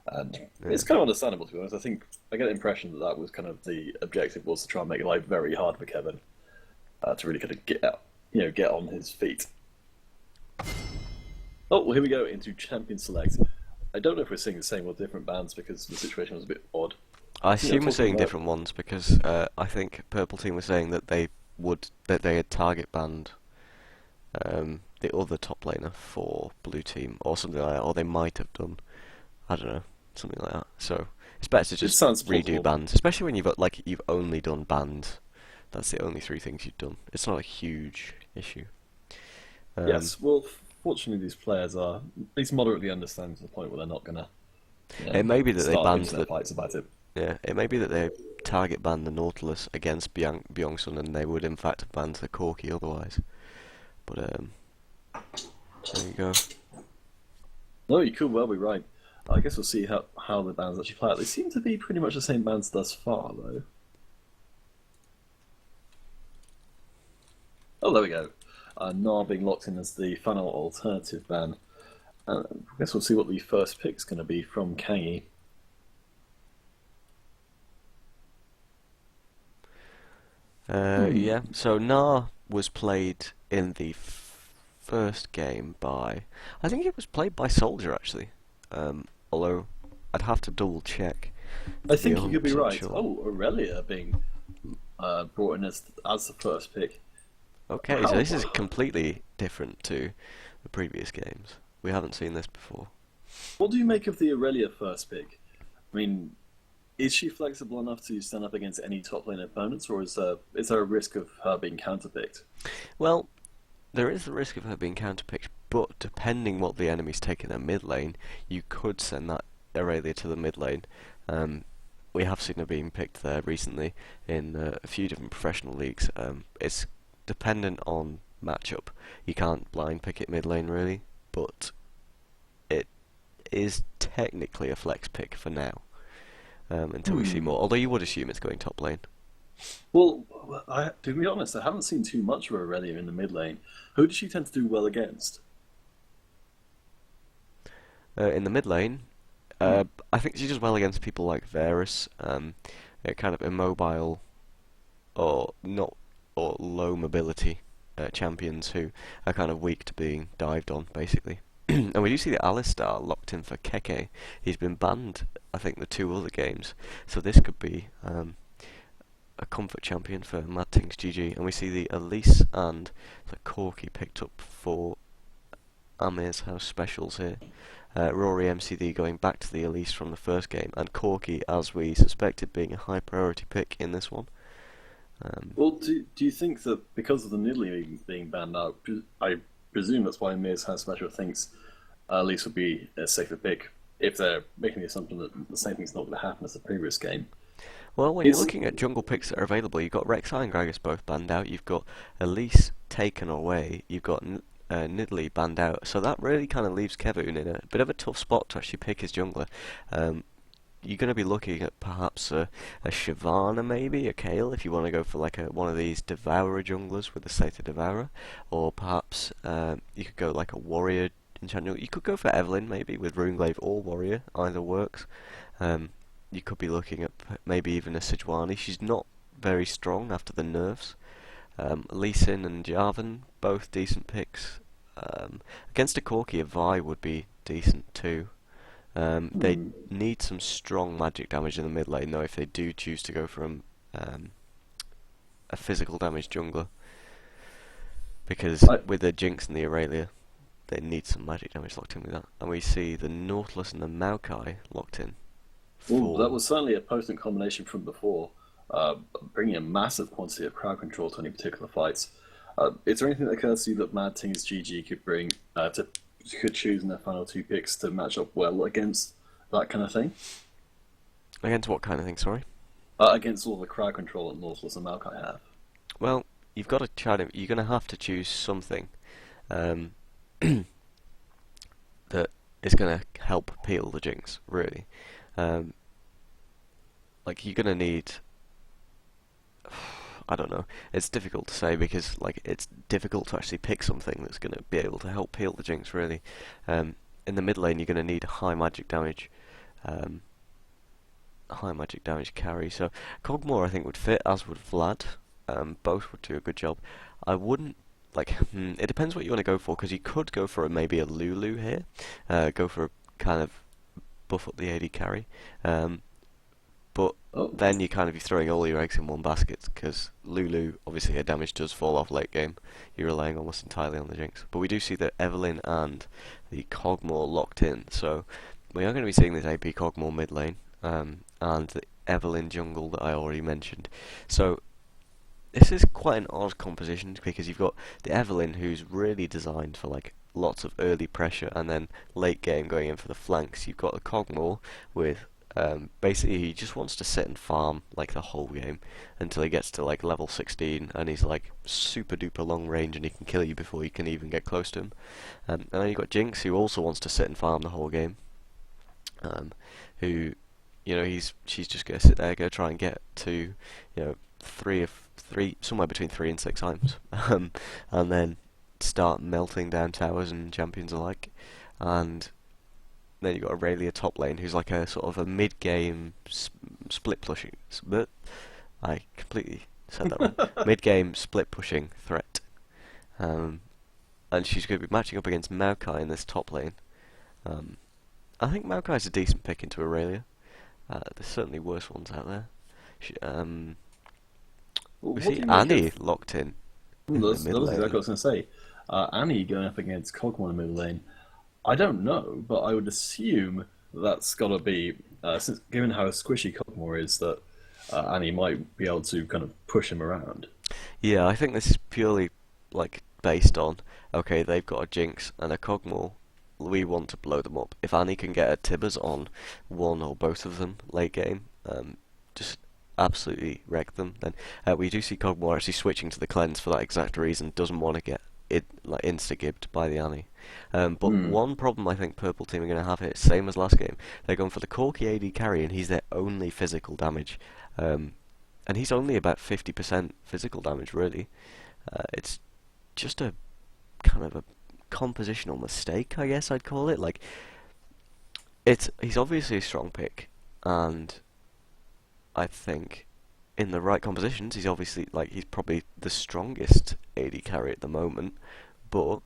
Speaker 5: And it's kind of understandable, to be honest. I think I get the impression that was kind of the objective, was to try and make life very hard for Kevin to really kind of get on his feet. Oh, well, here we go into Champion Select. I don't know if we're seeing the same or different bands because the situation was a bit odd.
Speaker 1: I assume we're seeing different ones because I think Purple Team was saying that they had target banned the other top laner for Blue Team or something like that, or they might have done. I don't know, something like that. So it's better to just redo bans, especially when you've only done bans. That's the only 3 things you've done. It's not a huge issue.
Speaker 5: Yes, well, fortunately these players are at least moderately understanding to the point where they're not gonna.
Speaker 1: It may be that they banned
Speaker 5: the fights about it.
Speaker 1: Yeah, it may be that they target banned the Nautilus against Byung-sun, and they would in fact have banned the Corki otherwise. But there you go.
Speaker 5: No, you could well be right. I guess we'll see how the bands actually play out. They seem to be pretty much the same bands thus far, though. Oh, there we go. Nar being locked in as the final alternative ban. I guess we'll see what the first pick's going to be from Kangi.
Speaker 1: Yeah, so Nar was played in the first game by... I think it was played by Soldier, actually. Although, I'd have to double check.
Speaker 5: I think you could be right.
Speaker 1: Sure.
Speaker 5: Oh, Aurelia being brought in as the first pick.
Speaker 1: Okay, so this is completely different to the previous games. We haven't seen this before.
Speaker 5: What do you make of the Aurelia first pick? I mean, is she flexible enough to stand up against any top lane opponents, or is there a risk of her being counterpicked?
Speaker 1: Well, there is the risk of her being counterpicked, but depending what the enemy's taking their mid lane, you could send that Aurelia to the mid lane. we have seen her being picked there recently in a few different professional leagues. It's dependent on matchup. You can't blind pick it mid lane really, but it is technically a flex pick for now, until we see more. Although you would assume it's going top lane.
Speaker 5: Well, to be honest, I haven't seen too much of Aurelia in the mid lane. Who does she tend to do well against?
Speaker 1: In the mid lane, I think she does well against people like Varus, kind of immobile or not or low mobility champions who are kind of weak to being dived on, basically. And we do see that Alistar locked in for Keke. He's been banned, I think, the 2 other games, so this could be a comfort champion for MadTingsGG. And we see the Elise and the Corki picked up for Amir's house specials here. Rory MCD going back to the Elise from the first game, and Corki, as we suspected, being a high priority pick in this one.
Speaker 5: Well, do you think that because of the Nidalee being banned out, I presume that's why Amir's house special thinks Elise would be a safer pick, if they're making the assumption that the same thing's not going to happen as the previous game?
Speaker 1: Well, when you're looking at jungle picks that are available, you've got Rek'Sai and Gragas both banned out, you've got Elise taken away, you've got Nidalee banned out, so that really kind of leaves Kevin in a bit of a tough spot to actually pick his jungler. You're going to be looking at perhaps a Shyvana, maybe a Kayle, if you want to go for like one of these Devourer junglers with the Scythe Devourer, or perhaps you could go like a Warrior enchantment. You could go for Evelyn maybe with Runeglaive or Warrior, either works. You could be looking at maybe even a Sejuani. She's not very strong after the nerfs. Lee Sin and Jarvan, both decent picks. Against a Corki, a Vi would be decent too. They need some strong magic damage in the mid lane though if they do choose to go for a physical damage jungler. Because with the Jinx and the Aurelia, they need some magic damage locked in with that. And we see the Nautilus and the Maokai locked in.
Speaker 5: Well, that was certainly a potent combination from before, bringing a massive quantity of crowd control to any particular fights. Is there anything that occurs to you that MadTingsGG could bring could choose in their final 2 picks to match up well against that kind of thing?
Speaker 1: Against what kind of thing, sorry?
Speaker 5: Against all the crowd control that Nautilus and Maokai have.
Speaker 1: Well, you've got to try to. You're going to have to choose something that is going to help peel the Jinx, really. Like you're going to need. I don't know. It's difficult to say because like it's difficult to actually pick something that's going to be able to help peel the Jinx really. In the mid lane you're going to need high magic damage carry. So Cogmore I think would fit, as would Vlad. Both would do a good job. I wouldn't like. It depends what you want to go for, because you could go for maybe a Lulu here. Go for a kind of buff up the AD carry. But then you're throwing all your eggs in one basket, because Lulu, obviously her damage does fall off late game. You're relying almost entirely on the Jinx. But we do see that Evelyn and the Cogmore locked in, so we are going to be seeing this AP Cogmore mid lane, and the Evelyn jungle that I already mentioned. So this is quite an odd composition, because you've got the Evelyn, who's really designed for like lots of early pressure, and then late game going in for the flanks. You've got the Cogmore with basically he just wants to sit and farm like the whole game until he gets to like level 16 and he's like super duper long range and he can kill you before you can even get close to him. And then you've got Jinx, who also wants to sit and farm the whole game, who, you know, she's just going to sit there, go try and get to, you know, three somewhere between 3 and 6 times and then start melting down towers and champions alike. And then you've got Aurelia top lane, who's like a sort of a mid-game split pushing. But I completely said that wrong. Mid-game split pushing threat, and she's going to be matching up against Maokai in this top lane. I think Maokai's a decent pick into Aurelia. There's certainly worse ones out there. We see Annie locked in.
Speaker 5: That was exactly what I was going to say. Annie going up against Cogmore in the middle lane. I don't know, but I would assume that's got to be, since given how squishy Cogmore is, that Annie might be able to kind of push him around.
Speaker 1: Yeah, I think this is purely like based on, okay, they've got a Jinx and a Cogmore, we want to blow them up. If Annie can get a Tibbers on one or both of them late game, just absolutely wreck them, then we do see Cogmore actually switching to the cleanse for that exact reason. Doesn't want to get it like insta-gibbed by the Annie. But one problem I think Purple Team are going to have here, same as last game, they're going for the Corki AD carry, and he's their only physical damage. And he's only about 50% physical damage, really. It's just a kind of a compositional mistake, I guess I'd call it. Like, he's obviously a strong pick, and I think in the right compositions, he's obviously, like, he's probably the strongest AD carry at the moment, but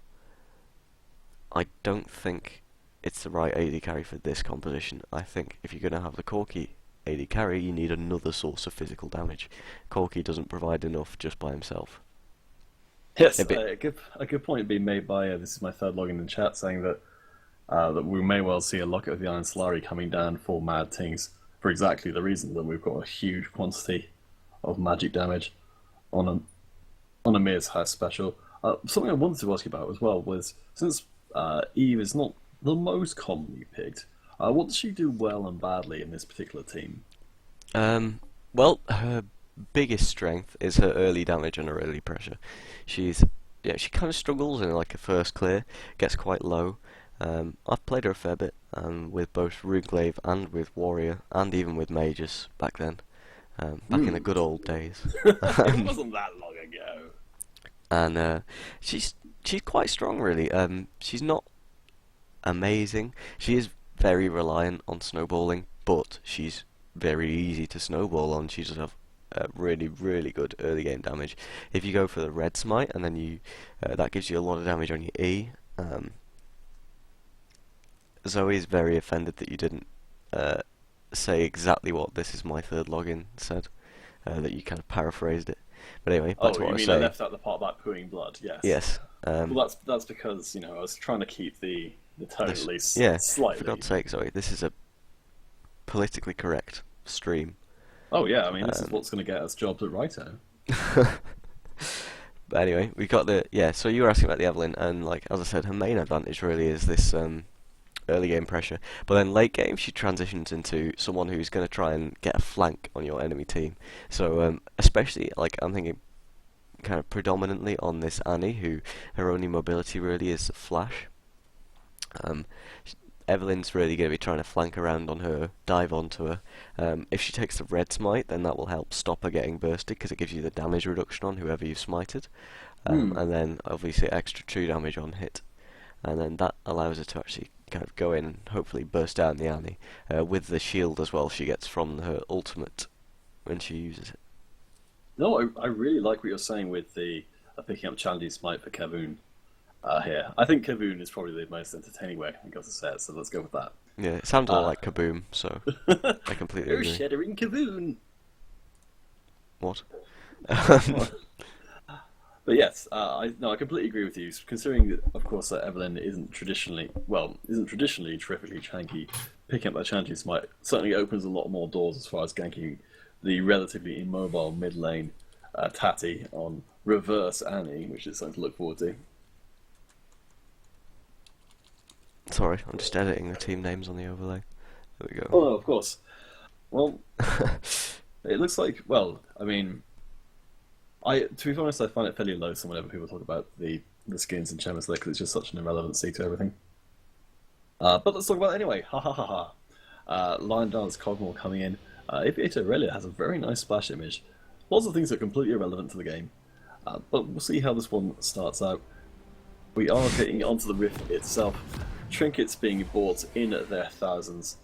Speaker 1: I don't think it's the right AD carry for this composition. I think if you're going to have the Corki AD carry, you need another source of physical damage. Corki doesn't provide enough just by himself.
Speaker 5: Yes, a good point being made by, this is my third login in chat, saying that that we may well see a Locket of the Iron Solari coming down for MadTings for exactly the reason that we've got a huge quantity of magic damage on Amir's house special. Something I wanted to ask you about as well was, since Eve is not the most commonly picked, what does she do well and badly in this particular team?
Speaker 1: Well, her biggest strength is her early damage and her early pressure. She kind of struggles in like a first clear, gets quite low. I've played her a fair bit, with both Runeglaive and with Warrior, and even with Mages back then, back in the good old days.
Speaker 5: It wasn't that long ago.
Speaker 1: And she's quite strong, really. She's not amazing. She is very reliant on snowballing, but she's very easy to snowball on. She does have really, really good early game damage. If you go for the red smite, and then that gives you a lot of damage on your E. Zoe's very offended that you didn't say exactly what "this is my third login" said. That you kind of paraphrased it. But anyway, back to what I was saying.
Speaker 5: I left out the part about pooing blood? Yes.
Speaker 1: Yes.
Speaker 5: Well, that's because I was trying to keep the tone at least slightly.
Speaker 1: For God's sake, Zoe, this is a politically correct stream.
Speaker 5: Oh yeah, this is what's going to get us jobs at Righto.
Speaker 1: But anyway, we got so you were asking about the Evelyn, and like as I said, her main advantage really is this early game pressure. But then late game, she transitions into someone who's going to try and get a flank on your enemy team. So especially, like, I'm thinking kind of predominantly on this Annie, who her only mobility really is flash. Evelyn's really going to be trying to flank around on her, dive onto her. If she takes the red smite, then that will help stop her getting bursted, because it gives you the damage reduction on whoever you've smited. And then obviously extra true damage on hit. And then that allows her to actually kind of go in and hopefully burst down the Annie, with the shield as well she gets from her ultimate when she uses it.
Speaker 5: No, I really like what you're saying with the picking up challenging smite for Kavoon here. I think Kavoon is probably the most entertaining way I got to say it, so let's go with that.
Speaker 1: Yeah, it sounds a lot like Kaboom, so I completely agree.
Speaker 5: Shattering Kavoon!
Speaker 1: What?
Speaker 5: But yes, I completely agree with you. Considering that, of course, that Evelyn isn't traditionally terrifically chunky, picking up that challenging smite certainly opens a lot more doors as far as ganking the relatively immobile mid lane Tatty on reverse Annie, which is something to look forward to.
Speaker 1: Sorry, I'm just editing the team names on the overlay. There we go.
Speaker 5: Oh, of course. Well, it looks like, to be honest, I find it fairly loathsome whenever people talk about the skins in Champions League, because it's just such an irrelevancy to everything. But let's talk about it anyway. Ha ha ha ha. Lion Dance Cogmore coming in. Aviator Aurelia has a very nice splash image. Lots of things that are completely irrelevant to the game. But we'll see how this one starts out. We are getting onto the Rift itself. Trinkets being bought in their thousands.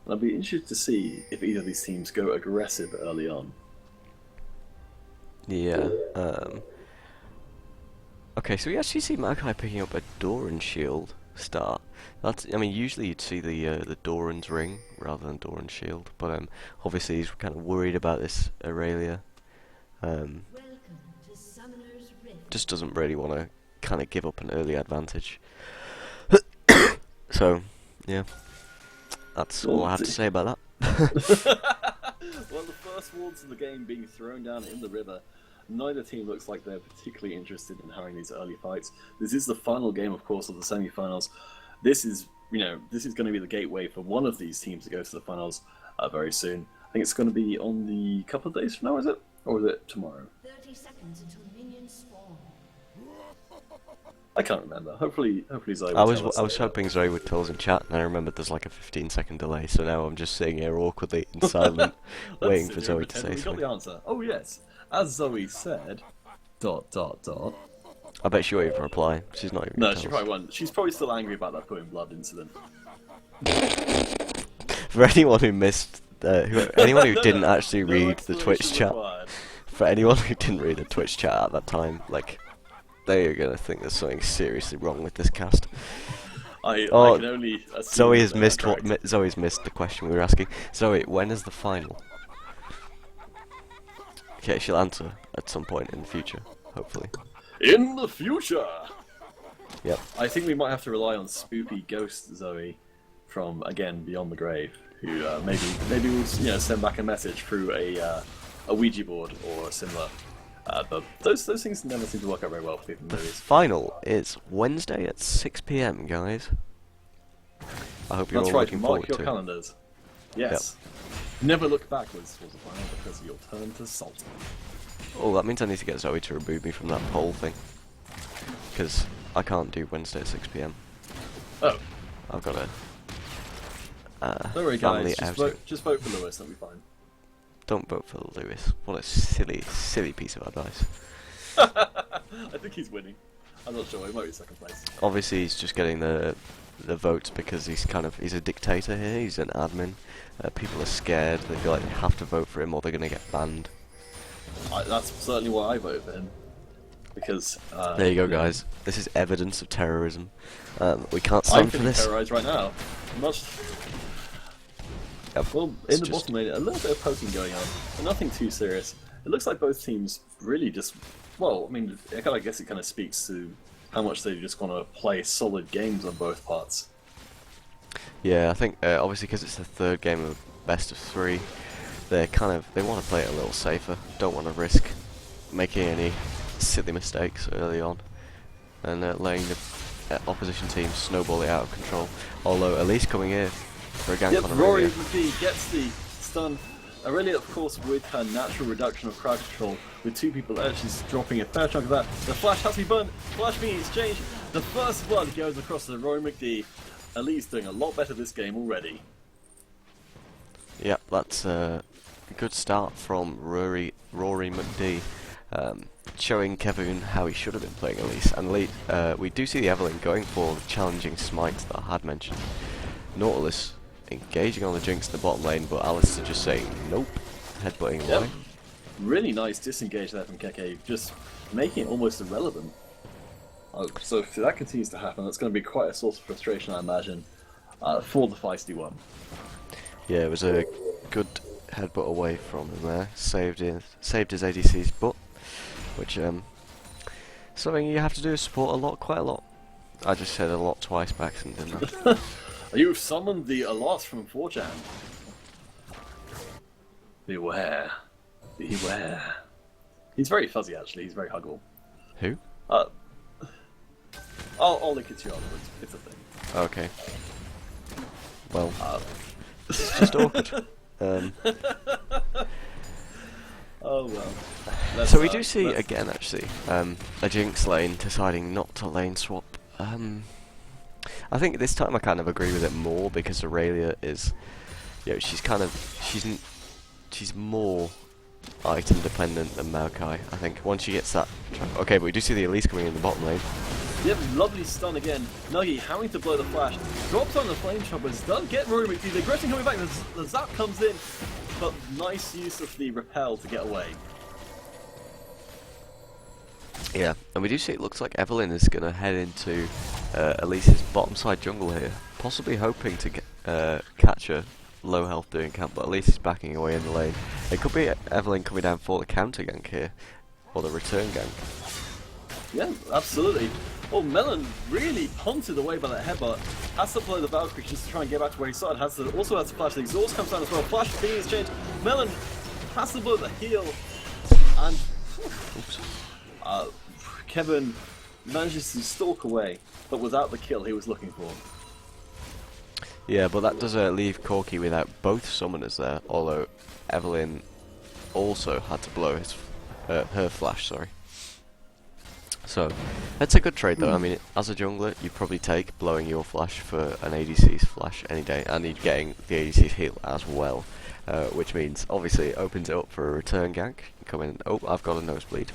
Speaker 5: And I'll be interested to see if either of these teams go aggressive early on.
Speaker 1: Yeah. Okay, so we actually see Makai picking up a Doran shield start. Usually you'd see the Doran's ring rather than Doran's shield, but obviously he's kind of worried about this Aurelia. Just doesn't really want to kind of give up an early advantage. So, yeah, that's all I have to say about that.
Speaker 5: Well, the first wards of the game being thrown down in the river. Neither team looks like they're particularly interested in having these early fights. This is the final game, of course, of the semi-finals. This is going to be the gateway for one of these teams to go to the finals very soon. I think it's going to be on the couple of days from now, is it? Or is it tomorrow?
Speaker 3: 30 seconds until minions spawn.
Speaker 5: I can't remember. Hopefully Zoe will
Speaker 1: I was
Speaker 5: tell us
Speaker 1: I was
Speaker 5: later.
Speaker 1: hoping Zoe would tell us in chat, and I remembered there's like a 15-second delay, so now I'm just sitting here awkwardly and silent,
Speaker 5: Let's
Speaker 1: waiting
Speaker 5: sit
Speaker 1: for
Speaker 5: here
Speaker 1: Zoe
Speaker 5: and
Speaker 1: to
Speaker 5: pretend
Speaker 1: say
Speaker 5: we got
Speaker 1: something.
Speaker 5: the answer. Oh yes, as Zoe said. ...
Speaker 1: I bet she won't even reply. She's not even
Speaker 5: No,
Speaker 1: gonna
Speaker 5: she
Speaker 1: tell
Speaker 5: probably won't. She's probably still angry about that putting blood incident.
Speaker 1: us. For anyone who missed, anyone who didn't actually
Speaker 5: No
Speaker 1: read the Twitch
Speaker 5: explanation
Speaker 1: chat,
Speaker 5: required.
Speaker 1: for anyone who didn't read the Twitch chat at that time, like, they are gonna think there's something seriously wrong with this cast.
Speaker 5: I
Speaker 1: Oh,
Speaker 5: can only assume
Speaker 1: Zoe has
Speaker 5: that
Speaker 1: missed
Speaker 5: they're correct.
Speaker 1: Zoe's missed the question we were asking. Zoe, when is the final? Okay, she'll answer at some point in the future, hopefully.
Speaker 5: In the future.
Speaker 1: Yep.
Speaker 5: I think we might have to rely on spoopy ghost Zoe from again Beyond the Grave, who maybe will send back a message through a Ouija board or similar. But those things never seem to work out very well for people in
Speaker 1: The
Speaker 5: movies.
Speaker 1: final is Wednesday at 6 PM, guys. I hope you're
Speaker 5: That's
Speaker 1: all
Speaker 5: right.
Speaker 1: looking
Speaker 5: Mark
Speaker 1: forward
Speaker 5: your
Speaker 1: to it.
Speaker 5: calendars. Yes. Never look backwards towards the final because you'll turn to salt.
Speaker 1: Oh, that means I need to get Zoe to remove me from that poll thing. Because I can't do Wednesday at 6 PM.
Speaker 5: Oh,
Speaker 1: I've got a
Speaker 5: don't worry,
Speaker 1: family
Speaker 5: guys.
Speaker 1: outing.
Speaker 5: Just vote for Lewis. That'll be fine.
Speaker 1: Don't vote for Lewis. What a silly, silly piece of advice.
Speaker 5: I think he's winning. I'm not sure. He might be second place.
Speaker 1: Obviously, he's just getting the votes because he's a dictator here. He's an admin. People are scared. They feel like they have to vote for him or they're going to get banned.
Speaker 5: That's certainly why I voted for him. Because
Speaker 1: There you go, guys. This is evidence of terrorism. We can't
Speaker 5: I'm
Speaker 1: stand for
Speaker 5: feeling
Speaker 1: this.
Speaker 5: terrorised right now. Much.
Speaker 1: Yep,
Speaker 5: Well,
Speaker 1: it's
Speaker 5: in the
Speaker 1: just-
Speaker 5: bottom lane, a little bit of poking going on, but nothing too serious. It looks like both teams really just. Well, I mean, I guess it kind of speaks to how much they just want to play solid games on both parts.
Speaker 1: Yeah, I think obviously because it's the third game of best of 3, they want to play it a little safer. Don't want to risk making any silly mistakes early on and letting the opposition team snowball it out of control. Although Elise coming here for a gank
Speaker 5: Yep,
Speaker 1: on
Speaker 5: Rory
Speaker 1: Aurelia.
Speaker 5: McGee gets the stun. Aurelia, of course, with her natural reduction of crowd control, with two people actually dropping a fair chunk of that. The flash has to be burned. Flash being exchanged. The first blood goes across to Rory McGee. Elise doing a lot better this game already.
Speaker 1: Yeah, that's a good start from Rory McD, showing Kevin how he should have been playing Elise. And we do see the Evelyn going for the challenging smites that I had mentioned. Nautilus engaging on the Jinx in the bottom lane, but Alistair just saying nope, headbutting
Speaker 5: Yep.
Speaker 1: away.
Speaker 5: Really nice disengage there from Keke, just making it almost irrelevant. So if that continues to happen, that's going to be quite a source of frustration, I imagine, for the feisty one.
Speaker 1: Yeah, it was a good headbutt away from him there. Saved his ADC's butt, which something you have to do is support quite a lot. I just said a lot twice by accident, didn't I?
Speaker 5: You've summoned the Alos from 4chan. Beware. Beware. He's very fuzzy, actually. He's very huggable.
Speaker 1: Who?
Speaker 5: I'll link it to you afterwards. It's a thing.
Speaker 1: Okay. Well, it's just awkward.
Speaker 5: Oh well.
Speaker 1: So we do see again, actually, a Jinx lane deciding not to lane swap. I think this time I kind of agree with it more because Aurelia is, she's more item dependent than Maokai. I think once she gets that. Okay, but we do see the Elise coming in the bottom lane.
Speaker 5: Yep, lovely stun again. Nuggy having to blow the flash. Drops on the flame choppers. Doesn't get Rory McGee. The aggression coming back. The zap comes in. But nice use of the repel to get away.
Speaker 1: Yeah, and we do see it looks like Evelyn is going to head into Elise's bottom side jungle here, possibly hoping to get, catch a low health doing camp, but Elise is backing away in the lane. It could be Evelyn coming down for the counter gank here, or the return gank.
Speaker 5: Yeah, absolutely. Well, Melon really punted away by that headbutt. Has to play the Valkyrie just to try and get back to where he started. Also has to flash. The exhaust comes down as well. Flash being exchanged. Melon has to blow the heal. And Kevin manages to stalk away, but without the kill he was looking for.
Speaker 1: Yeah, but that does leave Corki without both summoners there, although Evelyn also had to blow her flash, sorry. So, that's a good trade though. I mean, as a jungler, you'd probably take blowing your flash for an ADC's flash any day, and you're getting the ADC's heal as well, which means, obviously, it opens it up for a return gank. You come in, oh, I've got a nosebleed.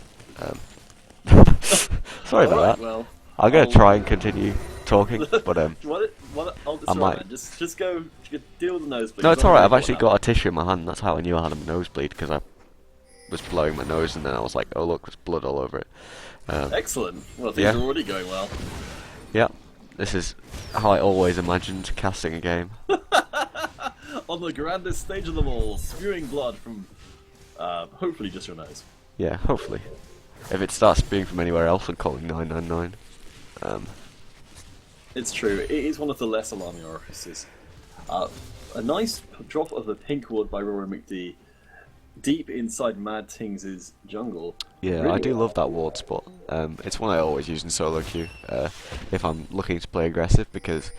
Speaker 1: Sorry about that.
Speaker 5: Well,
Speaker 1: I'm going to try and continue talking, but
Speaker 5: I might just go deal with the nosebleed.
Speaker 1: no, it's alright, I've actually got a tissue in my hand. That's how I knew I had a nosebleed, because I was blowing my nose and then I was like, oh look, there's blood all over it.
Speaker 5: Excellent. Well, things are already going well.
Speaker 1: Yeah, this is how I always imagined casting a game.
Speaker 5: On the grandest stage of them all, spewing blood from, hopefully just your nose.
Speaker 1: Yeah, hopefully. If it starts spewing from anywhere else, I'm calling 999.
Speaker 5: It's true. It is one of the less alarming orifices. A nice drop of the pink ward by Rory McD deep inside MadTings's jungle.
Speaker 1: Yeah,
Speaker 5: Really
Speaker 1: I do
Speaker 5: well.
Speaker 1: love that ward spot. It's one I always use in solo queue if I'm looking to play aggressive, because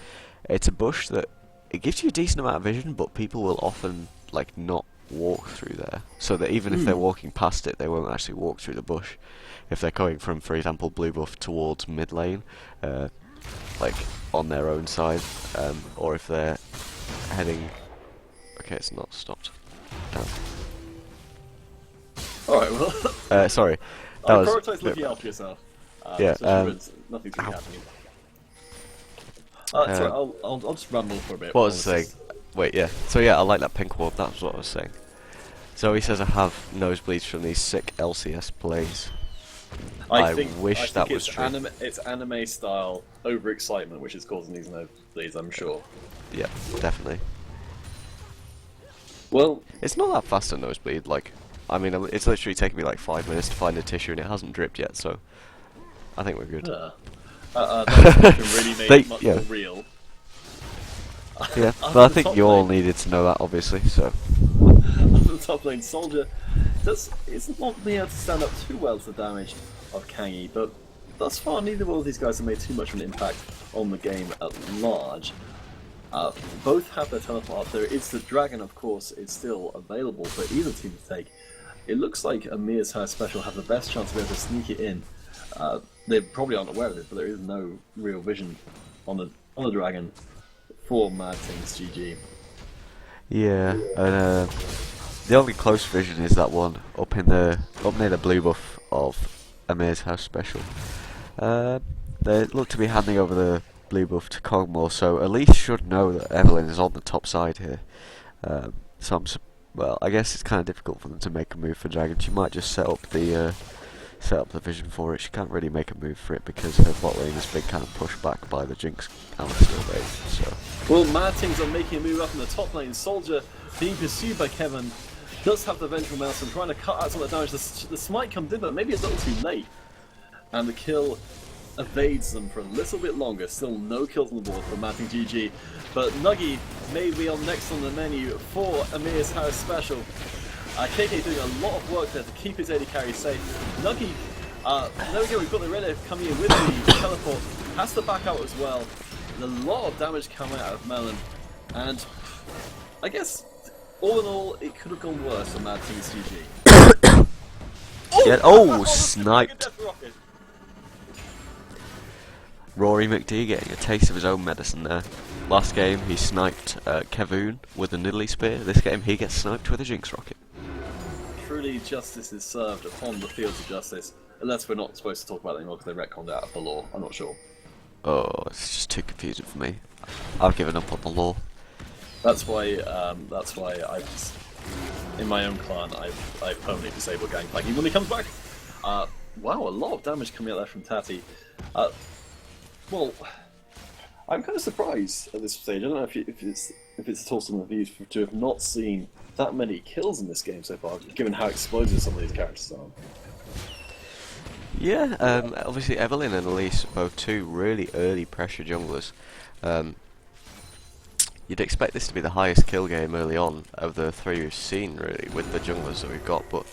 Speaker 1: it's a bush that it gives you a decent amount of vision, but people will often like not walk through there, so that even if they're walking past it, they won't actually walk through the bush. If they're going from, for example, blue buff towards mid lane, like on their own side, or if they're heading. Okay, it's not stopped. Damn.
Speaker 5: Alright, well.
Speaker 1: Sorry. That was
Speaker 5: prioritize looking after yourself.
Speaker 1: Yeah,
Speaker 5: Nothing's really happening. Sorry, I'll just ramble for a bit.
Speaker 1: what was I saying? Wait, yeah. So yeah, I like that pink ward. That's what I was saying. Zoe says I have nosebleeds from these sick LCS plays. I wish that was true.
Speaker 5: It's anime style overexcitement which is causing these nosebleeds, I'm sure.
Speaker 1: Yeah, definitely.
Speaker 5: Well,
Speaker 1: It's not that fast a nosebleed. Like, I mean, it's literally taken me like 5 minutes to find a tissue, and it hasn't dripped yet. So, I think we're good.
Speaker 5: that really made it much more real.
Speaker 1: Yeah, but I think you all needed to know that, obviously. So,
Speaker 5: The top lane soldier it's not being able to stand up too well to the damage of Kangi, but thus far neither one of these guys have made too much of an impact on the game at large. Both have their teleport. There is the dragon, of course, is still available for either team to take. It looks like Amir's high special have the best chance to be able to sneak it in. They probably aren't aware of it, but there is no real vision on the dragon for MadTingsGG.
Speaker 1: yeah, and the only close vision is that one up near the blue buff of Amir's house special. They look to be handing over the blue buff to Kog'Maw, so Elise should know that Evelyn is on the top side here. Well, I guess it's kind of difficult for them to make a move for Dragon. She might just set up the vision for it. She can't really make a move for it because her bot lane has been kind of pushed back by the Jinx Alistar raid. So,
Speaker 5: well, MadTings are making a move up in the top lane. Soldier being pursued by Kevin does have the Vengeful Maelstrom trying to cut out some of the damage. The smite comes in, but maybe a little too late, and the kill evades them for a little bit longer. Still no kills on the board for MadTingsGG, but Nuggy may be next on the menu for Amir's house special. KK doing a lot of work there to keep his AD carry safe. Nuggy, there we go, we've got the Red F coming in with the teleport, has to back out as well. A lot of damage coming out of Melon, and I guess all in all, it could have gone worse for MadTingsGG.
Speaker 1: sniped. Rory McD getting a taste of his own medicine there. Last game he sniped Kevoon with a Nidalee Spear. This game he gets sniped with a Jinx Rocket.
Speaker 5: Truly justice is served upon the fields of justice, unless we're not supposed to talk about it anymore because they retconned out of the law. I'm not sure.
Speaker 1: Oh, it's just too confusing for me. I've given up on the law.
Speaker 5: That's why I've just, in my own clan, I've permanently disabled gangplanking when he comes back. Wow, a lot of damage coming out there from Tati. Well, I'm kind of surprised at this stage. I don't know if it's at all some of you to have not seen that many kills in this game so far, given how explosive some of these characters are.
Speaker 1: Yeah, obviously Evelyn and Elise, both two really early pressure junglers. You'd expect this to be the highest kill game early on of the three we've seen, really, with the junglers that we've got, but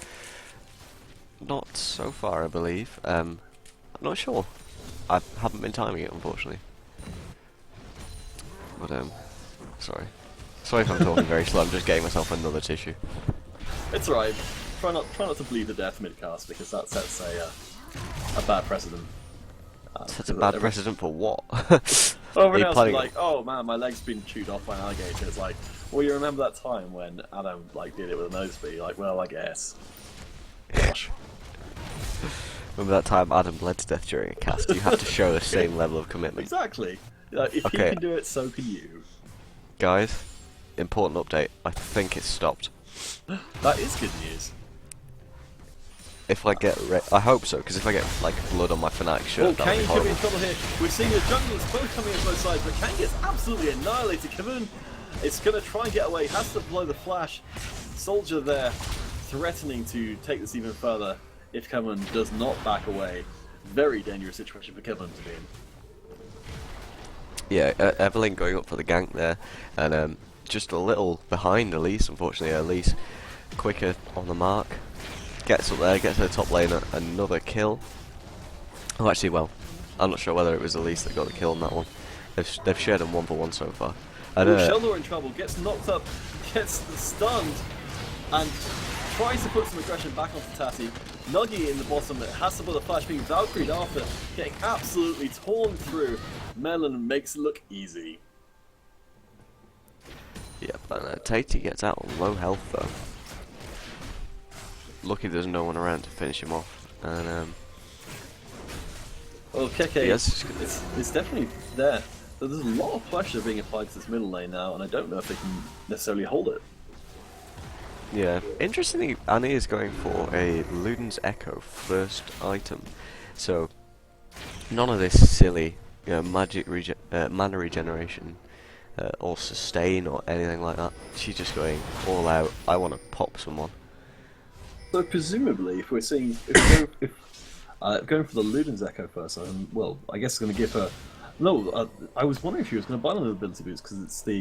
Speaker 1: not so far, I believe. I'm not sure. I haven't been timing it, unfortunately. But Sorry if I'm talking very slow. I'm just getting myself another tissue.
Speaker 5: It's alright. Try not to bleed to death mid-cast, because that sets a bad precedent.
Speaker 1: Sets a bad precedent for what?
Speaker 5: Everyone else will be like, oh man, my leg's been chewed off by an alligator. It's like, well, you remember that time when Adam did it with a nosebleed? Like, well, I guess. Gosh.
Speaker 1: Remember that time Adam bled to death during a cast? You have to show the same level of commitment.
Speaker 5: Exactly. If he can do it, so can you.
Speaker 1: Guys, important update. I think it's stopped.
Speaker 5: That is good news.
Speaker 1: If I get I hope so, because if I get blood on my Fnatic shirt, that would be
Speaker 5: Kane could be
Speaker 1: horrible.
Speaker 5: in trouble here. We're seeing the junglers both coming in both sides, but Kane gets absolutely annihilated. Kevin is going to try and get away, has to blow the flash. Soldier there, threatening to take this even further if Kevin does not back away. Very dangerous situation for Kevin to be in.
Speaker 1: Yeah, Evelyn going up for the gank there, and just a little behind Elise, unfortunately. Elise quicker on the mark. Gets up there, gets to the top lane, another kill. Oh, actually, well, I'm not sure whether it was Elise that got the kill on that one. They've shared them 1-for-1 so far. And,
Speaker 5: Sheldor in trouble, gets knocked up, gets stunned, and tries to put some aggression back onto Tati. Nuggy in the bottom has to put the flash, being Valkyried after, getting absolutely torn through. Melon makes it look easy.
Speaker 1: yeah, but Tati gets out on low health though. Lucky there's no one around to finish him off. And
Speaker 5: Well, Keke,
Speaker 1: yes,
Speaker 5: it's definitely there. But there's a lot of pressure being applied to this middle lane now, and I don't know if they can necessarily hold it.
Speaker 1: yeah, interestingly, Annie is going for a Luden's Echo first item, so none of this silly, mana regeneration or sustain or anything like that. She's just going all out. I want to pop someone.
Speaker 5: So presumably, if we're seeing going for the Luden's Echo first, well, I guess it's going to give her. No, I was wondering if she was going to buy another ability boost because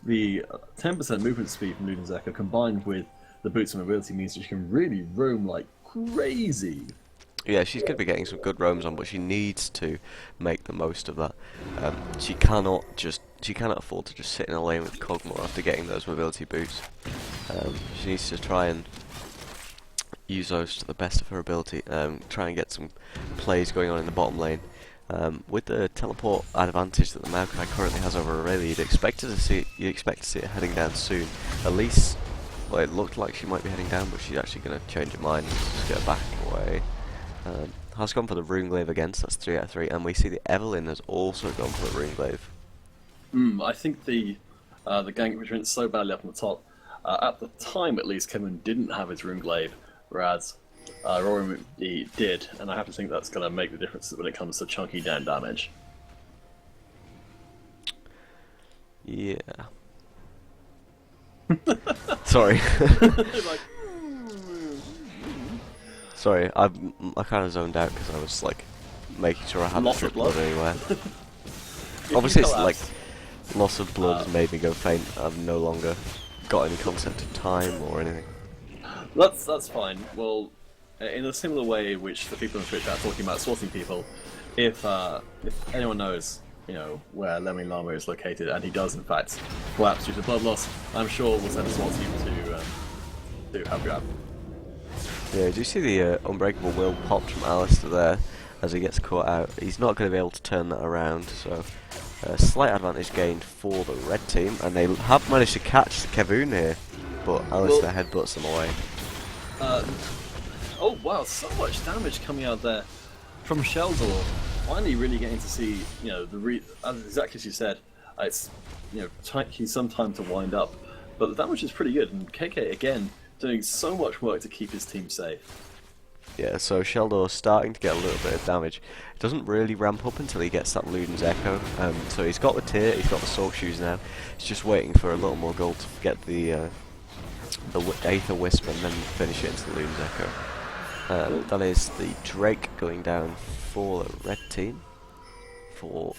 Speaker 5: the 10% movement speed from Luden's Echo combined with the boots and mobility means that she can really roam like crazy.
Speaker 1: Yeah, she's going to be getting some good roams on, but she needs to make the most of that. She cannot afford to just sit in a lane with Kog'Maw after getting those mobility boots. She needs to try and use those to the best of her ability. Try and get some plays going on in the bottom lane. With the teleport advantage that the Maokai currently has over Aurelia, you'd expect to see it heading down soon. At least, well, it looked like she might be heading down, but she's actually going to change her mind and just get back away. Has gone for the Runeglaive again, so that's 3 out of 3, and we see that Evelyn has also gone for the Runeglaive.
Speaker 5: I think the gank which went so badly up on the top, at the time at least, Kevin didn't have his Runeglaive, whereas Rory did, and I have to think that's going to make the difference when it comes to chunky down damage.
Speaker 1: Yeah. Sorry.
Speaker 5: Like,
Speaker 1: Sorry, I kind of zoned out because I was like making sure I hadn't
Speaker 5: Loss of
Speaker 1: dripped
Speaker 5: blood?
Speaker 1: blood anywhere.
Speaker 5: if you
Speaker 1: Obviously, it's
Speaker 5: collapse-
Speaker 1: like loss of blood has made me go faint. I've no longer got any concept of time or anything.
Speaker 5: That's fine. Well, in a similar way, which the people on Twitch are talking about sorting people, if anyone knows, where llama is located, and he does in fact collapse due to blood loss, I'm sure we'll send a SWAT team to help you out.
Speaker 1: Yeah, do you see the Unbreakable Will popped from Alistair there as he gets caught out? He's not going to be able to turn that around, so slight advantage gained for the red team, and they have managed to catch the Kevoon here, but Alistair headbutts them away.
Speaker 5: Oh wow, so much damage coming out there from Sheldor. Finally, really getting to see, exactly as you said, it's taking some time to wind up, but the damage is pretty good, and KK again doing so much work to keep his team safe.
Speaker 1: Yeah, so Sheldor's starting to get a little bit of damage. It doesn't really ramp up until he gets that Luden's Echo. So he's got the tier, he's got the Salt Shoes now. He's just waiting for a little more gold to get the Aether Wisp and then finish it into the Luden's Echo. That is the Drake going down for the red team. For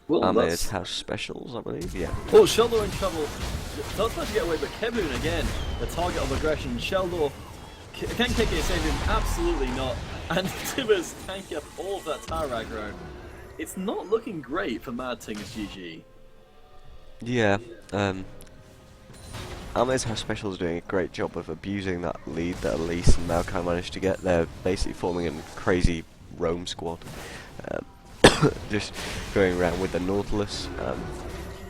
Speaker 1: Amir's House Specials, I believe, yeah.
Speaker 5: Oh, Sheldor in trouble. Does manage to get away, but Kevin again, the target of aggression. Sheldor, can KK save him? Absolutely not. And Tibbers tanking up all of that tower aggro. It's not looking great for MadTingsGG.
Speaker 1: Yeah, Amir's House Special is doing a great job of abusing that lead that Elise and Maokai managed to get. They're basically forming a crazy roam squad, um, just going around with the Nautilus,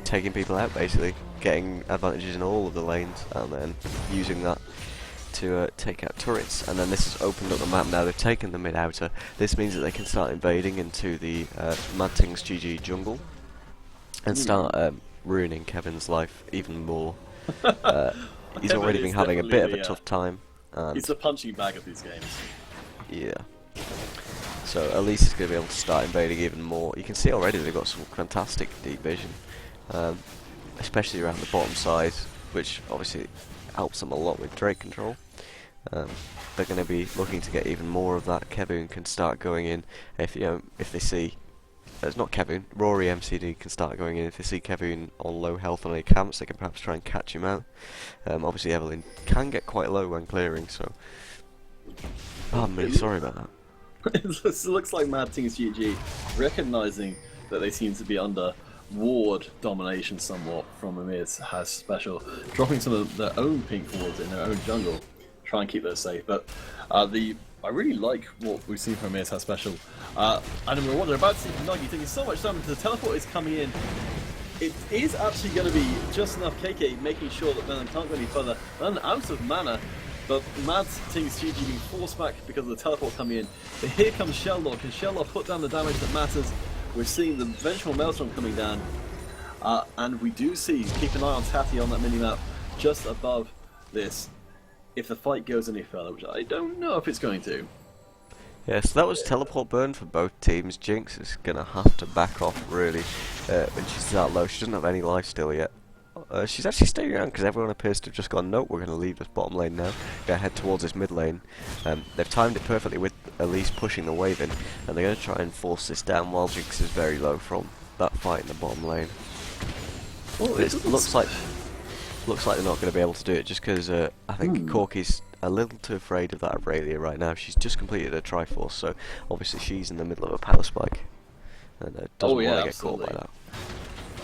Speaker 1: taking people out basically, getting advantages in all of the lanes, and then using that to take out turrets. And then this has opened up the map now. They've taken the mid outer. This means that they can start invading into the MadTingsGG jungle and start ruining Kevin's life even more. He's
Speaker 5: Kevin
Speaker 1: already
Speaker 5: is
Speaker 1: been having a bit of a
Speaker 5: definitely
Speaker 1: tough time. And
Speaker 5: He's a punching bag of these games.
Speaker 1: yeah. So Elise is going to be able to start invading even more. You can see already they've got some fantastic deep vision, especially around the bottom side, which obviously helps them a lot with Drake control. They're going to be looking to get even more of that. Kevin can start going in if they see. It's not Kevin. Rory MCD can start going in if they see Kevin on low health on any camps. They can perhaps try and catch him out. Obviously Evelyn can get quite low when clearing, so. Oh, I'm really sorry about that.
Speaker 5: It looks like MadTingsGG recognizing that they seem to be under ward domination somewhat from Amir's House Special, dropping some of their own pink wards in their own jungle, try and keep those safe. But I really like what we've seen from Amir's House Special. And we're wondering about to see Nuggy taking so much damage. The teleport is coming in. It is actually going to be just enough KK making sure that Venom can't go any further. Then out of mana. But MadTingsGG being forced back because of the teleport coming in. But here comes Shellock. Can Shellock put down the damage that matters? We're seeing the vengeful Maelstrom coming down. And we do see, keep an eye on Tatty on that minimap just above this. If the fight goes any further, which I don't know if it's going to.
Speaker 1: Yeah, so that was teleport burn for both teams. Jinx is going to have to back off really when she's that low. She doesn't have any life still yet. She's actually staying around because everyone appears to have just gone, nope, we're going to leave this bottom lane now. Go head towards this mid lane. They've timed it perfectly with Elise pushing the wave in, and they're going to try and force this down while Jinx is very low from that fight in the bottom lane.
Speaker 5: Well,
Speaker 1: It looks like they're not going to be able to do it just because I think Corky's a little too afraid of that Aurelia right now. She's just completed a Triforce, so obviously she's in the middle of a power spike and doesn't want to get caught by that.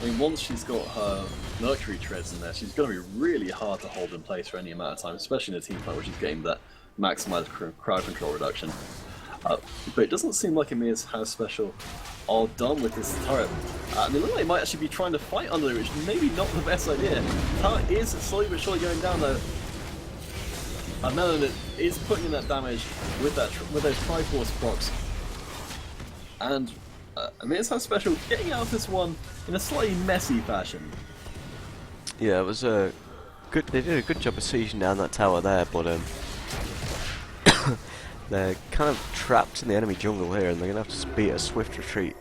Speaker 5: I mean, once she's got her Mercury treads in there, she's going to be really hard to hold in place for any amount of time, especially in a team fight where she's getting that maximised crowd control reduction. But it doesn't seem like Amir's House Special are done with this turret. And they look like they might actually be trying to fight under it, which is maybe not the best idea. Turret is slowly but surely going down though. And Melon is putting in that damage with those Triforce procs. And Amir's House Special getting out of this one in a slightly messy fashion.
Speaker 1: Yeah, it was a good. They did a good job of sieging down that tower there, but they're kind of trapped in the enemy jungle here, and they're gonna have to beat a swift retreat.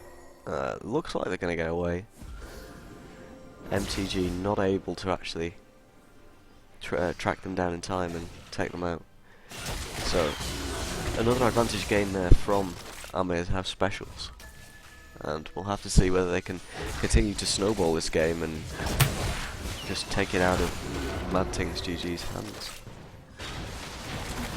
Speaker 1: Looks like they're gonna get away. MTG not able to actually track them down in time and take them out. So another advantage gain there from Amir's House Specials, and we'll have to see whether they can continue to snowball this game and just take it out of MadTingsGG's hands.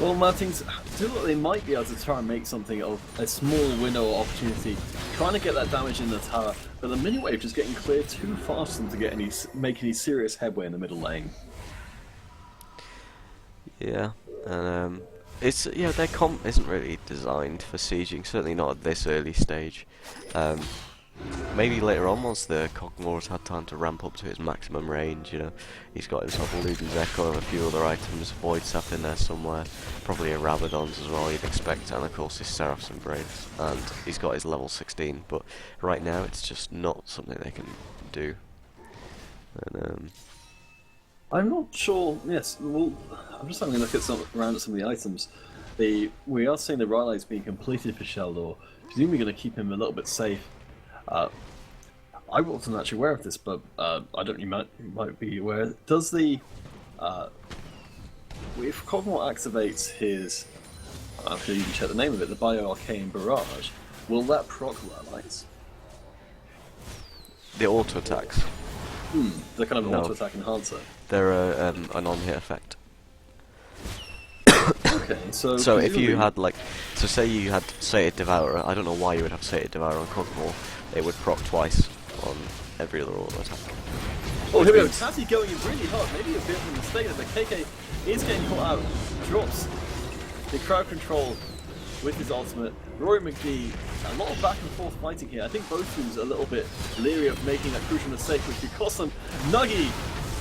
Speaker 5: Well, MadTings do look like they might be able to try and make something of a small window of opportunity, trying to get that damage in the tower, but the mini wave just getting cleared too fast for them to make any serious headway in the middle lane.
Speaker 1: Yeah, and their comp isn't really designed for sieging, certainly not at this early stage. Maybe later on, once the Cogmore's had time to ramp up to his maximum range, he's got himself a Luden's Echo and a few other items, Void Sap in there somewhere, probably a Rabadon's as well, you'd expect, and of course his Seraph's Embrace, and he's got his level 16, but right now it's just not something they can do. And
Speaker 5: I'm not sure. Yes, well, I'm just having a look at around some of the items. We are seeing the Rylai's being completed for Sheldor, presumably going to keep him a little bit safe. I wasn't actually aware of this, but I don't. You might be aware. Does the if Cogmore activates his, I'm sure you can check the name of it, the Bio Arcane Barrage, will that proc Rylai's?
Speaker 1: the auto attacks,
Speaker 5: The kind of
Speaker 1: No.
Speaker 5: auto attack enhancer.
Speaker 1: they're a non-hit effect.
Speaker 5: Okay, so
Speaker 1: So if you
Speaker 5: presumably-
Speaker 1: had say you had Sated Devourer, I don't know why you would have Sated Devourer on Cogmore, it would proc twice on every other auto attack.
Speaker 5: Oh, here we go.
Speaker 1: means-
Speaker 5: Tati going in really hard. Maybe a bit of a mistake there, but KK is getting caught out. Drops the crowd control with his ultimate. Rory McGee, a lot of back and forth fighting here. I think both teams are a little bit leery of making that crucial mistake, which could cost them. Nuggy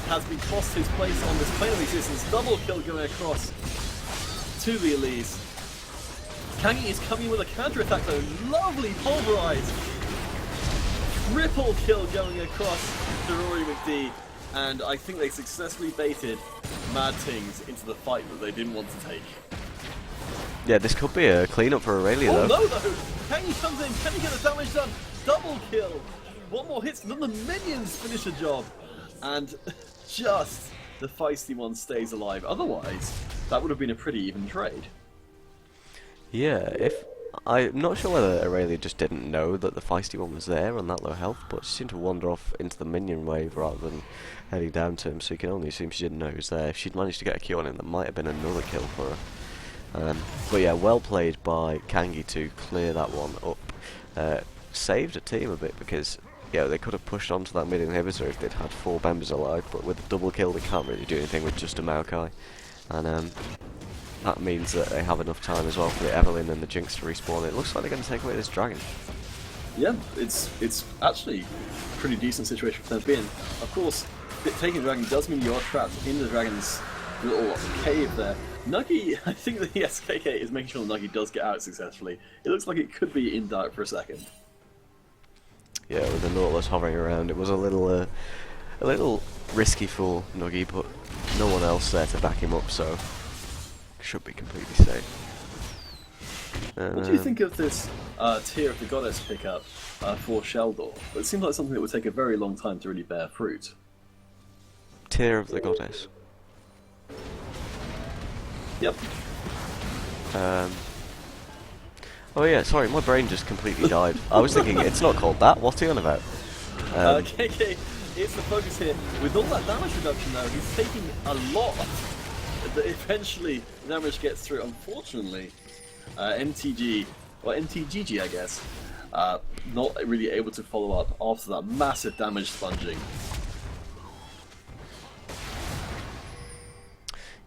Speaker 5: has been cost his place on this plane of existence. Double kill going across to the Elise. Kangi is coming with a counter-attack though. Lovely pulverize. Triple kill going across to Rory McD. And I think they successfully baited MadTings into the fight that they didn't want to take.
Speaker 1: Yeah, this could be a clean-up for Aurelia,
Speaker 5: Oh
Speaker 1: though.
Speaker 5: no though! Kangi comes in, can he get the damage done? Double kill! One more hit, then the minions finish the job. And just the feisty one stays alive. Otherwise, that would have been a pretty even trade.
Speaker 1: Yeah, I'm not sure whether Aurelia just didn't know that the feisty one was there on that low health, but she seemed to wander off into the minion wave rather than heading down to him, so you can only assume she didn't know he was there. If she'd managed to get a kill on him, that might have been another kill for her. But yeah, well played by Kangi to clear that one up. Saved a team a bit because yeah, they could have pushed onto that mid inhibitor if they'd had 4 members alive, but with a double kill they can't really do anything with just a Maokai. And that means that they have enough time as well for the Evelyn and the Jinx to respawn. It looks like they're going to take away this dragon.
Speaker 5: Yeah, it's actually a pretty decent situation for them to be in. Of course, taking the dragon does mean you're trapped in the dragon's little cave there. Nuggy, I think that the SKK is making sure Nuggy does get out successfully. It looks like it could be in doubt for a second.
Speaker 1: Yeah, with the Nautilus hovering around, it was a little risky for Nuggy, but no one else there to back him up, so should be completely safe.
Speaker 5: What do you think of this Tear of the Goddess pickup for Sheldor? It seems like something that would take a very long time to really bear fruit.
Speaker 1: Tear of the Goddess.
Speaker 5: Yep.
Speaker 1: Oh yeah, sorry, my brain just completely died. I was thinking, it's not called that, what's he on about?
Speaker 5: KK is the focus here. With all that damage reduction though, he's taking a lot that eventually damage gets through. Unfortunately, MTG, or MTGG I guess, not really able to follow up after that massive damage sponging.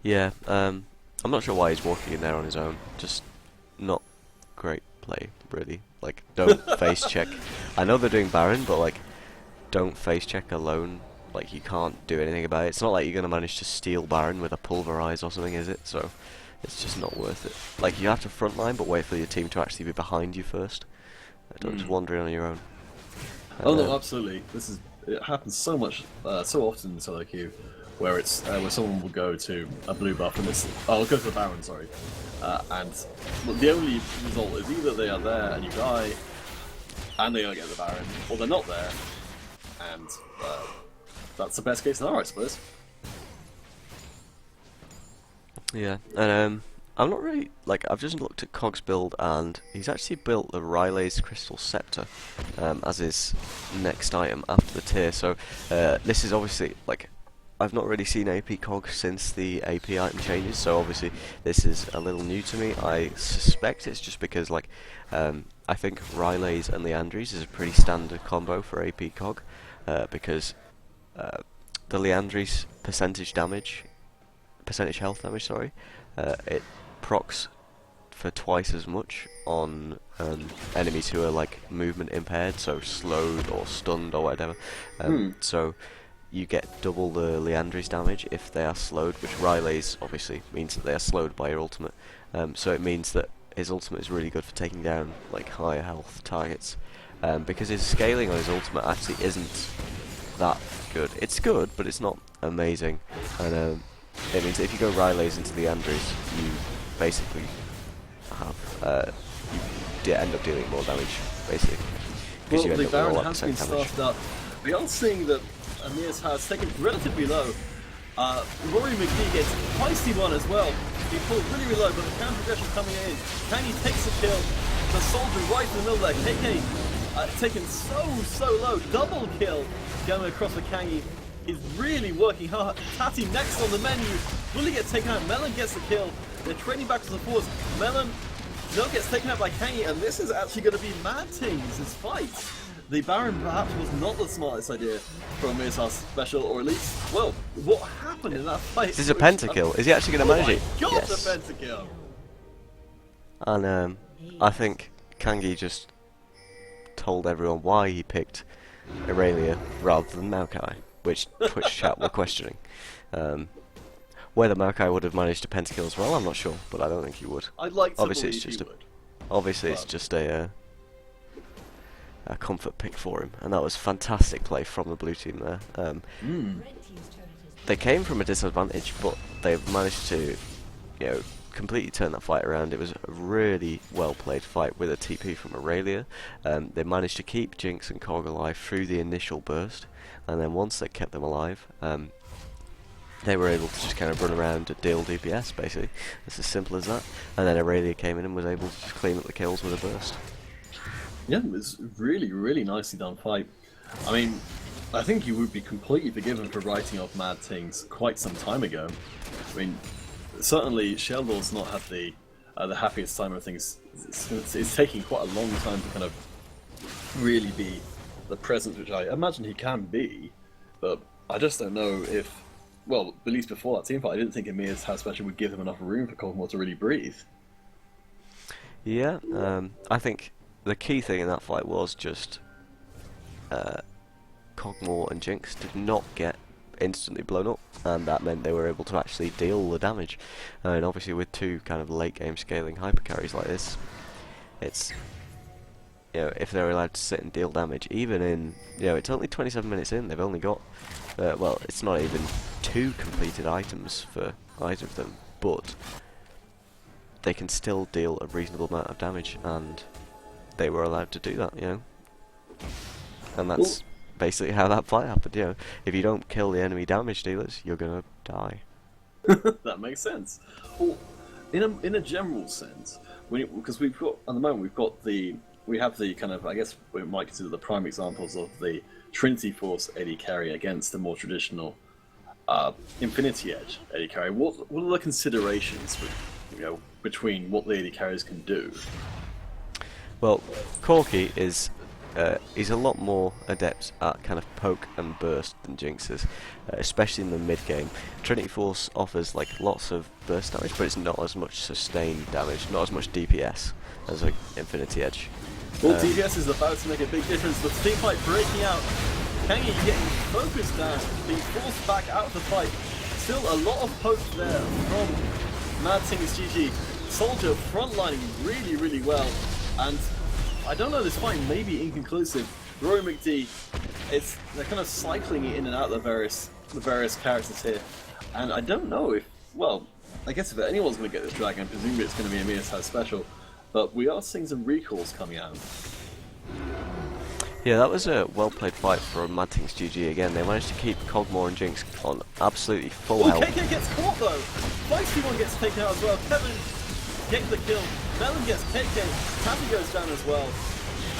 Speaker 1: Yeah, I'm not sure why he's walking in there on his own. Just not great play, really. Like, don't face check. I know they're doing Baron, but like, don't face check alone. Like, you can't do anything about it. It's not like you're gonna manage to steal Baron with a pulverize or something, is it? So, it's just not worth it. Like, you have to frontline, but wait for your team to actually be behind you first. Don't just wander in on your own.
Speaker 5: Oh no, absolutely. It happens so much, so often in solo queue, where it's where someone will go to a blue buff and go to the Baron, sorry, and the only result is either they are there and you die, and they don't get the Baron, or they're not there, and that's the best case scenario, I suppose.
Speaker 1: Yeah, and I'm not really, like, I've just looked at Cog's build, and he's actually built the Riley's Crystal Scepter as his next item after the tier, so this is obviously, like, I've not really seen AP Cog since the AP item changes, so obviously this is a little new to me. I suspect it's just because, like, I think Riley's and Leandry's is a pretty standard combo for AP Cog, because the Leandry's percentage health damage, sorry, it procs for twice as much on enemies who are like movement impaired, so slowed or stunned or whatever. So you get double the Leandry's damage if they are slowed, which Riley's obviously means that they are slowed by your ultimate. So it means that his ultimate is really good for taking down like higher health targets, because his scaling on his ultimate actually isn't that good. It's good, but it's not amazing, and it means that if you go Riley's into Leandry's, you basically have you end up dealing more damage, basically.
Speaker 5: Well,
Speaker 1: You end
Speaker 5: the
Speaker 1: up with
Speaker 5: Baron
Speaker 1: all
Speaker 5: has
Speaker 1: that
Speaker 5: been
Speaker 1: percent
Speaker 5: started up. We are seeing that Amir's has taken relatively low. Rory McGee gets a feisty one as well. He pulled really low, but the counter aggression coming in. Kangi takes the kill. The soldier right in the middle there. KK taken so low. Double kill going across with Kangi. Is really working hard. Tati next on the menu. Will he get taken out? Melon gets the kill. They're training back to the force. Melon gets taken out by Kangi, and this is actually going to be MadTings' fight. the Baron perhaps was not the smartest idea for Amir's house special, or at least, well, what happened in that fight?
Speaker 1: This is a pentakill. Is he actually going to manage it?
Speaker 5: God,
Speaker 1: Yes.
Speaker 5: the pentakill!
Speaker 1: And I think Kangi just told everyone why he picked Aurelia rather than Maokai, which Twitch chat were questioning. Whether Maokai would have managed a pentakill as well, I'm not sure, but I don't think he would.
Speaker 5: I'd like to
Speaker 1: Obviously,
Speaker 5: believe
Speaker 1: it's just
Speaker 5: he would.
Speaker 1: Obviously, it's just a comfort pick for him, and that was fantastic play from the blue team there.
Speaker 3: Red team's turret has
Speaker 1: They came from a disadvantage, but they've managed to, completely turn that fight around. It was a really well played fight with a TP from Aurelia. They managed to keep Jinx and Cog alive through the initial burst, and then once they kept them alive, they were able to just kind of run around and deal DPS, basically. It's as simple as that. And then Aurelia came in and was able to just clean up the kills with a burst.
Speaker 5: Yeah, it was really, really nicely done fight. I mean, I think you would be completely forgiven for writing off MadTings quite some time ago. I mean, certainly Sheldor's not had the happiest time of things. It's taking quite a long time to kind of really be the presence which I imagine he can be, but I just don't know if, well, at least before that team fight, I didn't think Amir's house special would give him enough room for Cogmore to really breathe.
Speaker 1: Yeah, I think the key thing in that fight was just Cogmore and Jinx did not get instantly blown up, and that meant they were able to actually deal the damage. And obviously with two kind of late game scaling hyper carries like this, it's, if they're allowed to sit and deal damage, even in, it's only 27 minutes in, they've only got, well, it's not even 2 completed items for either of them, but they can still deal a reasonable amount of damage, and they were allowed to do that, and that's basically how that fight happened. If you don't kill the enemy damage dealers, you're gonna die.
Speaker 5: That makes sense. Well, in a general sense, because we've got at the moment we have the kind of, I guess we might consider the prime examples of the Trinity Force AD carry against the more traditional Infinity Edge AD carry. What are the considerations between what the AD carriers can do?
Speaker 1: Well, Corki is he's a lot more adept at kind of poke and burst than Jinx is, especially in the mid game. Trinity Force offers like lots of burst damage, but it's not as much sustained damage, not as much DPS as like Infinity Edge.
Speaker 5: Well, DPS is about to make a big difference. The team fight breaking out. Kangi getting focused down, being forced back out of the fight. Still a lot of poke there from MadTingsGG. Soldier frontlining really, really well. And I don't know, this fight may be inconclusive. Rory McD, they're kind of cycling it in and out of the various characters here. And I don't know if, well, I guess if anyone's going to get this dragon, presumably it's going to be Amir's house special. But we are seeing some recalls coming out.
Speaker 1: Yeah, that was a well-played fight for MadTingsGG again. They managed to keep Cogmore and Jinx on absolutely full health.
Speaker 5: KK gets caught though! Feisty one gets taken out as well. Kevin gets the kill. Melon gets KK. Taffy goes down as well.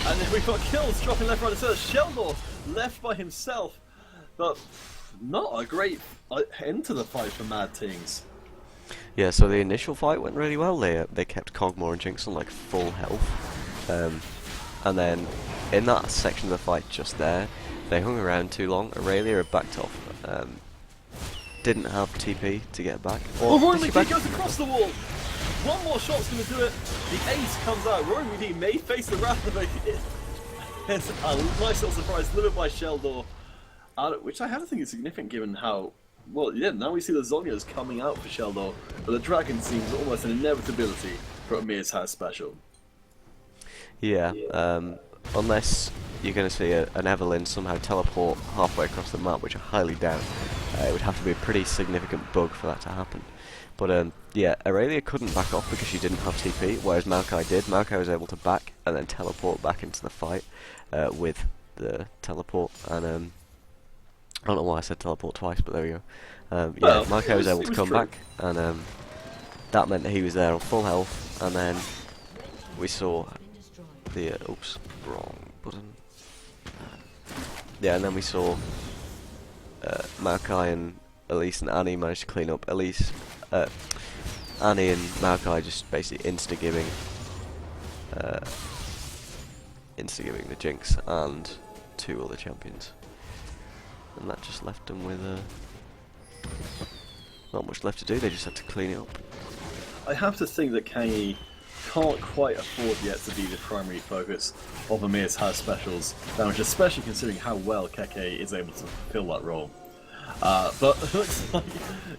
Speaker 5: And then we've got kills dropping left, right and center. Sheldor left by himself. But not a great end to the fight for MadTings.
Speaker 1: Yeah, so the initial fight went really well. They kept Cogmore and Jinx on like full health, and then in that section of the fight just there, they hung around too long. Aurelia had backed off, didn't have TP to get back.
Speaker 5: Oh, Rory McD goes across the wall. One more shot's going to do it. The ace comes out. Rory McD may face the wrath of it. It's a nice little surprise delivered by Sheldor, which I have to think is significant given how. Well, yeah, now we see the Zonias coming out for Sheldor, but the dragon seems almost an inevitability for Amir's house special.
Speaker 1: Yeah, unless you're going to see an Evelyn somehow teleport halfway across the map, which I highly doubt. It would have to be a pretty significant bug for that to happen. But yeah, Aurelia couldn't back off because she didn't have TP, whereas Maokai did. Maokai was able to back and then teleport back into the fight with the teleport, and I don't know why I said teleport twice, but there we go. Yeah, Maokai was able to come back, and that meant that he was there on full health, and then we saw the oops, wrong button. Yeah, and then we saw Maokai and Elise and Annie managed to clean up. Annie and Maokai just basically insta-giving insta-giving the Jinx and 2 other champions. And that just left them with not much left to do, they just had to clean it up.
Speaker 5: I have to think that Kangi can't quite afford yet to be the primary focus of Amir's house specials damage, especially considering how well Keke is able to fulfill that role. But it looks like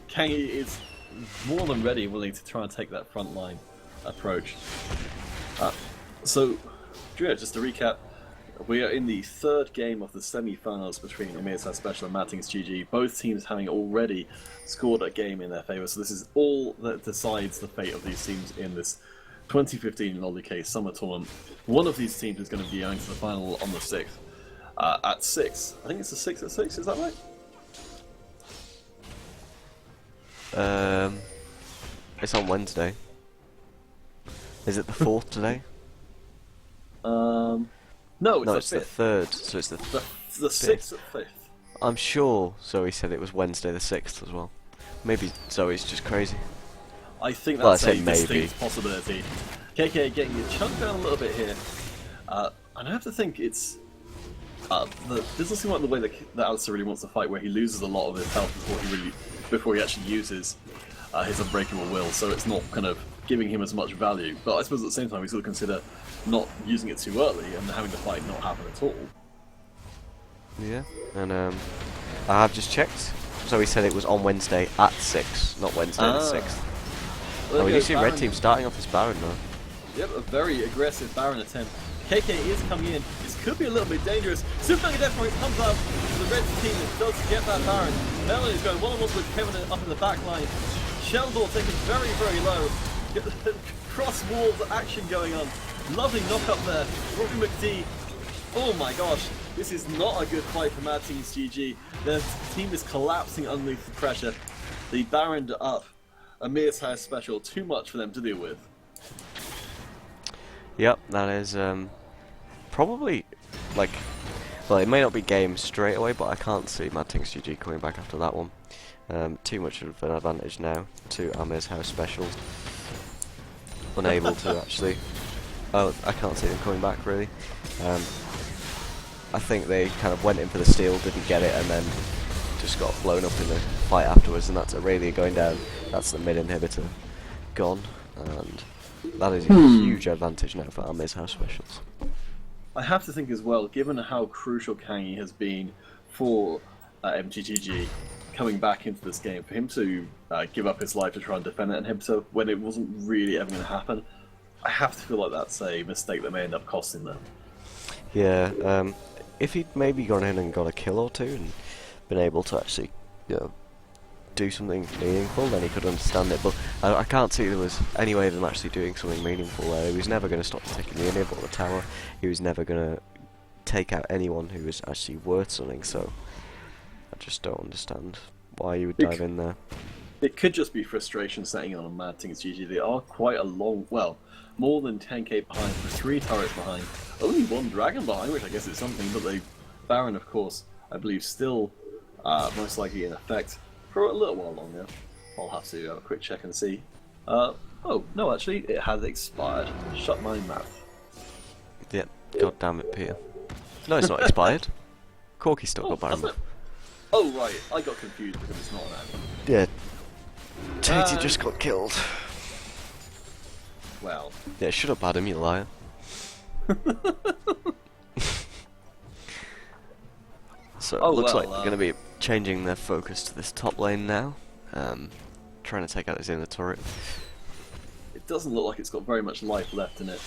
Speaker 5: Kangi is more than ready and willing to try and take that frontline approach. So, just to recap, we are in the 3rd game of the semi-finals between Amir's house special and MadTingsGG, both teams having already scored a game in their favour, so this is all that decides the fate of these teams in this 2015 LoL Summer Tournament. One of these teams is going to be going to the final on the 6th. At 6. I think it's the 6th at 6, is that right?
Speaker 1: It's on Wednesday. Is it the 4th today?
Speaker 5: No,
Speaker 1: No,
Speaker 5: it's
Speaker 1: it's
Speaker 5: the 5th.
Speaker 1: 3rd, so it's the
Speaker 5: The 6th at 5th.
Speaker 1: I'm sure Zoe said it was Wednesday the 6th as well. Maybe Zoe's just crazy.
Speaker 5: I think
Speaker 1: Well,
Speaker 5: that's
Speaker 1: I
Speaker 5: a
Speaker 1: say maybe.
Speaker 5: distinct possibility. KK getting it chunked down a little bit here. And I have to think it's... this doesn't seem like the way that Alistair really wants to fight, where he loses a lot of his health before he actually uses his Unbreakable Will, so it's not kind of giving him as much value. But I suppose at the same time we sort of consider not using it too early and having the fight not happen at all.
Speaker 1: Yeah, and I have just checked. So he said it was on Wednesday at 6, not Wednesday the 6th.
Speaker 5: Well,
Speaker 1: Oh, we
Speaker 5: there
Speaker 1: do
Speaker 5: goes
Speaker 1: see
Speaker 5: Baron.
Speaker 1: Red Team starting off this Baron now.
Speaker 5: Yep, a very aggressive Baron attempt. KK is coming in. This could be a little bit dangerous. Super Mega Death Point comes out. The red team that does get that Baron. Melon is going one-on-one with Kevin up in the back line. Sheldor taken very, very low. Cross walls action going on. Lovely knock up there. Robbie McD. Oh my gosh. This is not a good fight for MadTingsGG. Their team is collapsing underneath the pressure. The Baron up. Amir's house special. Too much for them to deal with.
Speaker 1: Yep, that is probably like, well, it may not be game straight away, but I can't see MadTingsGG coming back after that one. Too much of an advantage now to Amir's house special. Unable to actually. Oh, I can't see them coming back really. I think they kind of went in for the steal, didn't get it, and then just got blown up in the fight afterwards, and that's Aurelia going down. That's the mid inhibitor gone, and that is a huge advantage now for Amir's house specials.
Speaker 5: I have to think as well, given how crucial Kangi has been for MTGG coming back into this game, for him to give up his life to try and defend that inhibitor when it wasn't really ever going to happen, I have to feel like that's a mistake that may end up costing them.
Speaker 1: Yeah, if he'd maybe gone in and got a kill or two and been able to actually, you know, do something meaningful, then he could understand it. But I can't see there was any way of him actually doing something meaningful there. He was never going to stop taking the inhib or the tower. He was never going to take out anyone who was actually worth something. So I just don't understand why you would dive in there.
Speaker 5: It could just be frustration setting on MadTingsGG. They are quite a long, well, more than 10k behind, with 3 turrets behind, only 1 dragon behind, which I guess is something, but the Baron, of course, I believe still most likely in effect for a little while longer. I'll have to have a quick check and see. Oh, no, actually, it has expired. Shut my mouth.
Speaker 1: Yep, god damn it, Peter. No, it's not expired. Corky's still got Baron.
Speaker 5: Oh, right, I got confused because it's not an ad.
Speaker 1: Yeah, Tatey just got killed.
Speaker 5: Well.
Speaker 1: Yeah, shut up, Adam, you liar. So it looks like they're going to be changing their focus to this top lane now. Trying to take out this inner turret.
Speaker 5: It doesn't look like it's got very much life left in it.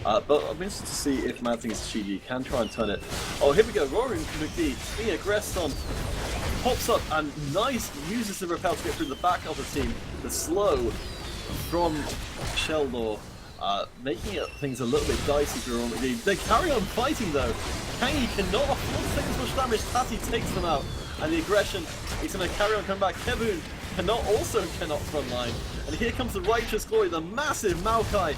Speaker 5: But I'm interested to see if MadTingsGG can try and turn it. Oh, here we go, Roaring McD being aggressed on. Pops up and nice uses the repel to get through the back of the team. The slow from Sheldor, making things a little bit dicey for Roaring McD. They carry on fighting though. Kangi cannot afford to take as much damage. Tati takes them out. And the aggression is going to carry on coming back. Kevun cannot frontline. And here comes the Righteous Glory, the massive Maokai,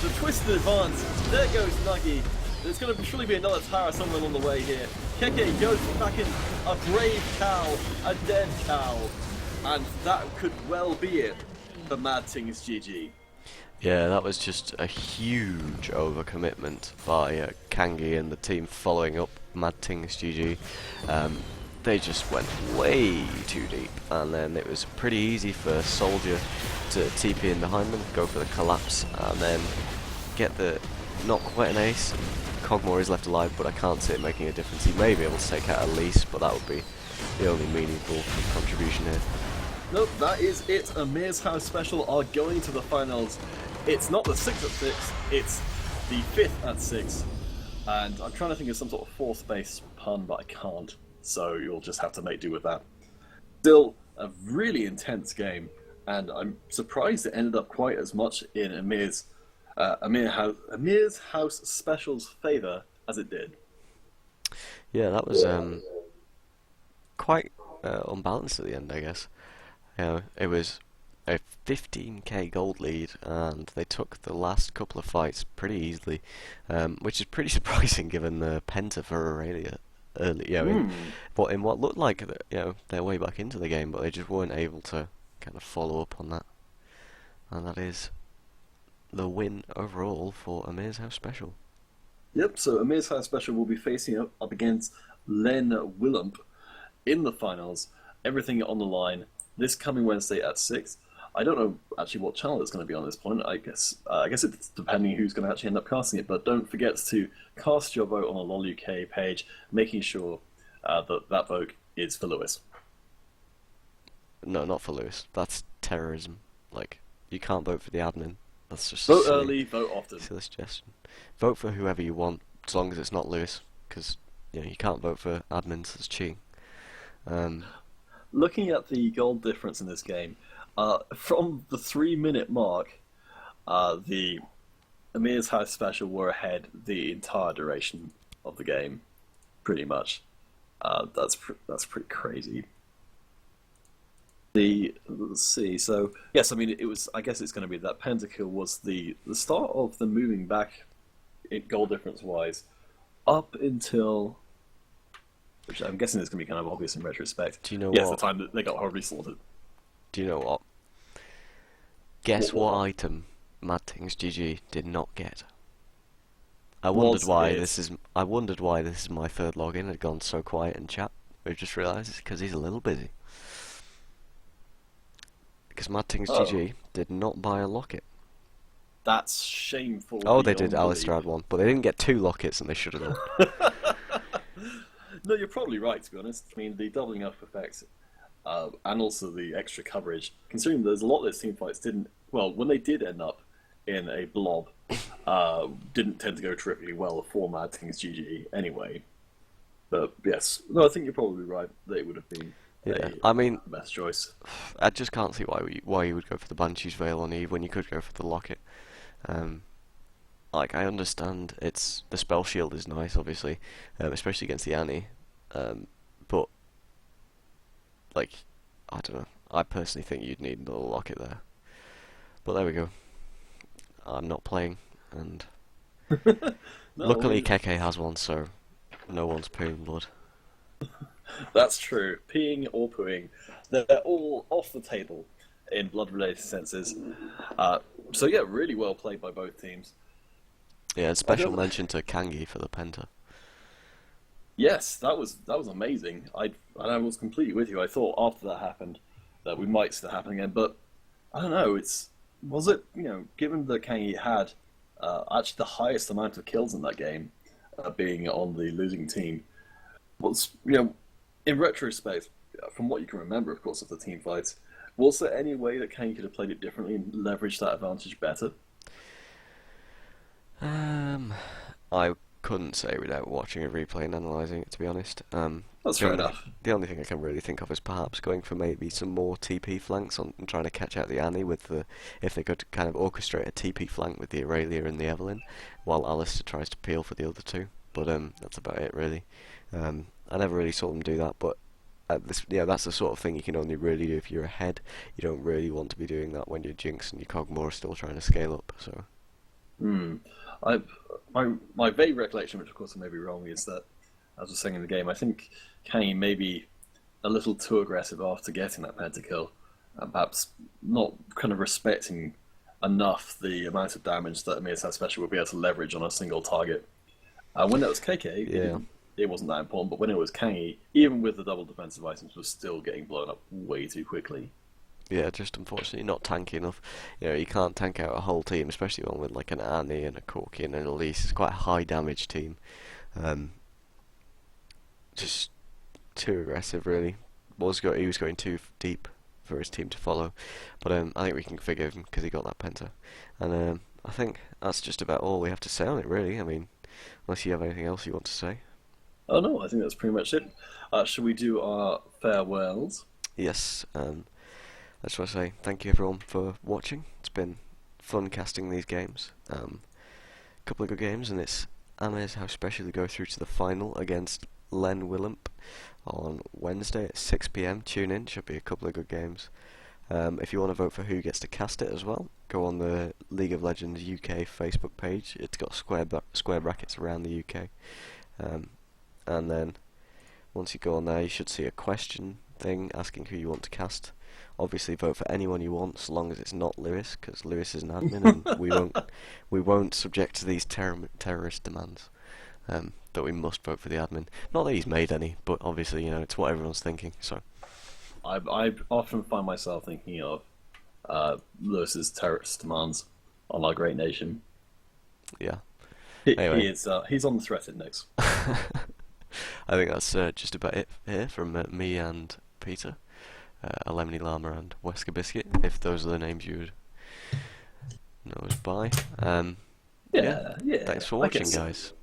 Speaker 5: the twisted advance. There goes Nuggy. There's going to surely be another tower somewhere along the way here. Keke goes back in, a brave cow, a dead cow. And that could well be it for MadTingsGG.
Speaker 1: Yeah, that was just a huge overcommitment by Kangi and the team following up MadTingsGG. They just went way too deep, and then it was pretty easy for Soldier to TP in behind them, go for the collapse, and then get the not quite an ace. Cogmore is left alive, but I can't see it making a difference. He may be able to take out Elise, but that would be the only meaningful contribution here.
Speaker 5: Nope, that is it. Amir's House Special are going to the finals. It's not the 6th at 6, it's the 5th at 6. And I'm trying to think of some sort of fourth base pun, but I can't. So you'll just have to make do with that. Still, a really intense game, and I'm surprised it ended up quite as much in Amir's House Special's favour as it did.
Speaker 1: Yeah, that was quite unbalanced at the end, I guess. You know, it was a 15k gold lead, and they took the last couple of fights pretty easily, which is pretty surprising given the penta for Aurelia early. You know, but in what looked like their way back into the game, but they just weren't able to kind of follow up on that, and that is the win overall for Amir's House Special.
Speaker 5: Yep, so Amir's House Special will be facing up against Len Willump in the finals. Everything on the line this coming Wednesday at 6. I don't know actually what channel it's going to be on at this point. I guess it's depending who's going to actually end up casting it. But don't forget to cast your vote on the LoL UK page, making sure that vote is for Lewis.
Speaker 1: No, not for Lewis. That's terrorism. Like, you can't vote for the admin. That's just
Speaker 5: vote early, vote often.
Speaker 1: Silly suggestion. Vote for whoever you want, as long as it's not Lewis, because you can't vote for admins. It's cheating.
Speaker 5: Looking at the goal difference in this game, from the 3-minute mark, the Amir's House Special were ahead the entire duration of the game, pretty much. That's pretty crazy. Let's see. So yes, I mean it was. I guess it's going to be that pentakill was the start of the moving back, goal difference wise, up until. Which I'm guessing is going to be kind of obvious in retrospect.
Speaker 1: Do you know
Speaker 5: yes,
Speaker 1: what?
Speaker 5: the time that they got horribly slaughtered.
Speaker 1: Do you know what? Guess what item MadTingsGG did not get? I wondered why this is my third login had gone so quiet in chat. I just realised it's because he's a little busy. Because MadTingsGG did not buy a locket.
Speaker 5: That's shameful.
Speaker 1: Oh, they did. Alistair had one, but they didn't get 2 lockets, and they should have done.
Speaker 5: No, you're probably right, to be honest. I mean, the doubling up effect, and also the extra coverage, considering there's a lot of those team fights when they did end up in a blob, didn't tend to go terrifically well for MadTingsGG anyway. But yes, no, I think you're probably right. They would have been the best choice.
Speaker 1: I just can't see why you would go for the Banshee's Veil on Eve when you could go for the locket. Like, I understand the spell shield is nice, obviously, especially against the Annie, but, like, I don't know. I personally think you'd need another locket there. But there we go. I'm not playing, and luckily Keke has one, so no one's pooing blood.
Speaker 5: That's true. Peeing or pooing, they're all off the table in blood-related senses. So yeah, really well played by both teams.
Speaker 1: Yeah, and special mention to Kangi for the penta.
Speaker 5: Yes, that was amazing. I was completely with you. I thought after that happened that we might see that happen again, but I don't know. Given that Kangi had actually the highest amount of kills in that game, being on the losing team, was in retrospect, from what you can remember, of course, of the team fights, was there any way that Kangi could have played it differently and leveraged that advantage better?
Speaker 1: I couldn't say without watching a replay and analysing it, to be honest.
Speaker 5: That's fair enough.
Speaker 1: The only thing I can really think of is perhaps going for maybe some more TP flanks and trying to catch out the Annie if they could kind of orchestrate a TP flank with the Aurelia and the Evelyn, while Alistair tries to peel for the other two. But that's about it, really. I never really saw them do that, but that's the sort of thing you can only really do if you're ahead. You don't really want to be doing that when your Jinx and your Cogmore are still trying to scale up. So.
Speaker 5: My vague recollection, which of course I may be wrong, is that, as I was saying in the game, I think Kangi may be a little too aggressive after getting that pentakill, and perhaps not kind of respecting enough the amount of damage that Amir's had special would be able to leverage on a single target. When that was KK,
Speaker 1: Yeah.
Speaker 5: it wasn't that important, but when it was Kangi, even with the double defensive items, was still getting blown up way too quickly.
Speaker 1: Yeah, just unfortunately not tanky enough. You know, you can't tank out a whole team, especially one with like an Annie and a Corki and an Elise. It's quite a high damage team. Just too aggressive, really. He was going too deep for his team to follow, but I think we can forgive him because he got that penta. And I think that's just about all we have to say on it, really. I mean, unless you have anything else you want to say.
Speaker 5: Oh no, I think that's pretty much it. Should we do our farewells?
Speaker 1: Yes. I just want to say thank you everyone for watching. It's been fun casting these games. Couple of good games, and it's Amir's how special to go through to the final against Len Willemp on Wednesday at 6 PM. Tune in, should be a couple of good games. If you want to vote for who gets to cast it as well, go on the League of Legends UK Facebook page. It's got square brackets around the UK. And then once you go on there, you should see a question thing asking who you want to cast. Obviously, vote for anyone you want, so long as it's not Lewis, because Lewis is an admin, and we won't subject to these terrorist demands. That we must vote for the admin. Not that he's made any, but obviously, you know, it's what everyone's thinking. So,
Speaker 5: I often find myself thinking of Lewis's terrorist demands on our great nation.
Speaker 1: yeah.
Speaker 5: Anyway. He's on the threat index.
Speaker 1: I think that's just about it here from me and Peter, a lemony llama and Wesker Biscuit, if those are the names you would know us by.
Speaker 5: Yeah.
Speaker 1: Thanks for watching, guys.